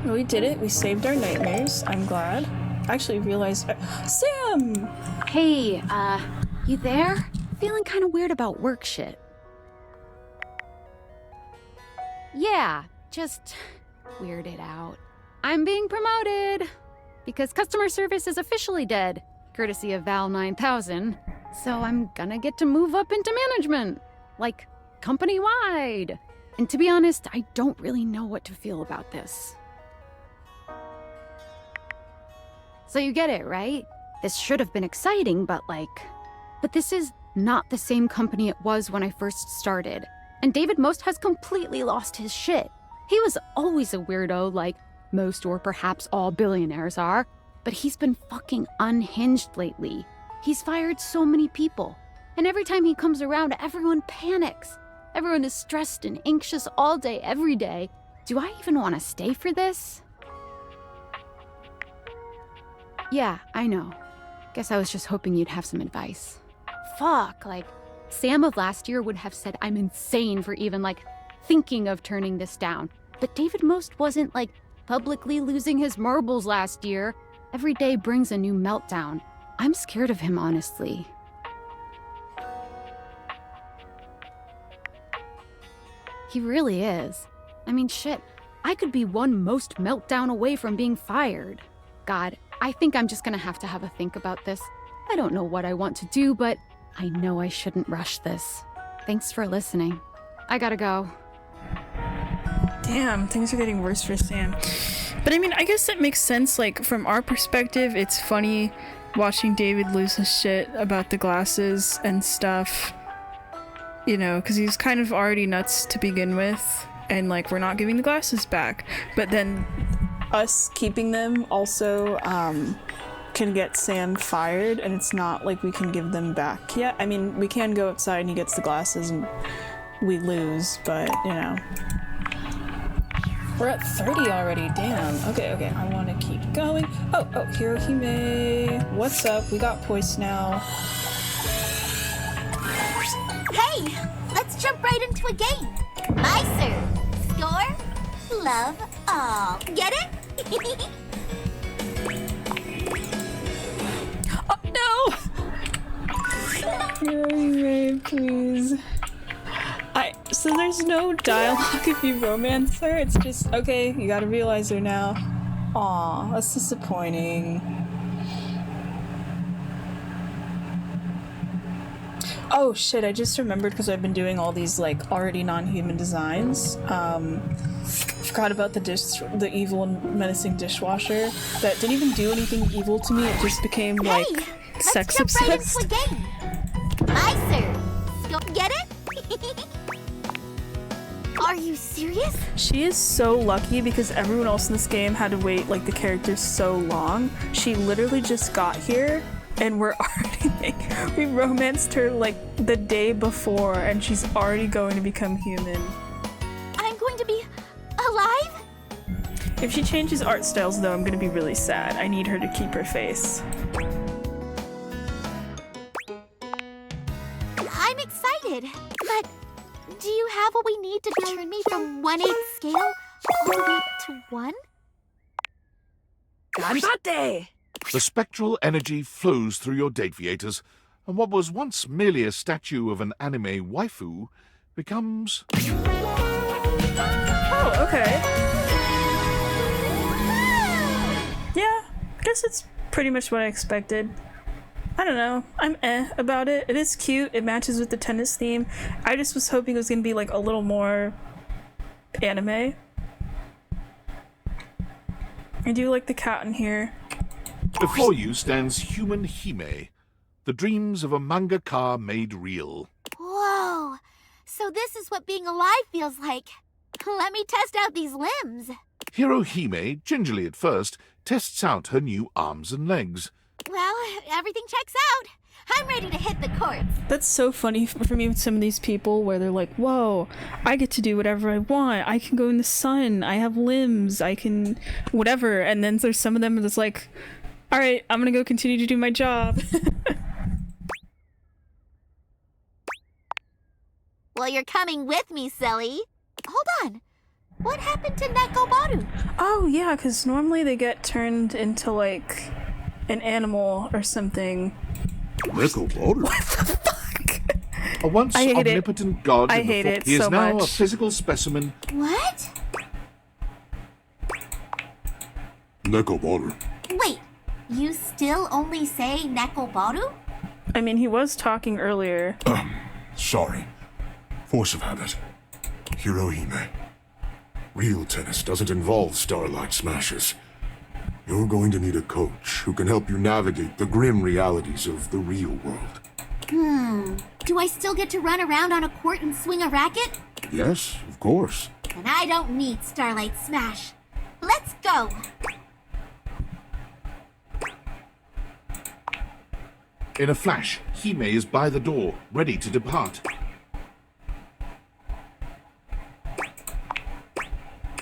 Well, we did it. We saved our nightmares. I'm glad. I actually realized... Sam! Hey, you there? Feeling kind of weird about work shit. Yeah, just weirded out. I'm being promoted because customer service is officially dead, courtesy of Val 9000. So I'm gonna get to move up into management, like company-wide. And to be honest, I don't really know what to feel about this. So you get it, right? This should have been exciting, but this is not the same company it was when I first started. And David Most has completely lost his shit. He was always a weirdo, like most or perhaps all billionaires are. but he's been fucking unhinged lately. He's fired so many people, and every time he comes around, everyone panics. Everyone is stressed and anxious all day, every day. Do I even want to stay for this? Yeah, I know. Guess I was just hoping you'd have some advice. Fuck, like, Sam of last year would have said I'm insane for even, like, thinking of turning this down. But David Most wasn't, like, publicly losing his marbles last year. Every day brings a new meltdown. I'm scared of him, honestly. He really is. I mean, shit, I could be one Most meltdown away from being fired. God, I think I'm just gonna have to have a think about this. I don't know what I want to do, but I know I shouldn't rush this. Thanks for listening. I gotta go. Damn, things are getting worse for Sam. But I mean, I guess that makes sense. Like, from our perspective, it's funny watching David lose his shit about the glasses and stuff. You know, because he's kind of already nuts to begin with. And, like, we're not giving the glasses back. But then us keeping them also can get Sam fired. And it's not like we can give them back yet. I mean, we can go outside and he gets the glasses and we lose. But, you know. We're at 30 already, damn. Okay, I want to keep going. Oh, Hirohime. What's up? We got poise now. Hey, let's jump right into a game. My serve. Score, love, all. Get it? Oh, no! Hirohime, please. So there's no dialogue if you romance her? It's just, okay, you gotta realize her now. Aw, that's disappointing. Oh shit, I just remembered because I've been doing all these, like, already non-human designs. Forgot about the evil and menacing dishwasher that didn't even do anything evil to me, it just became, like, sex obsessed. Right into a game. My serve. Get it? Are you serious? She is so lucky because everyone else in this game had to wait, like, the characters so long. She literally just got here and we're already we romanced her like the day before and she's already going to become human. I'm going to be alive? If she changes art styles though, I'm gonna be really sad. I need her to keep her face. I'm excited, but do you have what we need to turn me from 1/8 scale all the way to 1? Ganbate! The spectral energy flows through your deviators, and what was once merely a statue of an anime waifu becomes... Oh, okay. Yeah, I guess it's pretty much what I expected. I don't know. I'm about it. It is cute. It matches with the tennis theme. I just was hoping it was going to be like a little more anime. I do like the cat in here. Before you stands Human Hime, the dreams of a mangaka made real. Whoa! So this is what being alive feels like. Let me test out these limbs. Hirohime, gingerly at first, tests out her new arms and legs. Well, everything checks out. I'm ready to hit the courts. That's so funny for me with some of these people where they're like, whoa, I get to do whatever I want. I can go in the sun. I have limbs. I can whatever. And then there's some of them that's like, all right, I'm going to go continue to do my job. Well, you're coming with me, silly. Hold on. What happened to Nekomaru? Oh, yeah, because normally they get turned into, like, an animal or something. Nekomaru? What the fuck? A once I hate omnipotent god I in the hate it he is so now much. a physical specimen. What? Nekomaru. Wait, you still only say Nekomaru? I mean, he was talking earlier. Sorry. Force of habit. Hirohime. Real tennis doesn't involve starlight smashes. You're going to need a coach who can help you navigate the grim realities of the real world. Do I still get to run around on a court and swing a racket? Yes, of course. And I don't need Starlight Smash. Let's go! In a flash, Hime is by the door, ready to depart.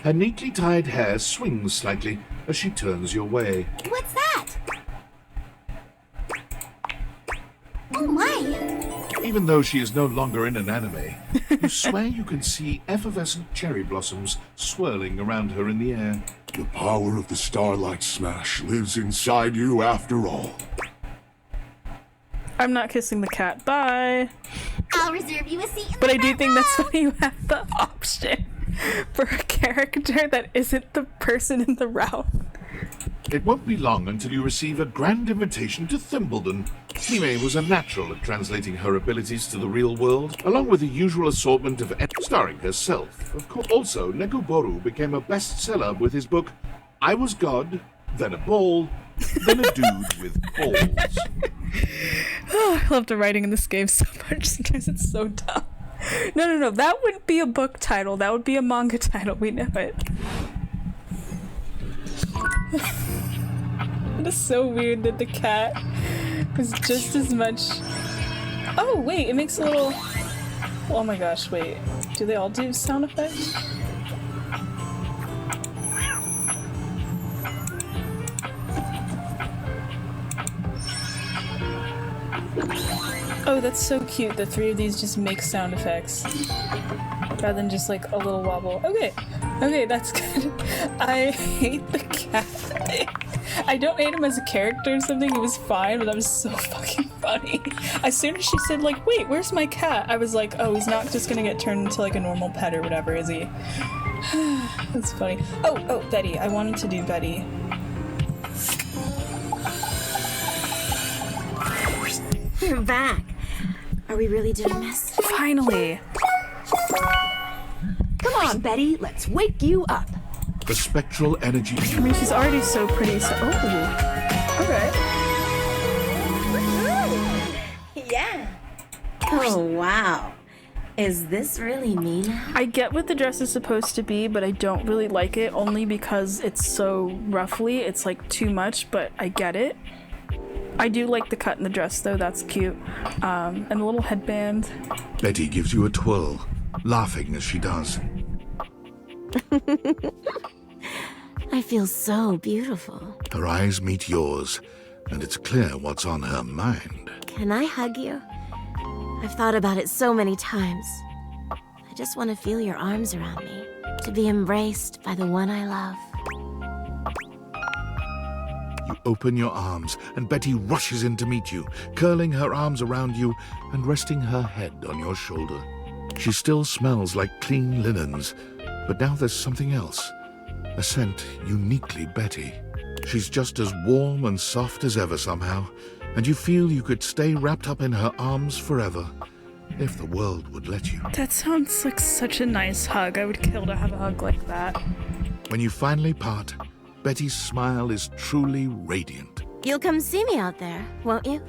Her neatly tied hair swings slightly as she turns your way. What's that? Oh my! Even though she is no longer in an anime, you swear you can see effervescent cherry blossoms swirling around her in the air. The power of the Starlight Smash lives inside you after all. I'm not kissing the cat. Bye. I'll reserve you a seat in But the I do front think that's row. when you have the option for a character that isn't the person in the route. It won't be long until you receive a grand invitation to Thimbledon. Hime was a natural at translating her abilities to the real world, along with the usual assortment of starring herself. Of course, also, Neguboru became a bestseller with his book, I Was God, Then a Ball, Then a Dude with Balls. Oh, I love the writing in this game so much. Sometimes it's so dumb. No. That wouldn't be a book title. That would be a manga title. We know it. It is so weird that the cat is just as much... Oh, wait. It makes a little... Oh my gosh, wait. Do they all do sound effects? Oh, that's so cute. The three of these just make sound effects rather than just like a little wobble. Okay, that's good. I hate the cat. I don't hate him as a character or something. He was fine, but that was so fucking funny. As soon as she said like, wait, where's my cat? I was like, oh, he's not just gonna get turned into like a normal pet or whatever, is he? That's funny. Oh, Betty. I wanted to do Betty. We're back. Are we really doing this? Finally. Come on, Betty, let's wake you up. The spectral energy... I mean, she's already so pretty, so... Oh. Okay. Yeah. Oh, wow. Is this really me now? I get what the dress is supposed to be, but I don't really like it, only because it's so roughly. It's like too much, but I get it. I do like the cut in the dress, though. That's cute. And the little headband. Betty gives you a twirl, laughing as she does. I feel so beautiful. Her eyes meet yours, and it's clear what's on her mind. Can I hug you? I've thought about it so many times. I just want to feel your arms around me, to be embraced by the one I love. You open your arms, and Betty rushes in to meet you, curling her arms around you and resting her head on your shoulder. She still smells like clean linens, but now there's something else. A scent uniquely Betty. She's just as warm and soft as ever somehow, and you feel you could stay wrapped up in her arms forever, if the world would let you. That sounds like such a nice hug. I would kill to have a hug like that. When you finally part, Betty's smile is truly radiant. You'll come see me out there, won't you?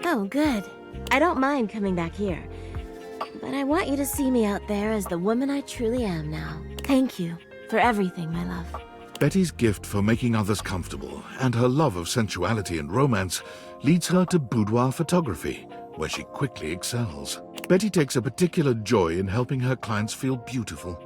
Oh, good. I don't mind coming back here. But I want you to see me out there as the woman I truly am now. Thank you for everything, my love. Betty's gift for making others comfortable and her love of sensuality and romance leads her to boudoir photography, where she quickly excels. Betty takes a particular joy in helping her clients feel beautiful.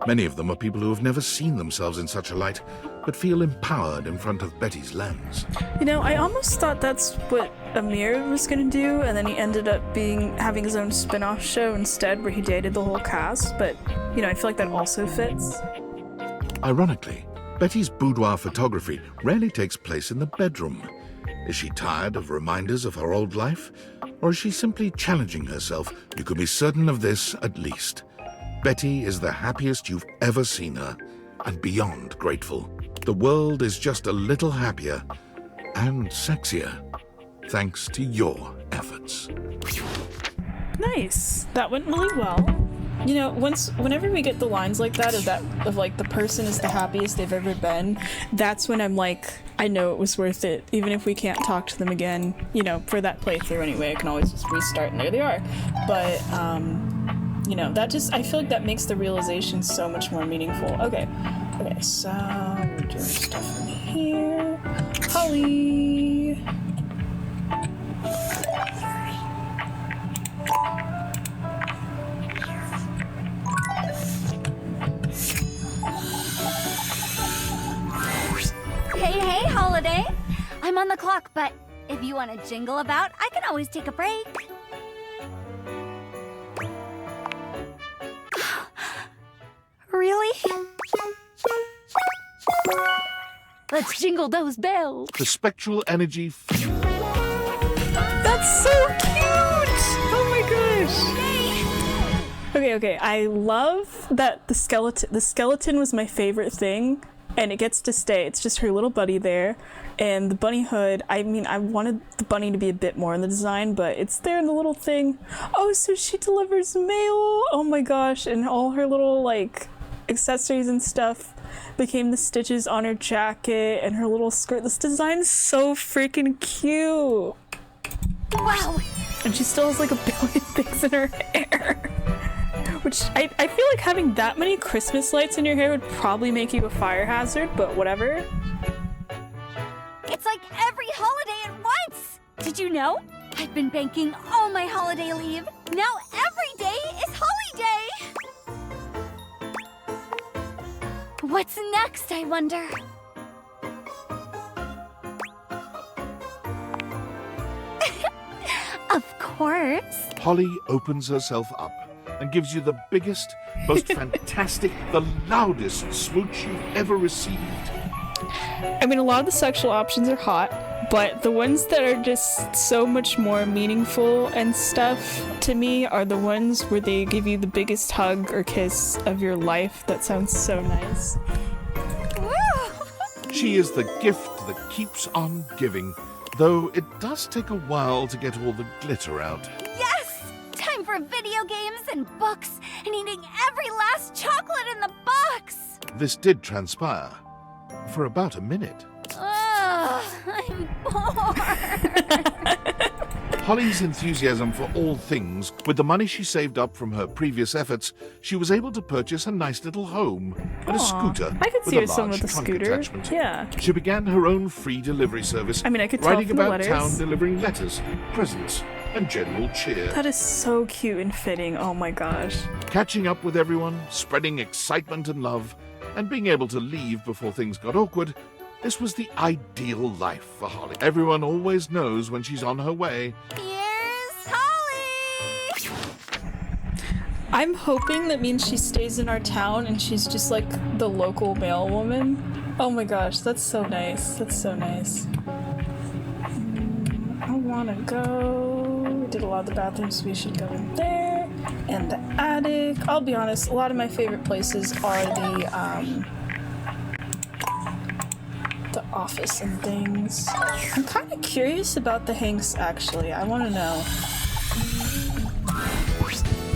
Many of them are people who have never seen themselves in such a light, but feel empowered in front of Betty's lens. You know, I almost thought that's what Amir was gonna do, and then he ended up having his own spin-off show instead, where he dated the whole cast, but, you know, I feel like that also fits. Ironically, Betty's boudoir photography rarely takes place in the bedroom. Is she tired of reminders of her old life? Or is she simply challenging herself? You can be certain of this, at least. Betty is the happiest you've ever seen her, and beyond grateful. The world is just a little happier and sexier, thanks to your efforts. Nice. That went really well. You know, whenever we get the lines like that of like the person is the happiest they've ever been, that's when I'm like, I know it was worth it, even if we can't talk to them again. You know, for that playthrough anyway, I can always just restart and there they are. But you know, that just, I feel like that makes the realization so much more meaningful. Okay, Okay, so we're doing stuff in here. Holly! Hey, Holiday! I'm on the clock, but if you want to jingle about, I can always take a break. Really? Let's jingle those bells. The spectral energy. That's so cute! Oh my gosh! Okay, I love that the skeleton was my favorite thing, and it gets to stay. It's just her little buddy there. And the bunny hood, I mean, I wanted the bunny to be a bit more in the design, but it's there in the little thing. Oh, so she delivers mail! Oh my gosh, and all her little, like, accessories and stuff became the stitches on her jacket and her little skirt. This design's so freaking cute! Wow! And she still has like a billion things in her hair. Which, I feel like having that many Christmas lights in your hair would probably make you a fire hazard, but whatever. It's like every holiday at once! Did you know? I've been banking all my holiday leave. Now every day is holiday! What's next, I wonder? Of course. Holly opens herself up and gives you the biggest, most fantastic, the loudest smooch you've ever received. I mean, a lot of the sexual options are hot, but the ones that are just so much more meaningful and stuff to me are the ones where they give you the biggest hug or kiss of your life. That sounds so nice. She is the gift that keeps on giving, though it does take a while to get all the glitter out. Yes! Time for video games and books and eating every last chocolate in the box! This did transpire for about a minute. Ugh, I'm bored. Holly's enthusiasm for all things, with the money she saved up from her previous efforts, she was able to purchase a nice little home and a scooter I could with see a her some large with a trunk scooter. attachment. Yeah. She began her own free delivery service, I mean, I could tell riding from the about letters. town delivering letters, presents, and general cheer. That is so cute and fitting. Oh my gosh. Catching up with everyone, spreading excitement and love, and being able to leave before things got awkward, this was the ideal life for Holly. Everyone always knows when she's on her way. Here's Holly! I'm hoping that means she stays in our town and she's just like the local mail woman. Oh my gosh, that's so nice. That's so nice. I wanna go. We did a lot of the bathrooms, so we should go in there. And the attic. I'll be honest, a lot of my favorite places are the office and things. I'm kind of curious about the Hanks, actually. I want to know.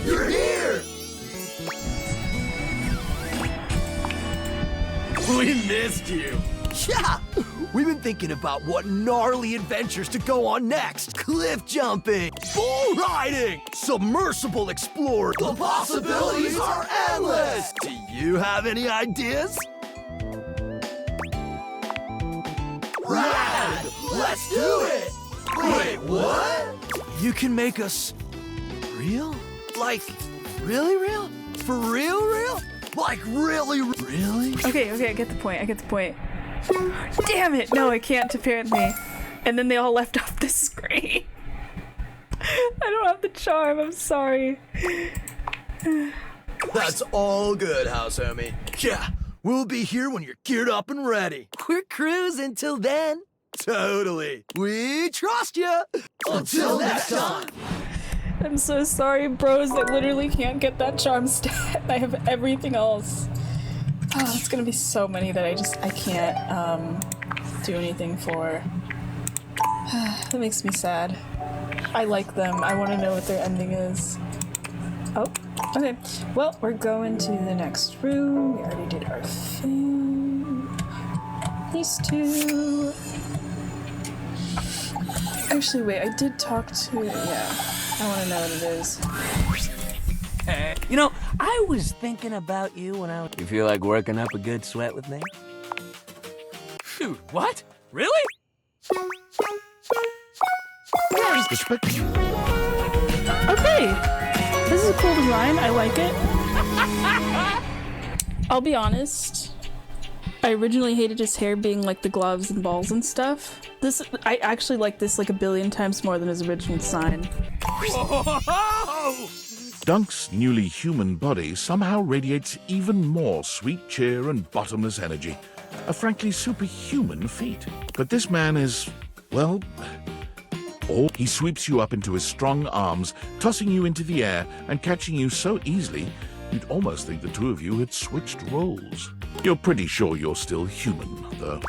You're here! We missed you. Yeah! We've been thinking about what gnarly adventures to go on next. Cliff jumping, bull riding, submersible explorer. The possibilities are endless. Do you have any ideas? Rad! Let's do it! Wait, what? You can make us real? Like, really real? For real real? Like, really? Okay, I get the point. Damn it! No, I can't, apparently. And then they all left off the screen. I don't have the charm, I'm sorry. That's all good, house homie. Yeah, we'll be here when you're geared up and ready. We're cruising till then. Totally. We trust you. Until next time. I'm so sorry, bros. I literally can't get that charm stat. I have everything else. Oh, it's gonna be so many that I can't do anything for. That makes me sad. I like them. I want to know what their ending is. Oh, okay. Well, we're going to the next room. We already did our thing. These two. Actually, wait. I did talk to. Yeah. I want to know what it is. You know, I was thinking about you when I was... You feel like working up a good sweat with me? Dude, what? Really? Okay, this is a cool design. I like it. I'll be honest. I originally hated his hair being like the gloves and balls and stuff. I actually like this like a billion times more than his original design. Dunk's newly human body somehow radiates even more sweet cheer and bottomless energy. A frankly superhuman feat. But this man is, well... he sweeps you up into his strong arms, tossing you into the air and catching you so easily, you'd almost think the two of you had switched roles. You're pretty sure you're still human, though.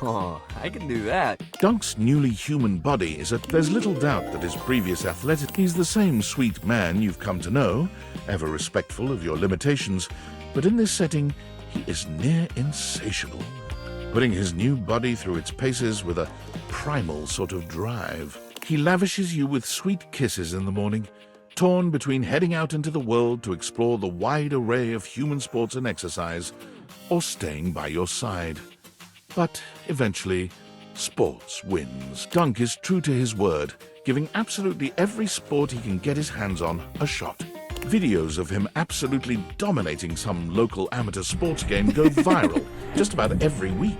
Oh, I can do that. Dunk's newly human body is there's little doubt that his previous athletic... He's the same sweet man you've come to know, ever respectful of your limitations, but in this setting, he is near insatiable, putting his new body through its paces with a primal sort of drive. He lavishes you with sweet kisses in the morning, torn between heading out into the world to explore the wide array of human sports and exercise, or staying by your side. But eventually, sports wins. Dunk is true to his word, giving absolutely every sport he can get his hands on a shot. Videos of him absolutely dominating some local amateur sports game go viral just about every week.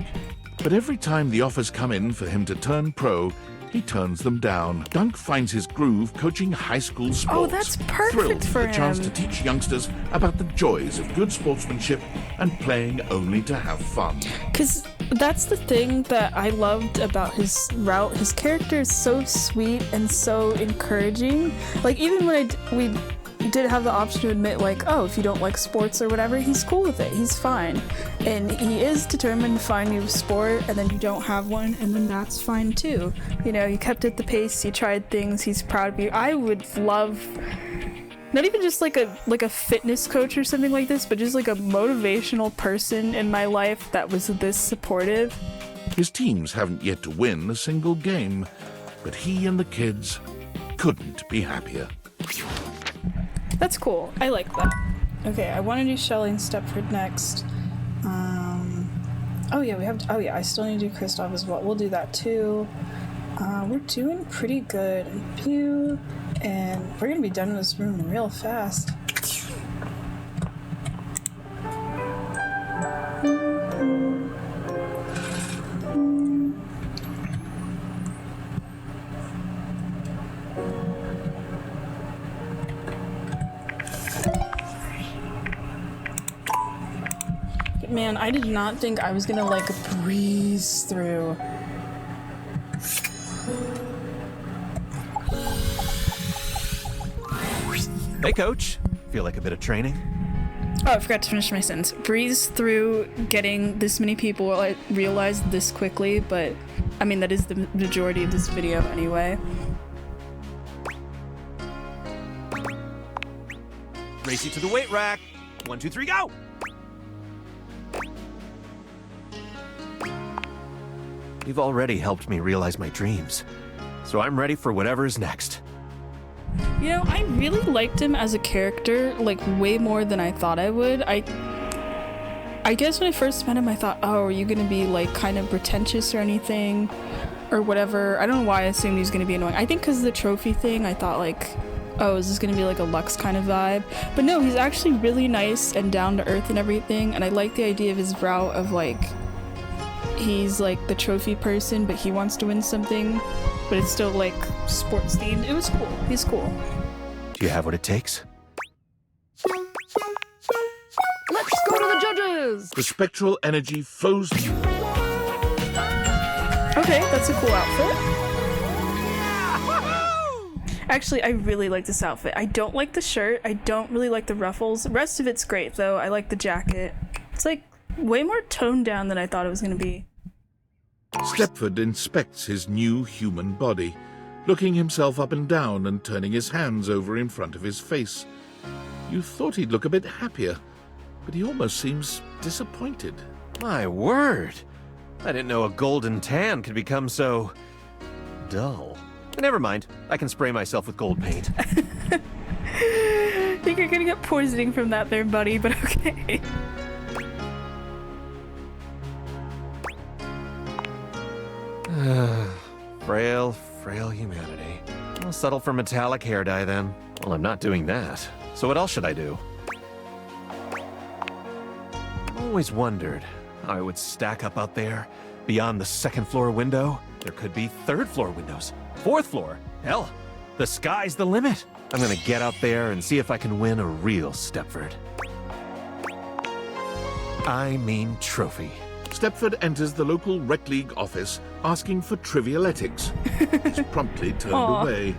But every time the offers come in for him to turn pro, he turns them down. Dunk finds his groove coaching high school sports. Oh, that's perfect thrilled for with the chance him. to teach youngsters about the joys of good sportsmanship and playing only to have fun. Because that's the thing that I loved about his route. His character is so sweet and so encouraging. Like, even when we did have the option to admit, like, oh, if you don't like sports or whatever, he's cool with it. He's fine. And he is determined to find you a sport, and then you don't have one, and then that's fine too. You know, you kept at the pace, he tried things, he's proud of you. I would love... not even just like a fitness coach or something like this, but just like a motivational person in my life that was this supportive. His teams haven't yet to win a single game, but he and the kids couldn't be happier. That's cool. I like that. Okay, I want to do Shelly and Stepford next. Oh yeah, we have. Oh yeah, I still need to do Kristoff as well. We'll do that too. We're doing pretty good. Pew, and we're gonna be done in this room real fast. Man, I did not think I was gonna like breeze through. Hey, Coach. Feel like a bit of training? Oh, I forgot to finish my sentence. Breeze through getting this many people I realized this quickly, but I mean, that is the majority of this video anyway. Race you to the weight rack. 1, 2, 3, go! You've already helped me realize my dreams, so I'm ready for whatever's next. You know, I really liked him as a character, like, way more than I thought I would. I guess when I first met him, I thought, oh, are you gonna be, like, kind of pretentious or anything? Or whatever. I don't know why I assumed he was gonna be annoying. I think because of the trophy thing, I thought, like, oh, is this gonna be, like, a Lux kind of vibe? But no, he's actually really nice and down to earth and everything, and I like the idea of his route of, like, he's like the trophy person, but he wants to win something, but it's still like sports themed. It was cool. He's cool. Do you have what it takes? Let's go to the judges! The spectral energy foes. Okay, that's a cool outfit. Actually, I really like this outfit. I don't like the shirt. I don't really like the ruffles. The rest of it's great, though. I like the jacket. It's like way more toned down than I thought it was going to be. Stepford inspects his new human body, looking himself up and down and turning his hands over in front of his face. You thought he'd look a bit happier, but he almost seems disappointed. My word! I didn't know a golden tan could become so dull. Never mind. I can spray myself with gold paint. I think you're gonna get poisoning from that there, buddy, but okay. Frail humanity. I'll settle for metallic hair dye then. Well, I'm not doing that. So what else should I do? I've always wondered how it would stack up out there. Beyond the second floor window, there could be third floor windows. Fourth floor. Hell, the sky's the limit. I'm gonna get out there and see if I can win a real Stepford. I mean trophy. Stepford enters the local rec league office asking for trivialetics. He's promptly turned away.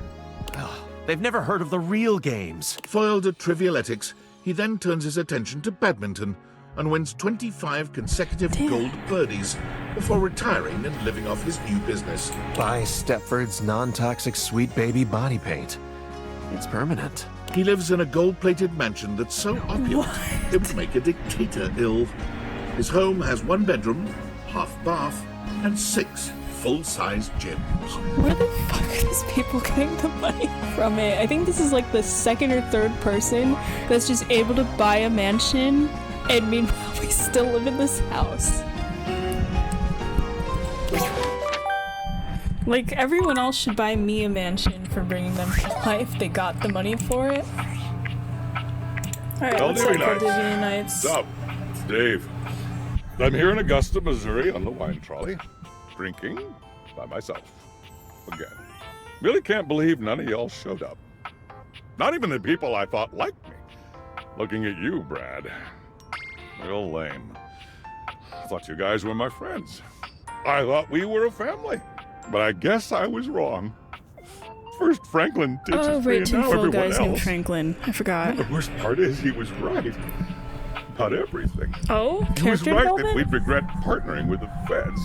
They've never heard of the real games. Foiled at trivialetics, he then turns his attention to badminton and wins 25 consecutive gold birdies before retiring and living off his new business. Buy Stepford's non-toxic sweet baby body paint. It's permanent. He lives in a gold-plated mansion that's so opulent it would make a dictator ill. His home has 1 bedroom, half bath, and 6 full-size gyms. Where the fuck are these people getting the money from it? I think this is like the second or third person that's just able to buy a mansion, and meanwhile we still live in this house. Like, everyone else should buy me a mansion for bringing them to life. They got the money for it. Alright, what's up, Divvy Nights? What's up? It's Dave. I'm here in Augusta, Missouri on the wine trolley, drinking by myself. Again. Really can't believe none of y'all showed up. Not even the people I thought liked me. Looking at you, Brad. Real lame. I thought you guys were my friends. I thought we were a family. But I guess I was wrong. First Franklin ditches me and now everyone guys named else. Franklin. I forgot. The worst part is he was right. About everything. Oh, He was character right development? that we'd regret partnering with the feds.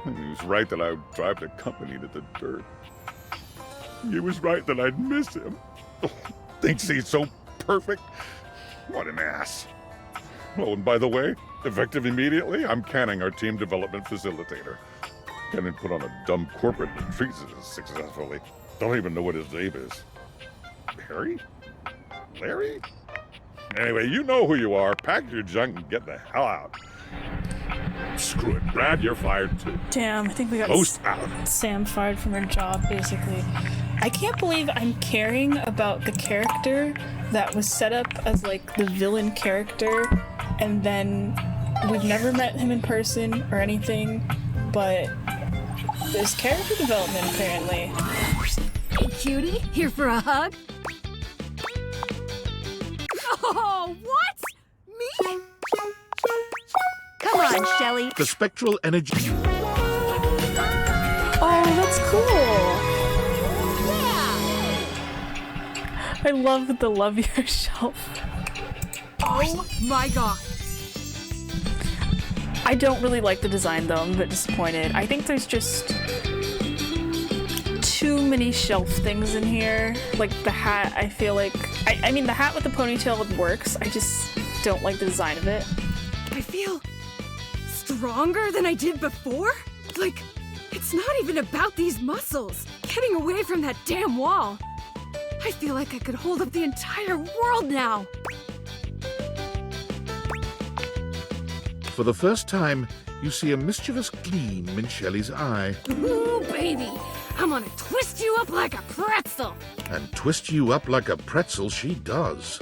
And he was right that I would drive the company to the dirt. He was right that I'd miss him. Thinks he's so perfect. What an ass. Oh, and by the way, effective immediately, I'm Canning, our team development facilitator. Canning put on a dumb corporate that treats us successfully. Don't even know what his name is. Harry? Larry? Anyway, you know who you are. Pack your junk and get the hell out. Screw it, Brad, you're fired too. Damn, I think we got Post out. Sam fired from her job, basically. I can't believe I'm caring about the character that was set up as like the villain character, and then we've never met him in person or anything, but there's character development apparently. Hey, cutie, here for a hug? Oh, what? Me? Come on, Shelly. The spectral energy. Oh, that's cool. I love the love your shelf. Oh my god. I don't really like the design though, I'm a bit disappointed. I think there's just too many shelf things in here. Like the hat, I feel like... I mean, the hat with the ponytail works, I just don't like the design of it. I feel stronger than I did before? Like, it's not even about these muscles. Getting away from that damn wall. I feel like I could hold up the entire world now. For the first time, you see a mischievous gleam in Shelley's eye. Ooh, baby, I'm gonna twist you up like a pretzel. And twist you up like a pretzel she does.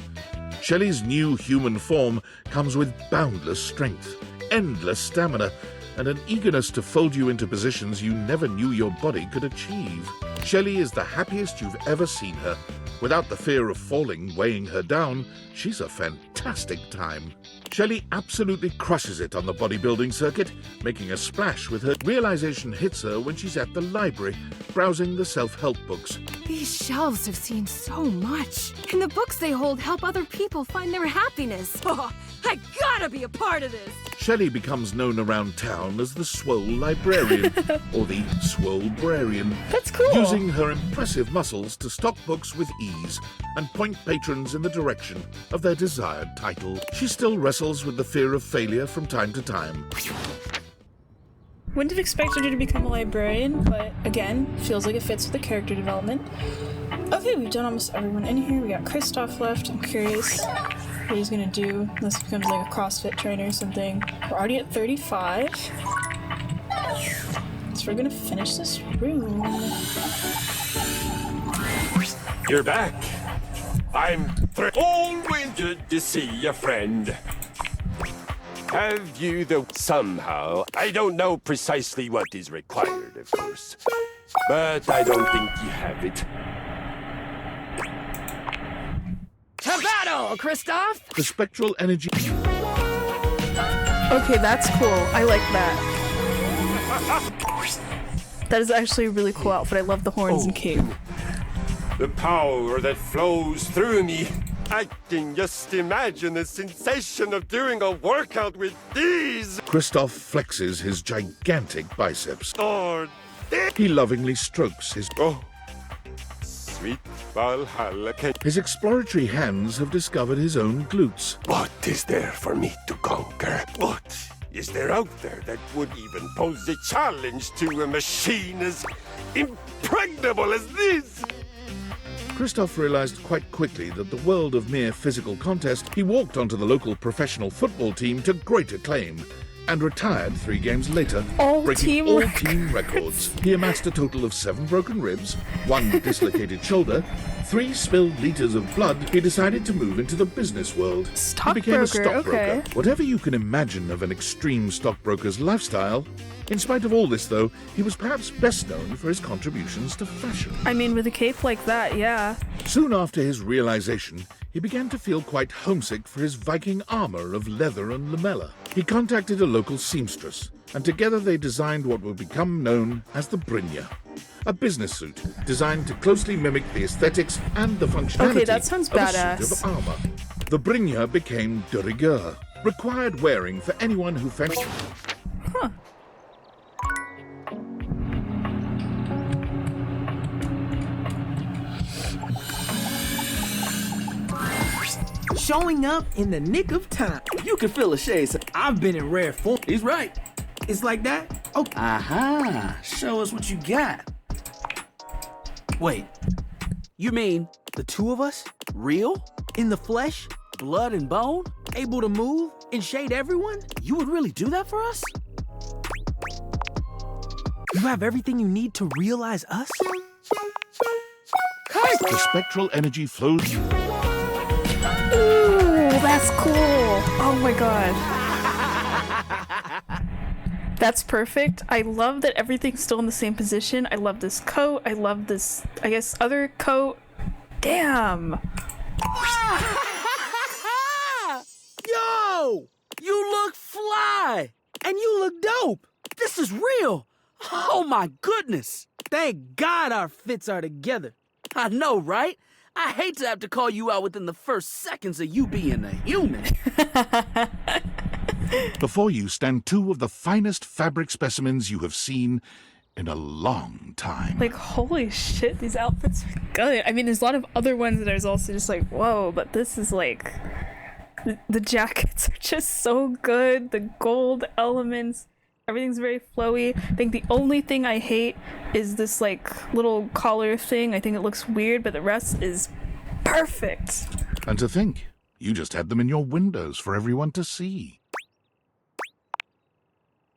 Shelley's new human form comes with boundless strength, endless stamina, and an eagerness to fold you into positions you never knew your body could achieve. Shelley is the happiest you've ever seen her. Without the fear of falling weighing her down, she's a fantastic time. Shelley absolutely crushes it on the bodybuilding circuit, making a splash with her. Realization hits her when she's at the library, browsing the self-help books. These shelves have seen so much. And the books they hold help other people find their happiness. Oh, I gotta be a part of this. Shelley becomes known around town as the Swole Librarian, or the Swole-brarian. That's cool. Using her impressive muscles to stock books with ease and point patrons in the direction of their desired title. She still wrestles with the fear of failure from time to time. Wouldn't have expected her to become a librarian, but again, feels like it fits with the character development. Okay, we've done almost everyone in here. We got Kristoff left. I'm curious what he's gonna do. Unless he becomes like a CrossFit trainer or something. We're already at 35. So we're gonna finish this room. You're back. I'm always good to see a friend. Have you the somehow? I don't know precisely what is required, of course, but I don't think you have it. To battle, Kristoff! The spectral energy. Okay, that's cool. I like that. That is actually a really cool outfit. I love the horns and cape. The power that flows through me. I can just imagine the sensation of doing a workout with these. Kristoff flexes his gigantic biceps. Or He lovingly strokes his... Sweet Valhalla. His exploratory hands have discovered his own glutes. What is there for me to conquer? What is there out there that would even pose a challenge to a machine as impregnable as this? Kristoff realized quite quickly that the world of mere physical contest, he walked onto the local professional football team to great acclaim and retired 3 games later, breaking all team records. He amassed a total of 7 broken ribs, 1 dislocated shoulder, 3 spilled liters of blood. He decided to move into the business world. He became a stockbroker. Okay. Whatever you can imagine of an extreme stockbroker's lifestyle, in spite of all this, though, he was perhaps best known for his contributions to fashion. I mean, with a cape like that, yeah. Soon after his realization, he began to feel quite homesick for his Viking armor of leather and lamella. He contacted a local seamstress, and together they designed what would become known as the Brynja, a business suit designed to closely mimic the aesthetics and the functionality that sounds of a badass. suit of armor. The Brynja became de rigueur, required wearing for anyone who fancied... Huh. Showing up in the nick of time. You can feel the shades. I've been in rare form. He's right. It's like that? Okay. Aha. Show us what you got. Wait. You mean the 2 of us? Real? In the flesh? Blood and bone? Able to move? And shade everyone? You would really do that for us? You have everything you need to realize us? The spectral energy flows... Ooh, that's cool. Oh my god. That's perfect. I love that everything's still in the same position. I love this coat. I love this, I guess, other coat. Damn. Yo! You look fly! And you look dope! This is real! Oh my goodness! Thank God our fits are together. I know, right? I hate to have to call you out within the first seconds of you being a human. Before you stand 2 of the finest fabric specimens you have seen in a long time. Like, holy shit, these outfits are good. I mean, there's a lot of other ones that I was also just like, whoa, but this is like... The jackets are just so good. The gold elements. Everything's very flowy. I think the only thing I hate is this, like, little collar thing. I think it looks weird, but the rest is perfect. And to think, you just had them in your windows for everyone to see.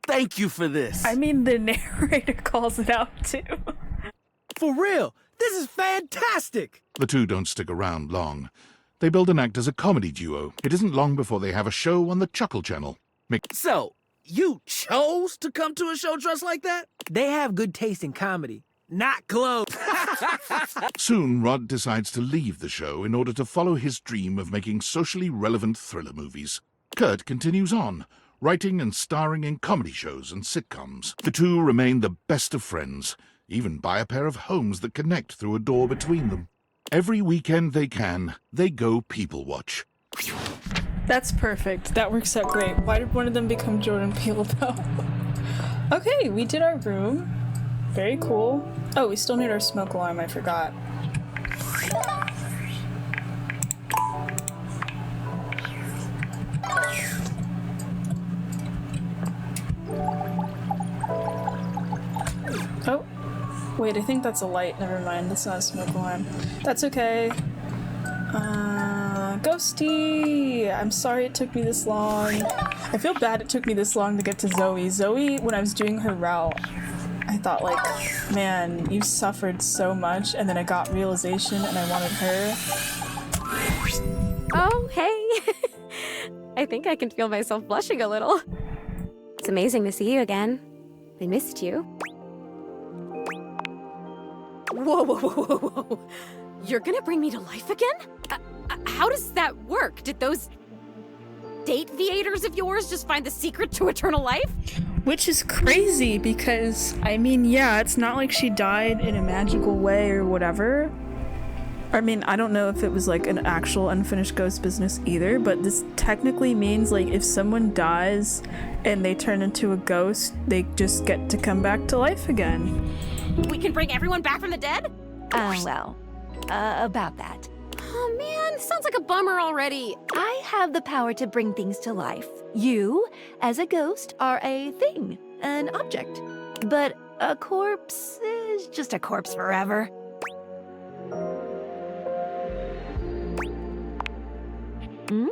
Thank you for this. I mean, the narrator calls it out, too. For real, this is fantastic! The 2 don't stick around long. They build and act as a comedy duo. It isn't long before they have a show on the Chuckle Channel. So, you chose to come to a show dressed like that? They have good taste in comedy, not clothes. Soon, Rod decides to leave the show in order to follow his dream of making socially relevant thriller movies. Kurt continues on, writing and starring in comedy shows and sitcoms. The 2 remain the best of friends, even buy a pair of homes that connect through a door between them. Every weekend they can, they go people watch. That's perfect. That works out great. Why did one of them become Jordan Peele, though? Okay, we did our room. Very cool. Oh, we still need our smoke alarm. I forgot. wait, I think that's a light. Never mind, that's not a smoke alarm. That's okay. Ghosty! I'm sorry it took me this long. I feel bad it took me this long to get to Zoe. Zoe, when I was doing her route, I thought like, man, you suffered so much, and then I got realization and I wanted her. Oh, hey. I think I can feel myself blushing a little. It's amazing to see you again. I missed you. Whoa, whoa, whoa, whoa, whoa. You're gonna bring me to life again? How does that work? Did those date viators of yours just find the secret to eternal life? Which is crazy because, I mean, yeah, it's not like she died in a magical way or whatever. I mean, I don't know if it was like an actual unfinished ghost business either, but this technically means like if someone dies and they turn into a ghost, they just get to come back to life again. We can bring everyone back from the dead? About that. Oh man, sounds like a bummer already. I have the power to bring things to life. You, as a ghost, are a thing, an object. But a corpse is just a corpse forever. Hmm?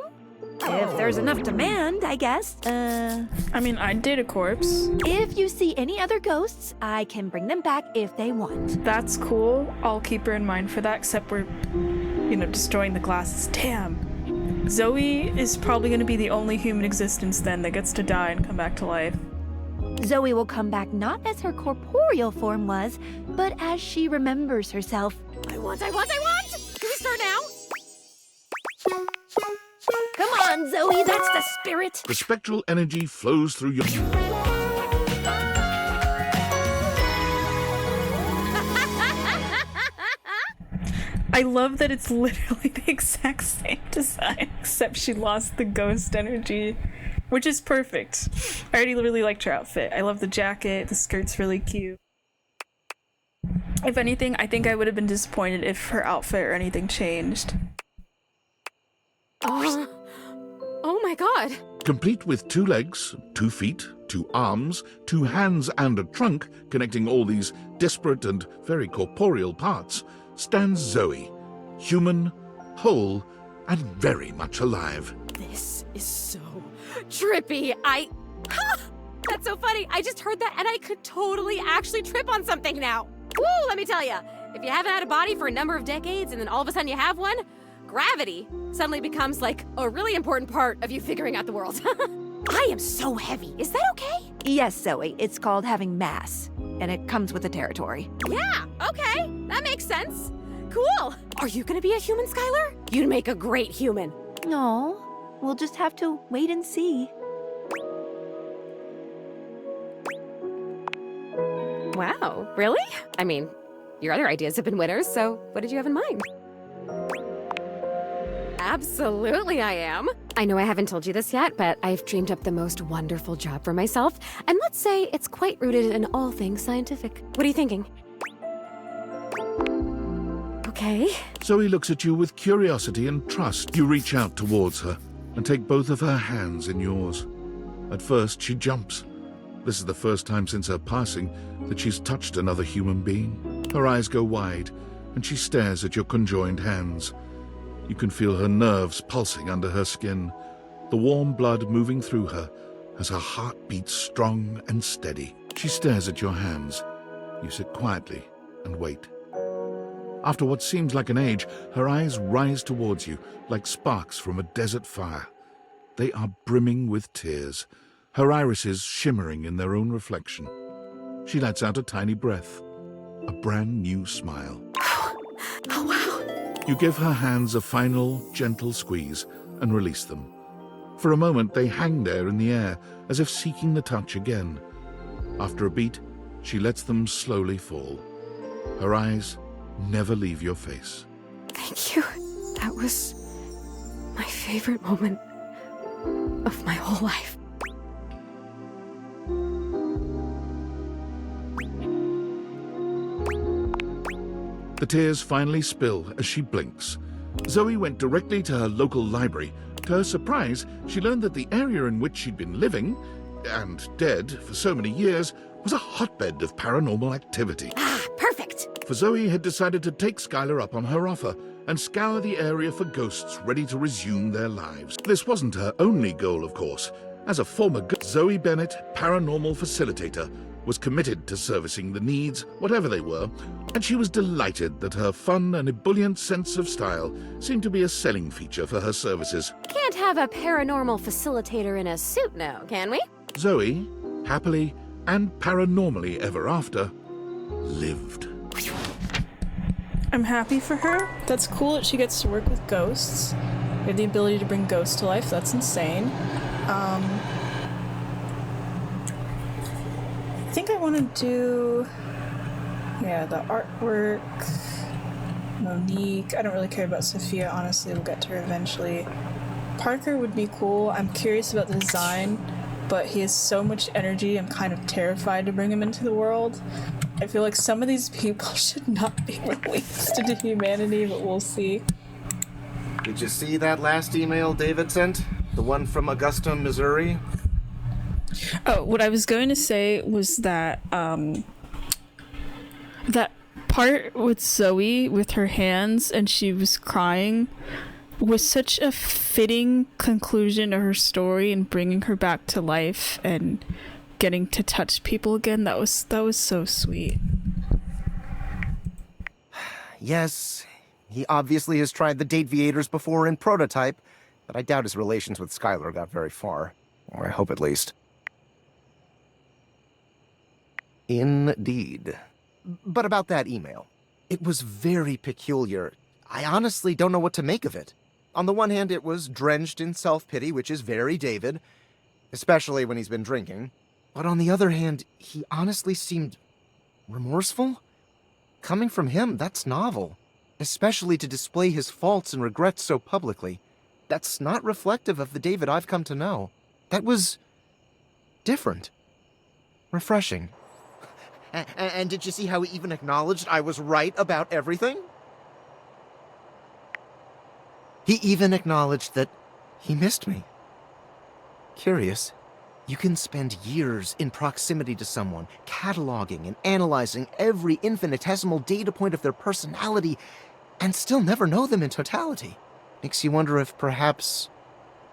If there's enough demand, I guess. I mean, I'd date a corpse. If you see any other ghosts, I can bring them back if they want. That's cool. I'll keep her in mind for that, except we're, you know, destroying the glasses. Damn. Zoe is probably going to be the only human existence then that gets to die and come back to life. Zoe will come back not as her corporeal form was, but as she remembers herself. I want! Can we start now? Come on, Zoe, that's the spirit. The spectral energy flows through your... I love that it's literally the exact same design, except she lost the ghost energy, which is perfect. I already really liked her outfit. I love the jacket, the skirt's really cute. If anything, I think I would have been disappointed if her outfit or anything changed. Oh my god. Complete with 2 legs, 2 feet, 2 arms, 2 hands and a trunk connecting all these disparate and very corporeal parts, stands Zoe, human, whole, and very much alive. This is so trippy. That's so funny. I just heard that and I could totally actually trip on something now. Woo, let me tell you. If you haven't had a body for a number of decades and then all of a sudden you have one, gravity suddenly becomes like a really important part of you figuring out the world. I am so heavy. Is that okay? Yes, Zoe, it's called having mass, and it comes with the territory. Yeah, okay. That makes sense. Cool. Are you gonna be a human, Skylar? You'd make a great human. No, we'll just have to wait and see. Wow, really? I mean, your other ideas have been winners, so what did you have in mind? Absolutely I am. I know I haven't told you this yet, but I've dreamed up the most wonderful job for myself, and let's say it's quite rooted in all things scientific. What are you thinking? Okay. Zoe looks at you with curiosity and trust. You reach out towards her and take both of her hands in yours. At first, she jumps. This is the first time since her passing that she's touched another human being. Her eyes go wide, and she stares at your conjoined hands. You can feel her nerves pulsing under her skin, the warm blood moving through her as her heart beats strong and steady. She stares at your hands. You sit quietly and wait. After what seems like an age, her eyes rise towards you like sparks from a desert fire. They are brimming with tears, her irises shimmering in their own reflection. She lets out a tiny breath, a brand new smile. Oh, wow. You give her hands a final, gentle squeeze and release them. For a moment, they hang there in the air, as if seeking the touch again. After a beat, she lets them slowly fall. Her eyes never leave your face. Thank you. That was my favorite moment of my whole life. The tears finally spill as she blinks. Zoe went directly to her local library. To her surprise, she learned that the area in which she'd been living, and dead for so many years, was a hotbed of paranormal activity. Ah, perfect. for Zoe had decided to take Skylar up on her offer and scour the area for ghosts ready to resume their lives. This wasn't her only goal, of course. As a former Zoe Bennett, paranormal facilitator, was committed to servicing the needs, whatever they were, and she was delighted that her fun and ebullient sense of style seemed to be a selling feature for her services. Can't have a paranormal facilitator in a suit now, can we? Zoe, happily and paranormally ever after, lived. I'm happy for her. That's cool that she gets to work with ghosts. We have the ability to bring ghosts to life. That's insane. I think I want to do, the artwork, Monique. I don't really care about Sophia, honestly. We'll get to her eventually. Parker would be cool. I'm curious about the design, but he has so much energy. I'm kind of terrified to bring him into the world. I feel like some of these people should not be released into humanity, but we'll see. Did you see that last email David sent? The one from Augusta, Missouri? Oh, what I was going to say was that, that part with Zoe with her hands and she was crying was such a fitting conclusion to her story and bringing her back to life and getting to touch people again. That was so sweet. Yes, he obviously has tried the Dateviators before in Prototype, but I doubt his relations with Skylar got very far. Or I hope at least. Indeed. But about that email. It was very peculiar. I honestly don't know what to make of it. On the one hand, it was drenched in self-pity, which is very David, especially when he's been drinking. But on the other hand, he honestly seemed remorseful. Coming from him, that's novel. Especially to display his faults and regrets so publicly. That's not reflective of the David I've come to know. That was different. Refreshing. And did you see how he even acknowledged I was right about everything? He even acknowledged that he missed me. Curious. You can spend years in proximity to someone, cataloging and analyzing every infinitesimal data point of their personality, and still never know them in totality. Makes you wonder if perhaps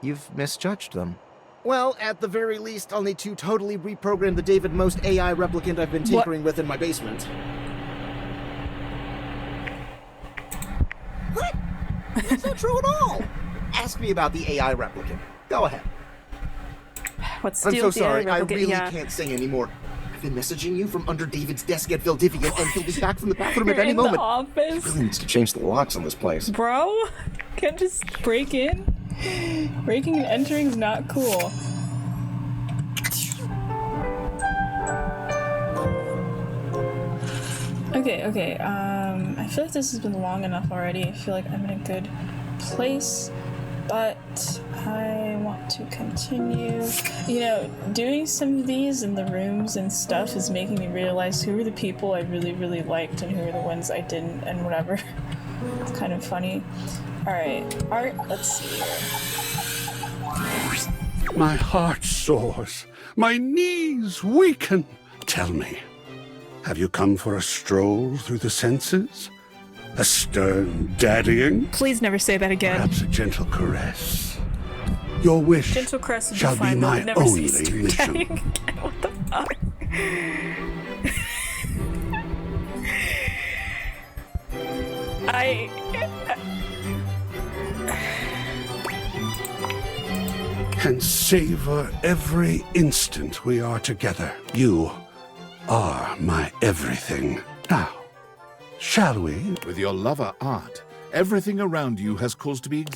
you've misjudged them. Well, at the very least, I'll need to totally reprogram the David Most AI replicant I've been tinkering with in my basement. What? That's not true at all! Ask me about the AI replicant. Go ahead. I'm so sorry, I really can't sing anymore. I've been messaging you from under David's desk at Valdivian, and he'll be back from the bathroom at any moment. Office. He really needs to change the locks on this place. Bro, can't just break in. Breaking and entering is not cool. Okay, I feel like this has been long enough already. I feel like I'm in a good place, but I want to continue. You know, doing some of these in the rooms and stuff is making me realize who are the people I really, really liked and who are the ones I didn't and whatever. It's kind of funny. Alright, art, let's see here. My heart soars. My knees weaken. Tell me, have you come for a stroll through the senses? A stern daddying? Please never say that again. Perhaps a gentle caress. Your wish Gentle caress would shall be fine, be but my we'd never only say stern mission. daddying again. What the fuck? And savor every instant we are together. You are my everything. Now, shall we? With your lover art, everything around you has cause to be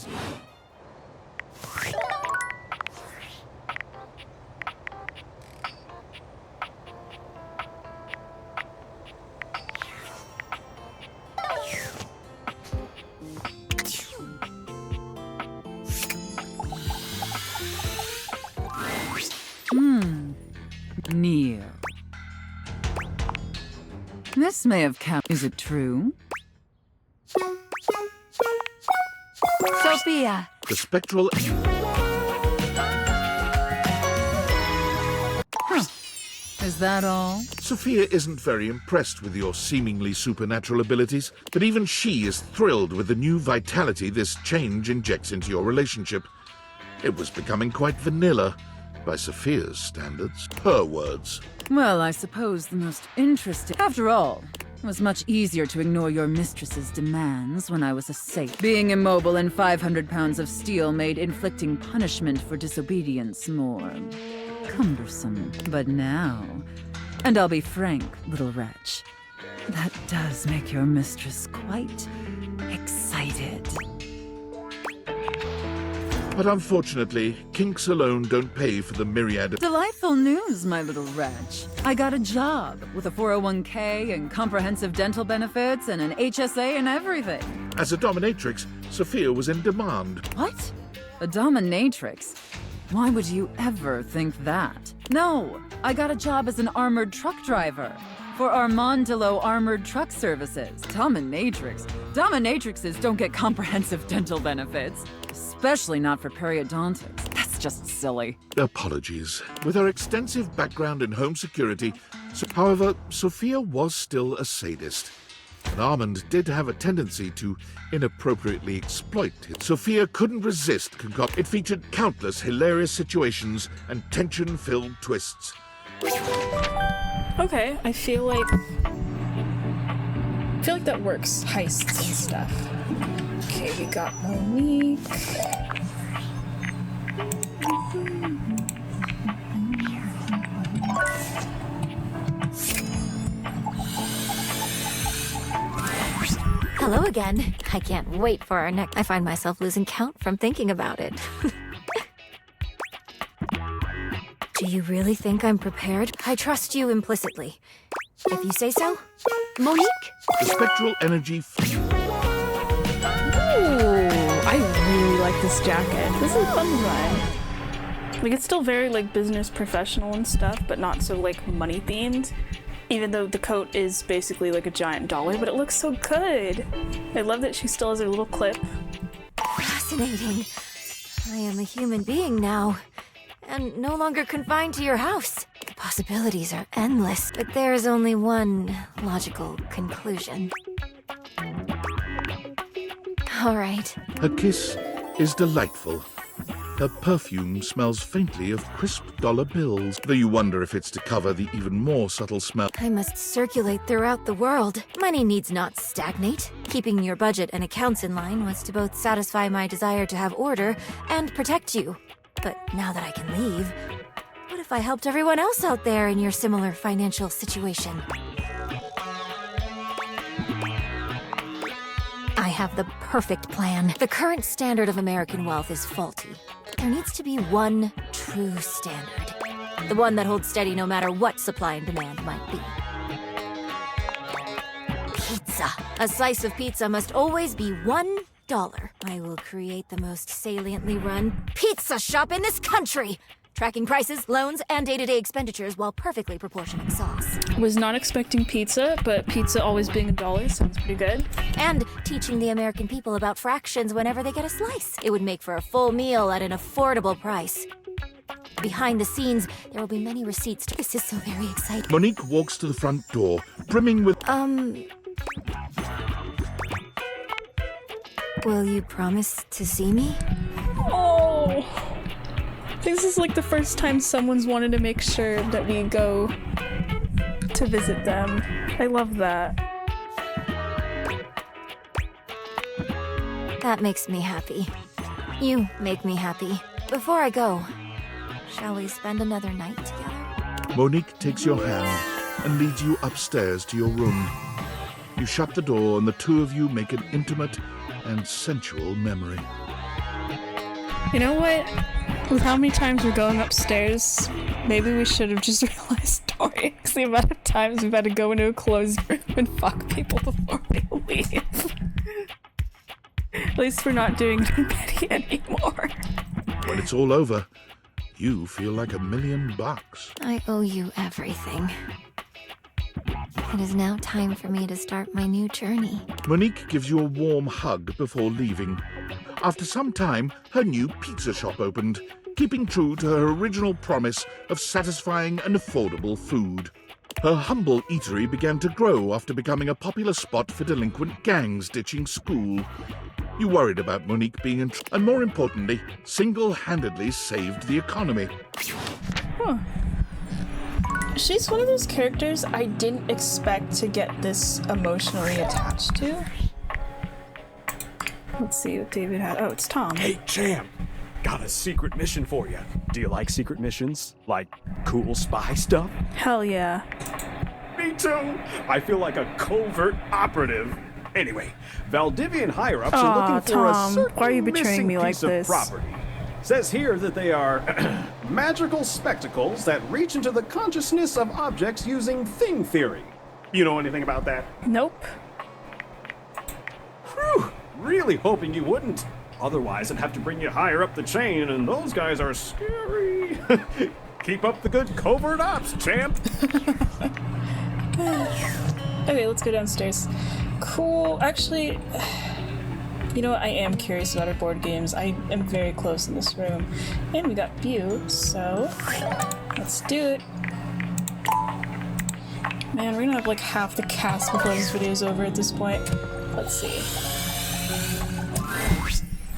Neil. This may have counted. Is it true? Sophia! the spectral... Is that all? Sophia isn't very impressed with your seemingly supernatural abilities, but even she is thrilled with the new vitality this change injects into your relationship. It was becoming quite vanilla, by Sophia's standards. Her words. Well, I suppose the most interesting... After all, it was much easier to ignore your mistress's demands when I was a saint. Being immobile and 500 pounds of steel made inflicting punishment for disobedience more cumbersome. But now... And I'll be frank, little wretch, that does make your mistress quite excited. But unfortunately, kinks alone don't pay for the myriad of... Delightful news, my little wretch. I got a job with a 401k and comprehensive dental benefits and an HSA and everything. As a dominatrix, Sophia was in demand. What? A dominatrix? Why would you ever think that? No, I got a job as an armored truck driver for Armandillo Armored Truck Services. Dominatrix? Dominatrixes don't get comprehensive dental benefits. Especially not for periodontics. That's just silly. Apologies. With her extensive background in home security, however, Sophia was still a sadist. And Armand did have a tendency to inappropriately exploit it. Sophia couldn't resist It featured countless hilarious situations and tension-filled twists. Okay, I feel like that works. Heists and stuff. Okay, we got Monique. Hello again. I can't wait for our next. I find myself losing count from thinking about it. Do you really think I'm prepared? I trust you implicitly. If you say so. Monique? The spectral energy... I really like this jacket. This is a fun design. Like, it's still very, like, business professional and stuff, but not so, like, money themed. Even though the coat is basically like a giant dollar, but it looks so good. I love that she still has her little clip. Fascinating. I am a human being now, and no longer confined to your house. The possibilities are endless, but there is only one logical conclusion. All right. Her kiss is delightful. Her perfume smells faintly of crisp dollar bills, though you wonder if it's to cover the even more subtle smell. I must circulate throughout the world. Money needs not stagnate. Keeping your budget and accounts in line was to both satisfy my desire to have order and protect you. But now that I can leave, what if I helped everyone else out there in your similar financial situation? I have the perfect plan. The current standard of American wealth is faulty. There needs to be one true standard. The one that holds steady no matter what supply and demand might be. Pizza. A slice of pizza must always be $1. I will create the most saliently run pizza shop in this country! Tracking prices, loans, and day-to-day expenditures while perfectly proportioning sauce. Was not expecting pizza, but pizza always being $1 sounds pretty good. And teaching the American people about fractions whenever they get a slice. It would make for a full meal at an affordable price. Behind the scenes, there will be many receipts. This is so very exciting. Monique walks to the front door, brimming with... Will you promise to see me? Oh... This is like the first time someone's wanted to make sure that we go to visit them. I love that. That makes me happy. You make me happy. Before I go, shall we spend another night together? Monique takes your hand and leads you upstairs to your room. You shut the door and the two of you make an intimate and sensual memory. You know what? With how many times we're going upstairs, maybe we should have just realized, Tori, because the amount of times we've had to go into a closed room and fuck people before we leave. At least we're not doing Betty anymore. When it's all over, you feel like $1 million. I owe you everything. It is now time for me to start my new journey. Monique gives you a warm hug before leaving. After some time, her new pizza shop opened, keeping true to her original promise of satisfying and affordable food. Her humble eatery began to grow after becoming a popular spot for delinquent gangs ditching school. You worried about Monique being and more importantly, single-handedly saved the economy. Huh. She's one of those characters I didn't expect to get this emotionally attached to. Let's see what David had. Oh, it's Tom. Hey, champ. Got a secret mission for you. Do you like secret missions? Like cool spy stuff? Hell yeah. Me too. I feel like a covert operative. Anyway, Valdivian higher-ups are looking for Tom, a certain why are you betraying missing me like piece of this? property. Says here that they are magical spectacles that reach into the consciousness of objects using thing theory. You know anything about that? Nope. Whew, really hoping you wouldn't. Otherwise, I'd have to bring you higher up the chain, and those guys are scary. Keep up the good covert ops, champ. Okay, let's go downstairs. Cool. Actually, you know what? I am curious about our board games. I am very close in this room. And we got View, so let's do it. Man, we're gonna have like half the cast before this video is over at this point. Let's see.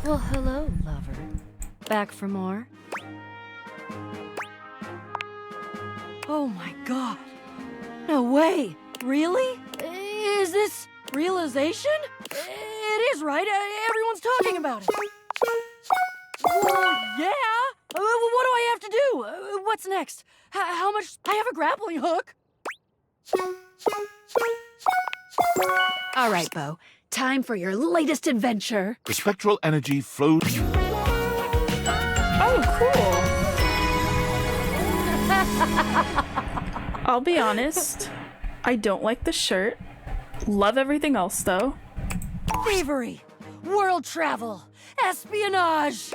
Well, hello, lover. Back for more? Oh my god. No way! Really? Is this realization? It is, right? Everyone's talking about it. Well, yeah. What do I have to do? What's next? How much? I have a grappling hook. All right, Bo. Time for your latest adventure. The spectral energy flowed. Oh, cool. I'll be honest. I don't like the shirt. Love everything else, though. Thievery, world travel, espionage.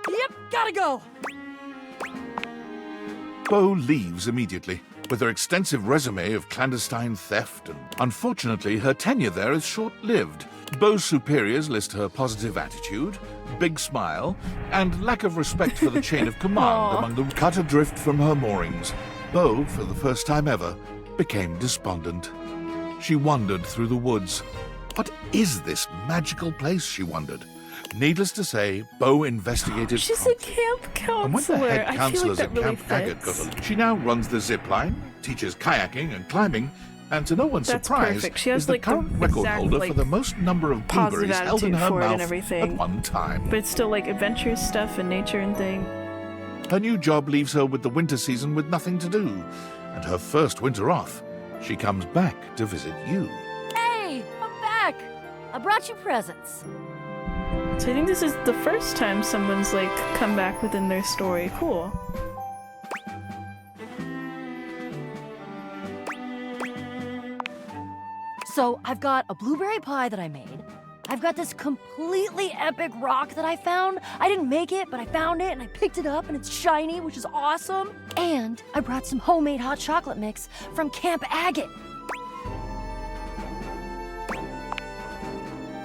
Yep, gotta go. Bo leaves immediately. With her extensive resume of clandestine theft, and unfortunately her tenure there is short-lived. Bo's superiors list her positive attitude, big smile, and lack of respect for the chain of command among the cut adrift from her moorings. Bo, for the first time ever, became despondent. She wandered through the woods. What is this magical place, she wondered. Needless to say, Bo investigated. She's a camp counselor. And when the head I feel counselors like at that really Camp Agate fits. got she now runs the zip line, teaches kayaking and climbing, and to no one's That's surprise, perfect. She has, is the like, the current record exact, holder like, for the most number of positive blueberries held in attitude her for it and mouth everything. at one time. But it's still like adventurous stuff and nature and thing. Her new job leaves her with the winter season with nothing to do, and her first winter off, she comes back to visit you. Hey, I'm back. I brought you presents. So I think this is the first time someone's like come back within their story. Cool. So I've got a blueberry pie that I made. I've got this completely epic rock that I found. I didn't make it, but I found it and I picked it up and it's shiny, which is awesome. And I brought some homemade hot chocolate mix from Camp Agate.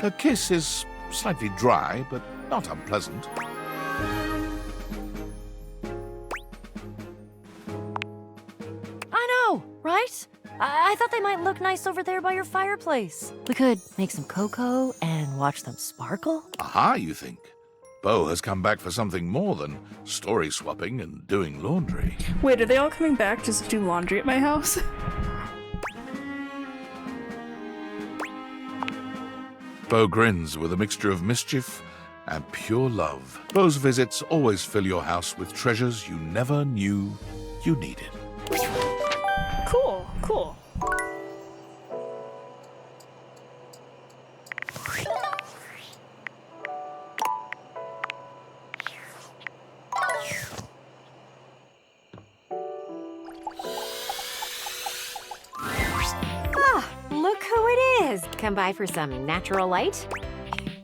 Her kiss is slightly dry, but not unpleasant. I know, right? I thought they might look nice over there by your fireplace. We could make some cocoa and watch them sparkle. Aha, you think? Bo has come back for something more than story swapping and doing laundry. Wait, are they all coming back just to do laundry at my house? Bo grins with a mixture of mischief and pure love. Bo's visits always fill your house with treasures you never knew you needed. Cool, cool. Ah, look who it is. Come by for some natural light?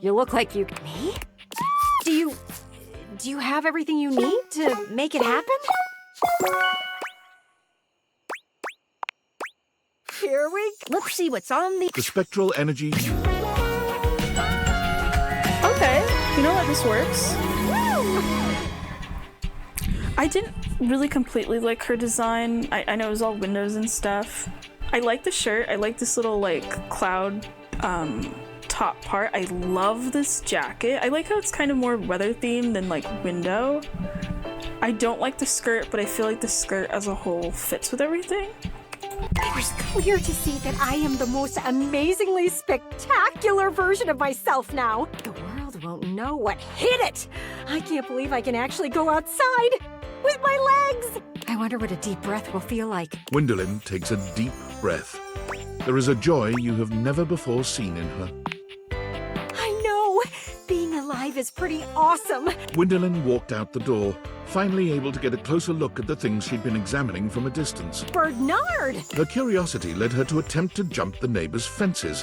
You look like you... Me? Do you have everything you need to make it happen? Here we go. Let's see what's on the... The spectral energy... Okay, you know what? This works. I didn't really completely like her design. I know it was all windows and stuff. I like the shirt. I like this little like cloud top part. I love this jacket. I like how it's kind of more weather themed than like window. I don't like the skirt, but I feel like the skirt as a whole fits with everything. It was clear to see that I am the most amazingly spectacular version of myself now. The world won't know what hit it. I can't believe I can actually go outside with my legs. I wonder what a deep breath will feel like. Gwendolyn takes a deep breath. There is a joy you have never before seen in her. I know. Being alive is pretty awesome. Gwendolyn walked out the door, finally able to get a closer look at the things she'd been examining from a distance. Bernard! Her curiosity led her to attempt to jump the neighbor's fences.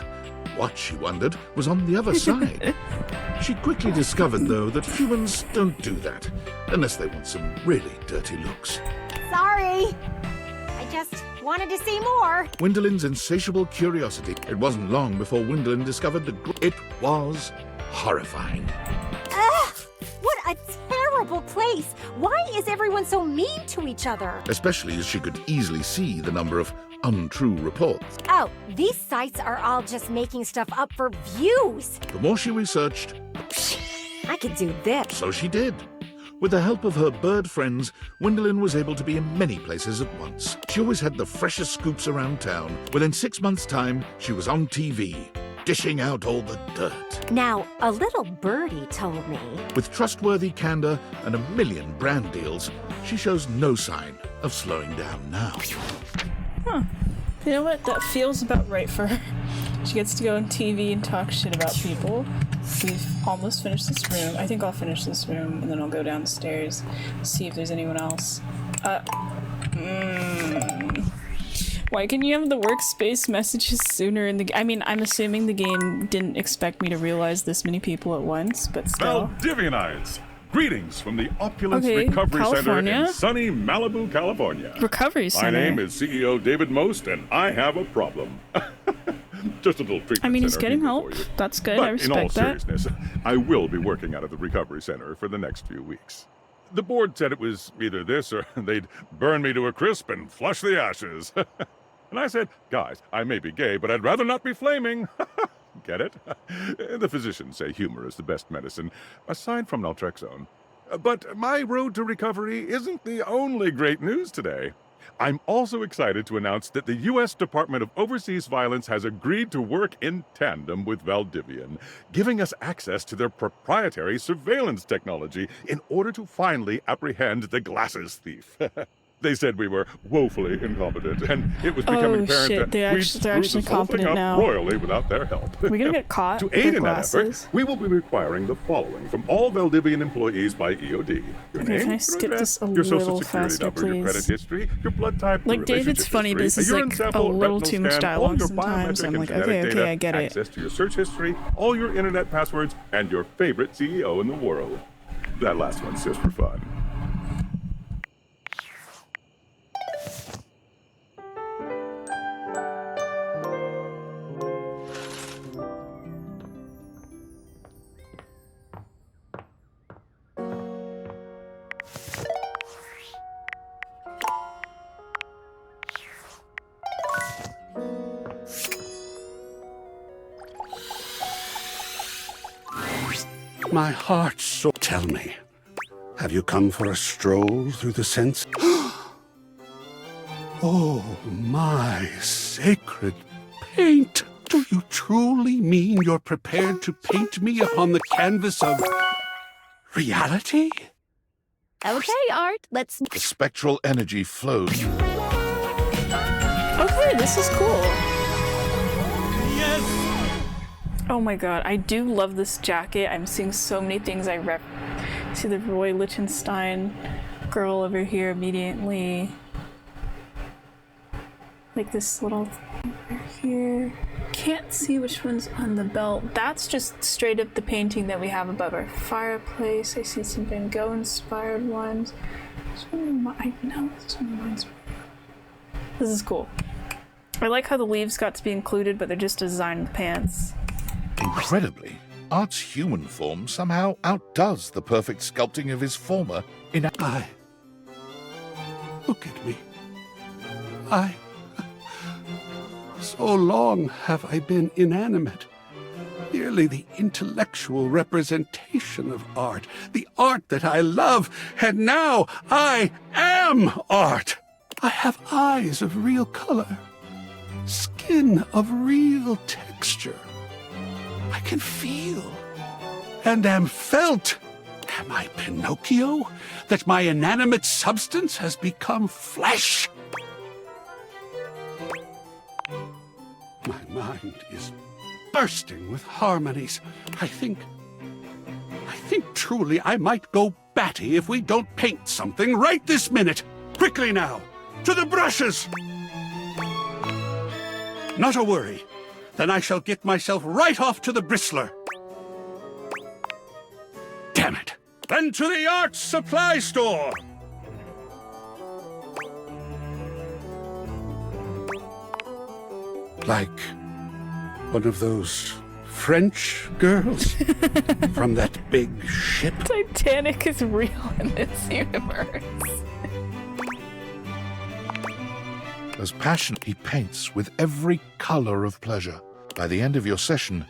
What, she wondered, was on the other side. She quickly discovered, though, that humans don't do that, unless they want some really dirty looks. Sorry. I just wanted to see more. Gwendolyn's insatiable curiosity. It wasn't long before Gwendolyn discovered it was horrifying. Ugh! What a terrible place! Why is everyone so mean to each other? Especially as she could easily see the number of untrue reports. Oh, these sites are all just making stuff up for views. The more she researched, I could do this. so she did. With the help of her bird friends, Gwendolyn was able to be in many places at once. She always had the freshest scoops around town. Within 6 months' time, she was on TV, dishing out all the dirt. Now, a little birdie told me. With trustworthy candor and a million brand deals, she shows no sign of slowing down now. Huh. You know what? That feels about right for her. She gets to go on TV and talk shit about people. We've almost finished this room. I think I'll finish this room and then I'll go downstairs, see if there's anyone else. Why can you have the workspace messages sooner in the game? I mean, I'm assuming the game didn't expect me to realize this many people at once, but still. Valdivianites! Greetings from the Opulence Okay, Recovery California. Center in sunny Malibu, California. Recovery Center. My name is CEO David Most, and I have a problem. Just a little treatment I mean, he's center getting here help. for you. That's good. But I respect in all that. seriousness, I will be working out of the Recovery Center for the next few weeks. The board said it was either this or they'd burn me to a crisp and flush the ashes. And I said, guys, I may be gay, but I'd rather not be flaming. Get it? The physicians say humor is the best medicine, aside from naltrexone. But my road to recovery isn't the only great news today. I'm also excited to announce that the U.S. Department of Overseas Violence has agreed to work in tandem with Valdivian, giving us access to their proprietary surveillance technology in order to finally apprehend the glasses thief. They said we were woefully incompetent, and it was becoming apparent shit, that they're we'd actually screwed this whole thing competent up now. royally without their help. We're gonna get caught To with aid their in that effort, glasses. we will be requiring the following from all Valdivian employees by EOD. Your Okay, name, can I your skip address, this a your social little security faster, number, your credit please? history, your blood type, your Like, David's relationship funny, but history, this is, a urine like, sample, a little retinal too much scan, dialogue all your sometimes. biometric I'm and like, genetic okay, data, I get it. access to your search history, all your internet passwords, and your favorite CEO in the world. That last one's just for fun. My heart so... Tell me, have you come for a stroll through the sense? Oh, my sacred paint! Do you truly mean you're prepared to paint me upon the canvas of... reality? Okay, Art, let's... The spectral energy flowed. Okay, this is cool. Yes! Oh my god, I do love this jacket. I'm seeing so many things I see the Roy Lichtenstein girl over here immediately. Like this little thing over here. Can't see which one's on the belt. That's just straight up the painting that we have above our fireplace. I see some Van Gogh inspired ones. This one reminds me. This is cool. I like how the leaves got to be included, but they're just designed pants. Incredibly, Art's human form somehow outdoes the perfect sculpting of his former in... Look at me. So long have I been inanimate. Merely the intellectual representation of art, the art that I love, and now I am art. I have eyes of real color, skin of real texture. I can feel and am felt. Am I Pinocchio, that my inanimate substance has become flesh? My mind is bursting with harmonies. I think truly I might go batty if we don't paint something right this minute. Quickly now, to the brushes! Not a worry. Then I shall get myself right off to the bristler. Damn it! Then to the art supply store! Like one of those French girls from that big ship. Titanic is real in this universe. As passionate he paints with every color of pleasure. By the end of your session,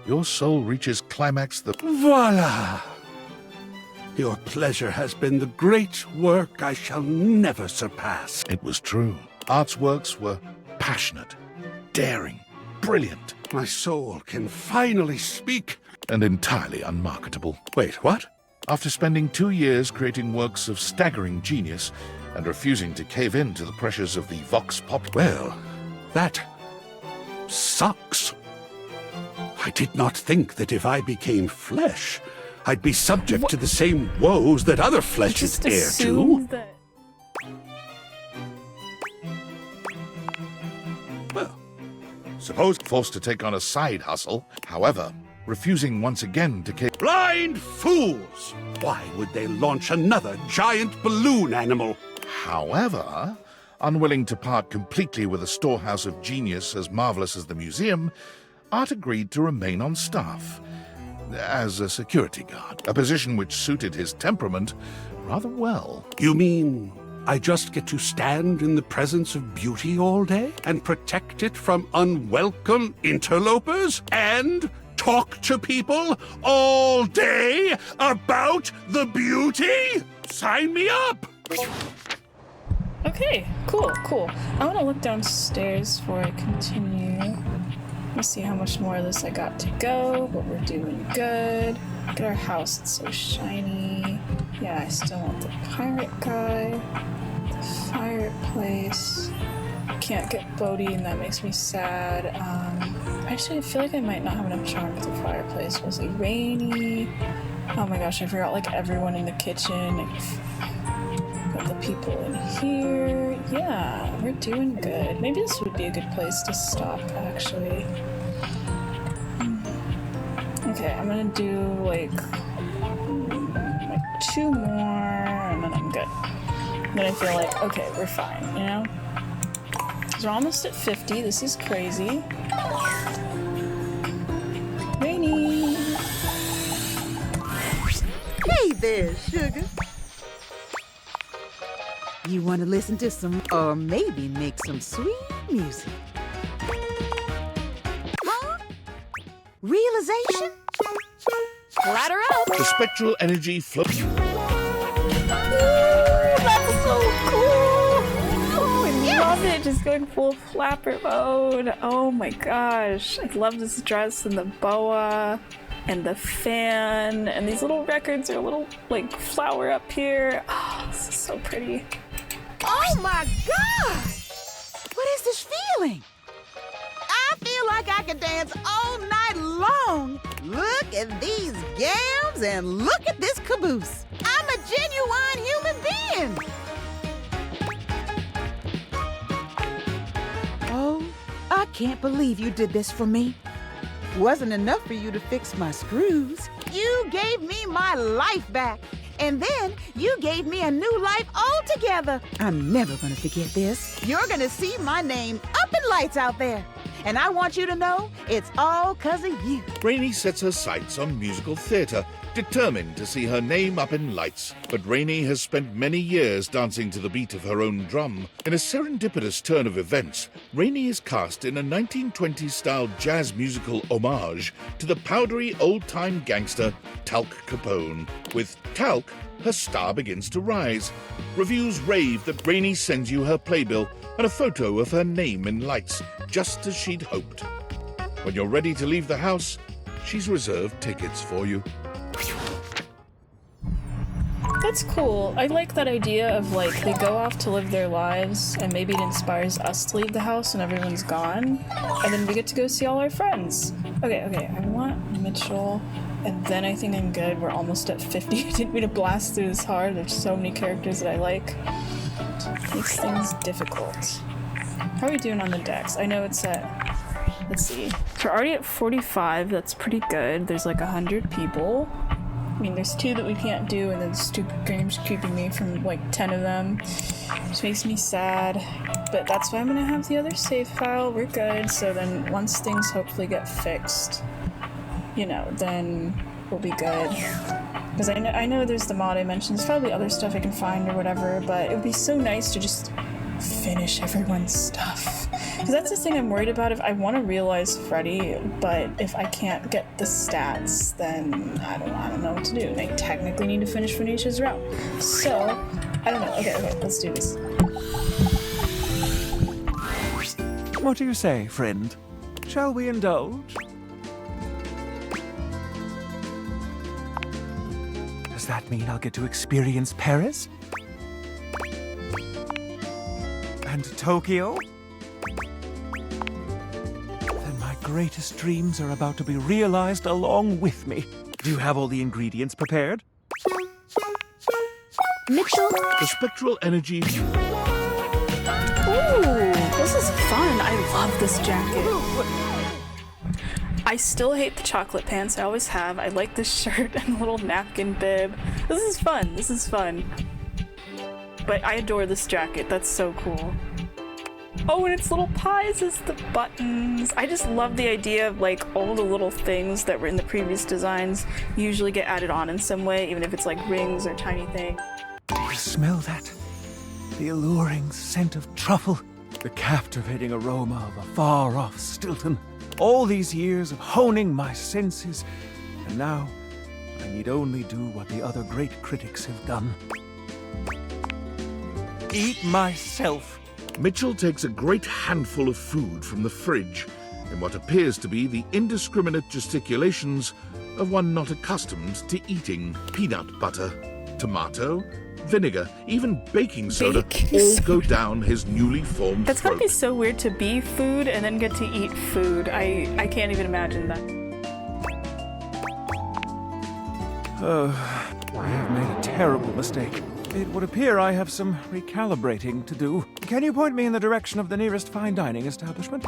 your soul reaches climax that... Voila! Your pleasure has been the great work I shall never surpass. It was true. Art's works were passionate, daring, brilliant. My soul can finally speak. And entirely unmarketable. Wait, what? After spending 2 years creating works of staggering genius and refusing to cave in to the pressures of the vox pop... Well, that sucks. I did not think that if I became flesh, I'd be subject to the same woes that other flesh is heir to. Well, suppose forced to take on a side hustle, however, refusing once again to cave... Blind fools! Why would they launch another giant balloon animal? However, unwilling to part completely with a storehouse of genius as marvelous as the museum, Art agreed to remain on staff as a security guard, a position which suited his temperament rather well. You mean I just get to stand in the presence of beauty all day and protect it from unwelcome interlopers and talk to people all day about the beauty? Sign me up! Okay, cool. I want to look downstairs before I continue. Let's see how much more of this I got to go, but we're doing good. Look at our house, it's so shiny. Yeah, I still want the pirate guy. The fireplace. Can't get Bodhi, and that makes me sad. Actually, I feel like I might not have enough charm with the fireplace. Was it rainy? Oh my gosh, I forgot like everyone in the kitchen. Got the people in here. Yeah, we're doing good. Maybe this would be a good place to stop, actually. Okay, I'm gonna do like 2 more, and then I'm good. Then I feel like, okay, we're fine, you know? Because we're almost at 50. This is crazy. Rainy. Hey there, sugar. You want to listen to some, or maybe make some sweet music? Huh? Realization? Ladder up! The spectral energy flows. That's so cool! Oh, I love it! Just going full flapper mode. Oh my gosh. I love this dress and the boa and the fan. And these little records are a little, like, flower up here. Oh, this is so pretty. Oh my God! What is this feeling? I feel like I could dance all night long. Look at these gams and look at this caboose. I'm a genuine human being. Oh, I can't believe you did this for me. Wasn't enough for you to fix my screws. You gave me my life back. And then you gave me a new life altogether. I'm never gonna forget this. You're gonna see my name up in lights out there. And I want you to know it's all 'cause of you. Rainey sets her sights on musical theatre, determined to see her name up in lights. But Rainey has spent many years dancing to the beat of her own drum. In a serendipitous turn of events, Rainey is cast in a 1920s-style jazz musical homage to the powdery old-time gangster Talc Capone. With Talc, her star begins to rise. Reviews rave that Rainey sends you her playbill and a photo of her name in lights, just as she'd hoped. When you're ready to leave the house, she's reserved tickets for you. That's cool. I like that idea of like they go off to live their lives and maybe it inspires us to leave the house when everyone's gone and then we get to go see all our friends. Okay, I want Mitchell and then I think I'm good. We're almost at 50. I didn't mean to blast through this hard. There's so many characters that I like. It makes things difficult. How are we doing on the decks? I know it's at, let's see. We're already at 45. That's pretty good. There's like 100 people. I mean, there's 2 that we can't do, and then stupid game's keeping me from like 10 of them, which makes me sad. But that's why I'm gonna have the other save file. We're good. So then, once things hopefully get fixed, you know, then we'll be good. Because I know there's the mod I mentioned. There's probably other stuff I can find or whatever. But it would be so nice to just finish everyone's stuff. Because that's the thing I'm worried about. If I want to realize Freddy, but if I can't get the stats, then I don't know what to do. And I technically need to finish Phoenicia's route. So, I don't know. Okay, let's do this. What do you say, friend? Shall we indulge? Does that mean I'll get to experience Paris? And Tokyo? Then my greatest dreams are about to be realized along with me. Do you have all the ingredients prepared? Mitchell? The spectral energy. Ooh, this is fun. I love this jacket. I still hate the chocolate pants. I always have. I like this shirt and the little napkin bib. This is fun. But I adore this jacket. That's so cool. Oh, and it's little pies as the buttons. I just love the idea of like all the little things that were in the previous designs usually get added on in some way, even if it's like rings or tiny things. Do you smell that? The alluring scent of truffle. The captivating aroma of a far-off Stilton. All these years of honing my senses, and now I need only do what the other great critics have done. Eat myself. Mitchell takes a great handful of food from the fridge in what appears to be the indiscriminate gesticulations of one not accustomed to eating. Peanut butter, tomato, vinegar, even baking soda all go down his newly formed That's throat. gotta be so weird to be food and then get to eat food. I can't even imagine that. I have made a terrible mistake. It would appear I have some recalibrating to do. Can you point me in the direction of the nearest fine dining establishment?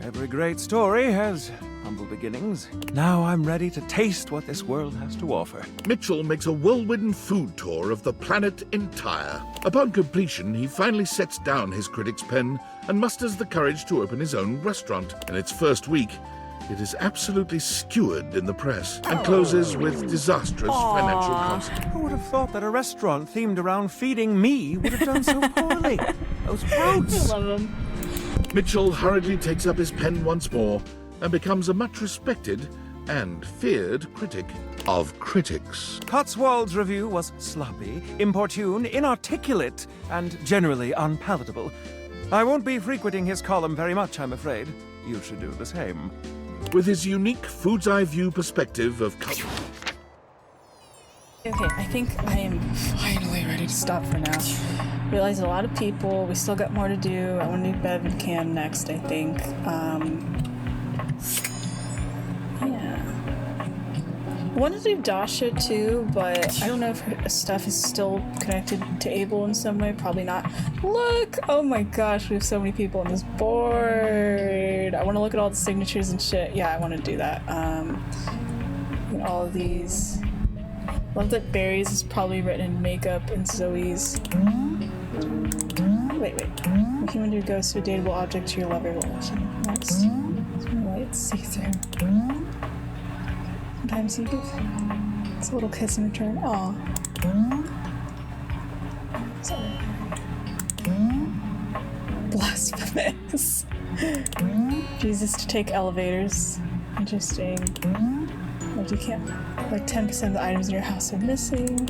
Every great story has humble beginnings. Now I'm ready to taste what this world has to offer. Mitchell makes a whirlwind food tour of the planet entire. Upon completion, he finally sets down his critic's pen and musters the courage to open his own restaurant. In its first week, it is absolutely skewered in the press and closes with disastrous financial consequences. Who would have thought that a restaurant themed around feeding me would have done so poorly? Those brutes! I love them. Mitchell hurriedly takes up his pen once more and becomes a much respected and feared critic of critics. Cotswold's review was sloppy, importune, inarticulate, and generally unpalatable. I won't be frequenting his column very much, I'm afraid. You should do the same. With his unique food's eye view perspective of culture. Okay, I think I am finally ready to stop for now. Realized a lot of people. We still got more to do. I want to do Bev and Cam next, I think. Yeah. I wanted to do Dasha too, but I don't know if her stuff is still connected to Abel in some way. Probably not. Look! Oh my gosh, we have so many people on this board. I want to look at all the signatures and shit. Yeah, I want to do that. And all of these. Love that Barry's is probably written in makeup and Zoe's. Wait. A human who goes to a dateable object to your lover will next. Light see-through. Sometimes you give. It's a little kiss in return. Aw. Sorry. Blasphemous. Jesus to take elevators. Interesting. But you can't. Like 10% of the items in your house are missing.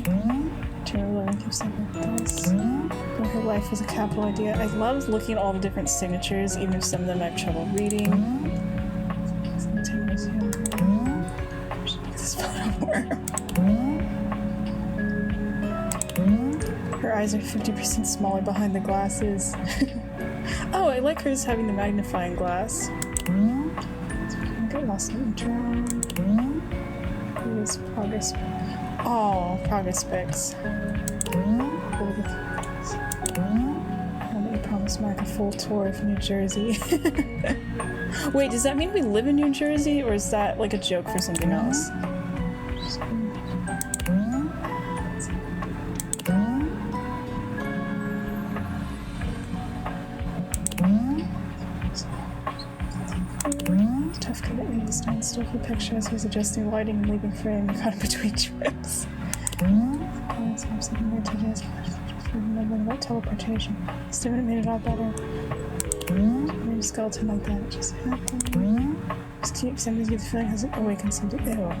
Turn 11 keeps like this. But her life was a capital idea. I love looking at all the different signatures, even if some of them I have trouble reading. This photo work. Her eyes are 50% smaller behind the glasses. Oh, I like hers having the magnifying glass. Get lost in the intro. Here's progress. Oh, progress specs. I promised Mark a full tour of New Jersey. Wait, does that mean we live in New Jersey, or is that like a joke for something else? Tough commitment to stand still for pictures. He was adjusting lighting and leaving frame and caught in between trips. Something more to do. Remembering about teleportation. Still made it all better. Maybe a skeleton like that. Just happened. Just keep somebody get the feeling has awakened something. Ew.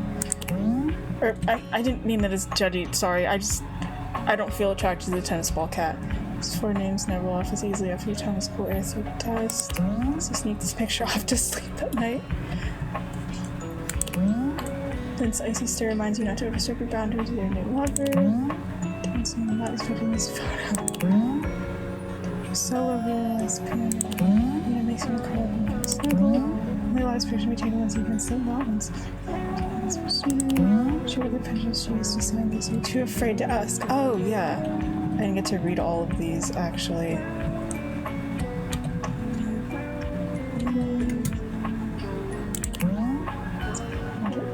Or I didn't mean that as judgy. Sorry. I don't feel attracted to the tennis ball cat. His four names never roll off as easily after your tennis ball air through the test. So sneak this picture off to sleep at night. This icy stare reminds you not to overstep your boundaries with your new lover. Dancing about is picking this photo. Solo realized it makes me cry when I snuggle. My last picture we taken once you can sit mountains. She would have pictures she used to send this. You're too afraid to ask. Oh, yeah. I didn't get to read all of these, actually.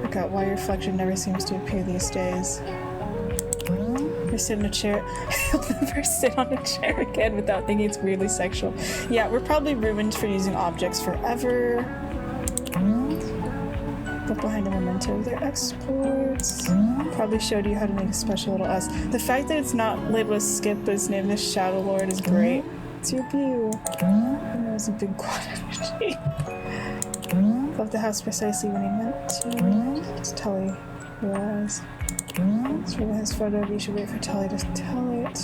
I got why reflection never seems to appear these days. I sit in a chair. I'll never sit on a chair again without thinking it's weirdly sexual. Yeah, we're probably ruined for using objects forever. But behind a memento of their exports. Probably showed you how to make a special little S. The fact that it's not lit with Skip, but his name is Shadow Lord is great. It's your view. It was a big quad energy. Left the house precisely when he meant to. It's Tully realized. It's really his photo, but you should wait for Tully to tell it.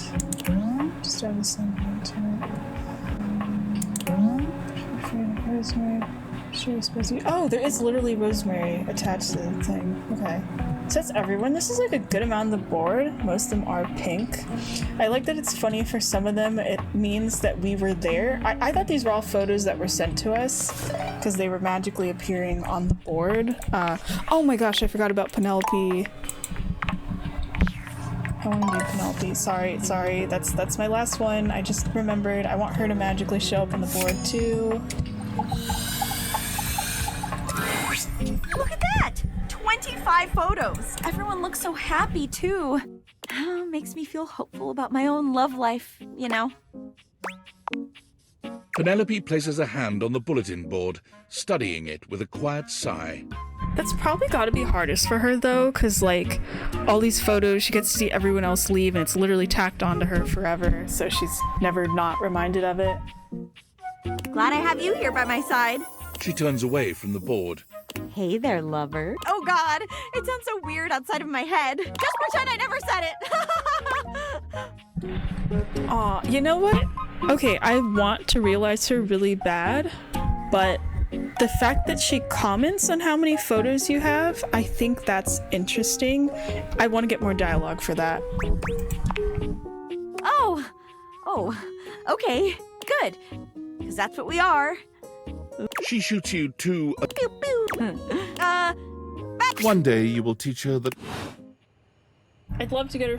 Just have the same thing to it. Rosemary. Sure, supposed to be. Oh, there is literally rosemary attached to the thing. Okay. So that's everyone. This is like a good amount of the board. Most of them are pink. I like that it's funny for some of them. It means that we were there. I thought these were all photos that were sent to us because they were magically appearing on the board. Oh my gosh, I forgot about Penelope. I want to do Penelope. Sorry. That's my last one. I just remembered. I want her to magically show up on the board too. Look at that! 25 photos! Everyone looks so happy, too. Makes me feel hopeful about my own love life, you know? Penelope places a hand on the bulletin board, studying it with a quiet sigh. That's probably gotta be hardest for her, though, because, like, all these photos, she gets to see everyone else leave, and it's literally tacked onto her forever, so she's never not reminded of it. Glad I have you here by my side. She turns away from the board. Hey there, lover. Oh god, it sounds so weird outside of my head. Just pretend I never said it. Aw, you know what? Okay, I want to realize her really bad, but the fact that she comments on how many photos you have, I think that's interesting. I want to get more dialogue for that. Oh, okay, good. Because that's what we are. She shoots you two. Pew pew. Back. One day you will teach her that. I'd love to get her.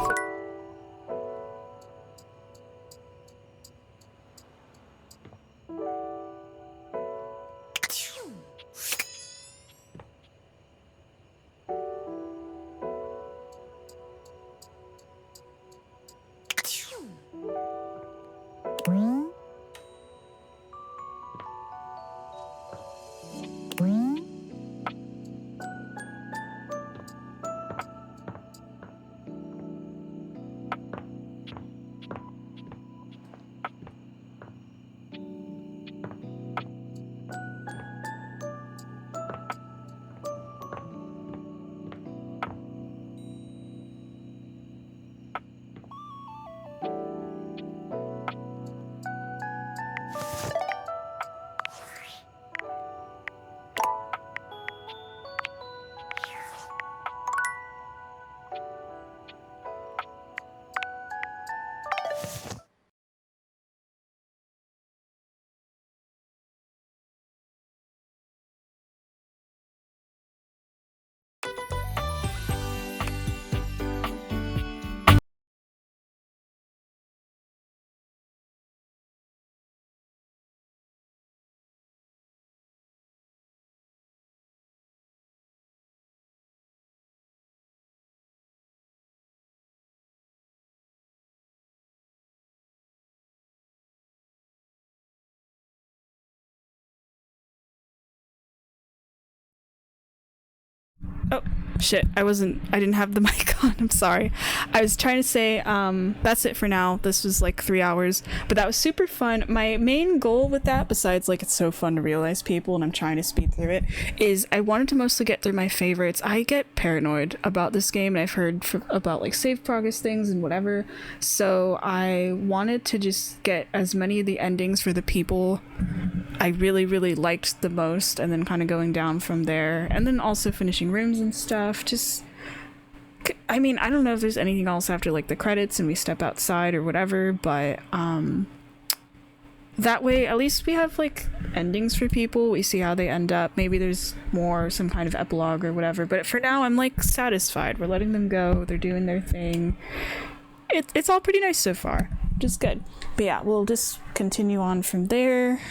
Oh, shit. I didn't have the mic on. I'm sorry. I was trying to say, that's it for now. This was like 3 hours, but that was super fun. My main goal with that, besides like it's so fun to realize people and I'm trying to speed through it, is I wanted to mostly get through my favorites. I get paranoid about this game and I've heard about like save progress things and whatever. So I wanted to just get as many of the endings for the people I really, really liked the most, and then kind of going down from there, and then also finishing rooms and stuff. Just, I mean, I don't know if there's anything else after like the credits and we step outside or whatever, but that way at least we have like endings for people. We see how they end up. Maybe there's more, some kind of epilogue or whatever, but for now I'm like satisfied. We're letting them go, they're doing their thing. It's all pretty nice so far, just good. But yeah, we'll just continue on from there.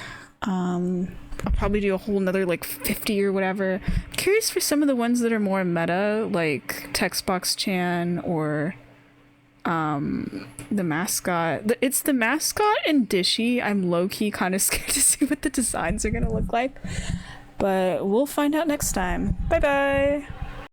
I'll probably do a whole nother like 50 or whatever. I'm curious for some of the ones that are more meta, like Textbox Chan or the mascot. It's the mascot and Dishy. I'm low-key kind of scared to see what the designs are gonna look like, but we'll find out next time. Bye bye.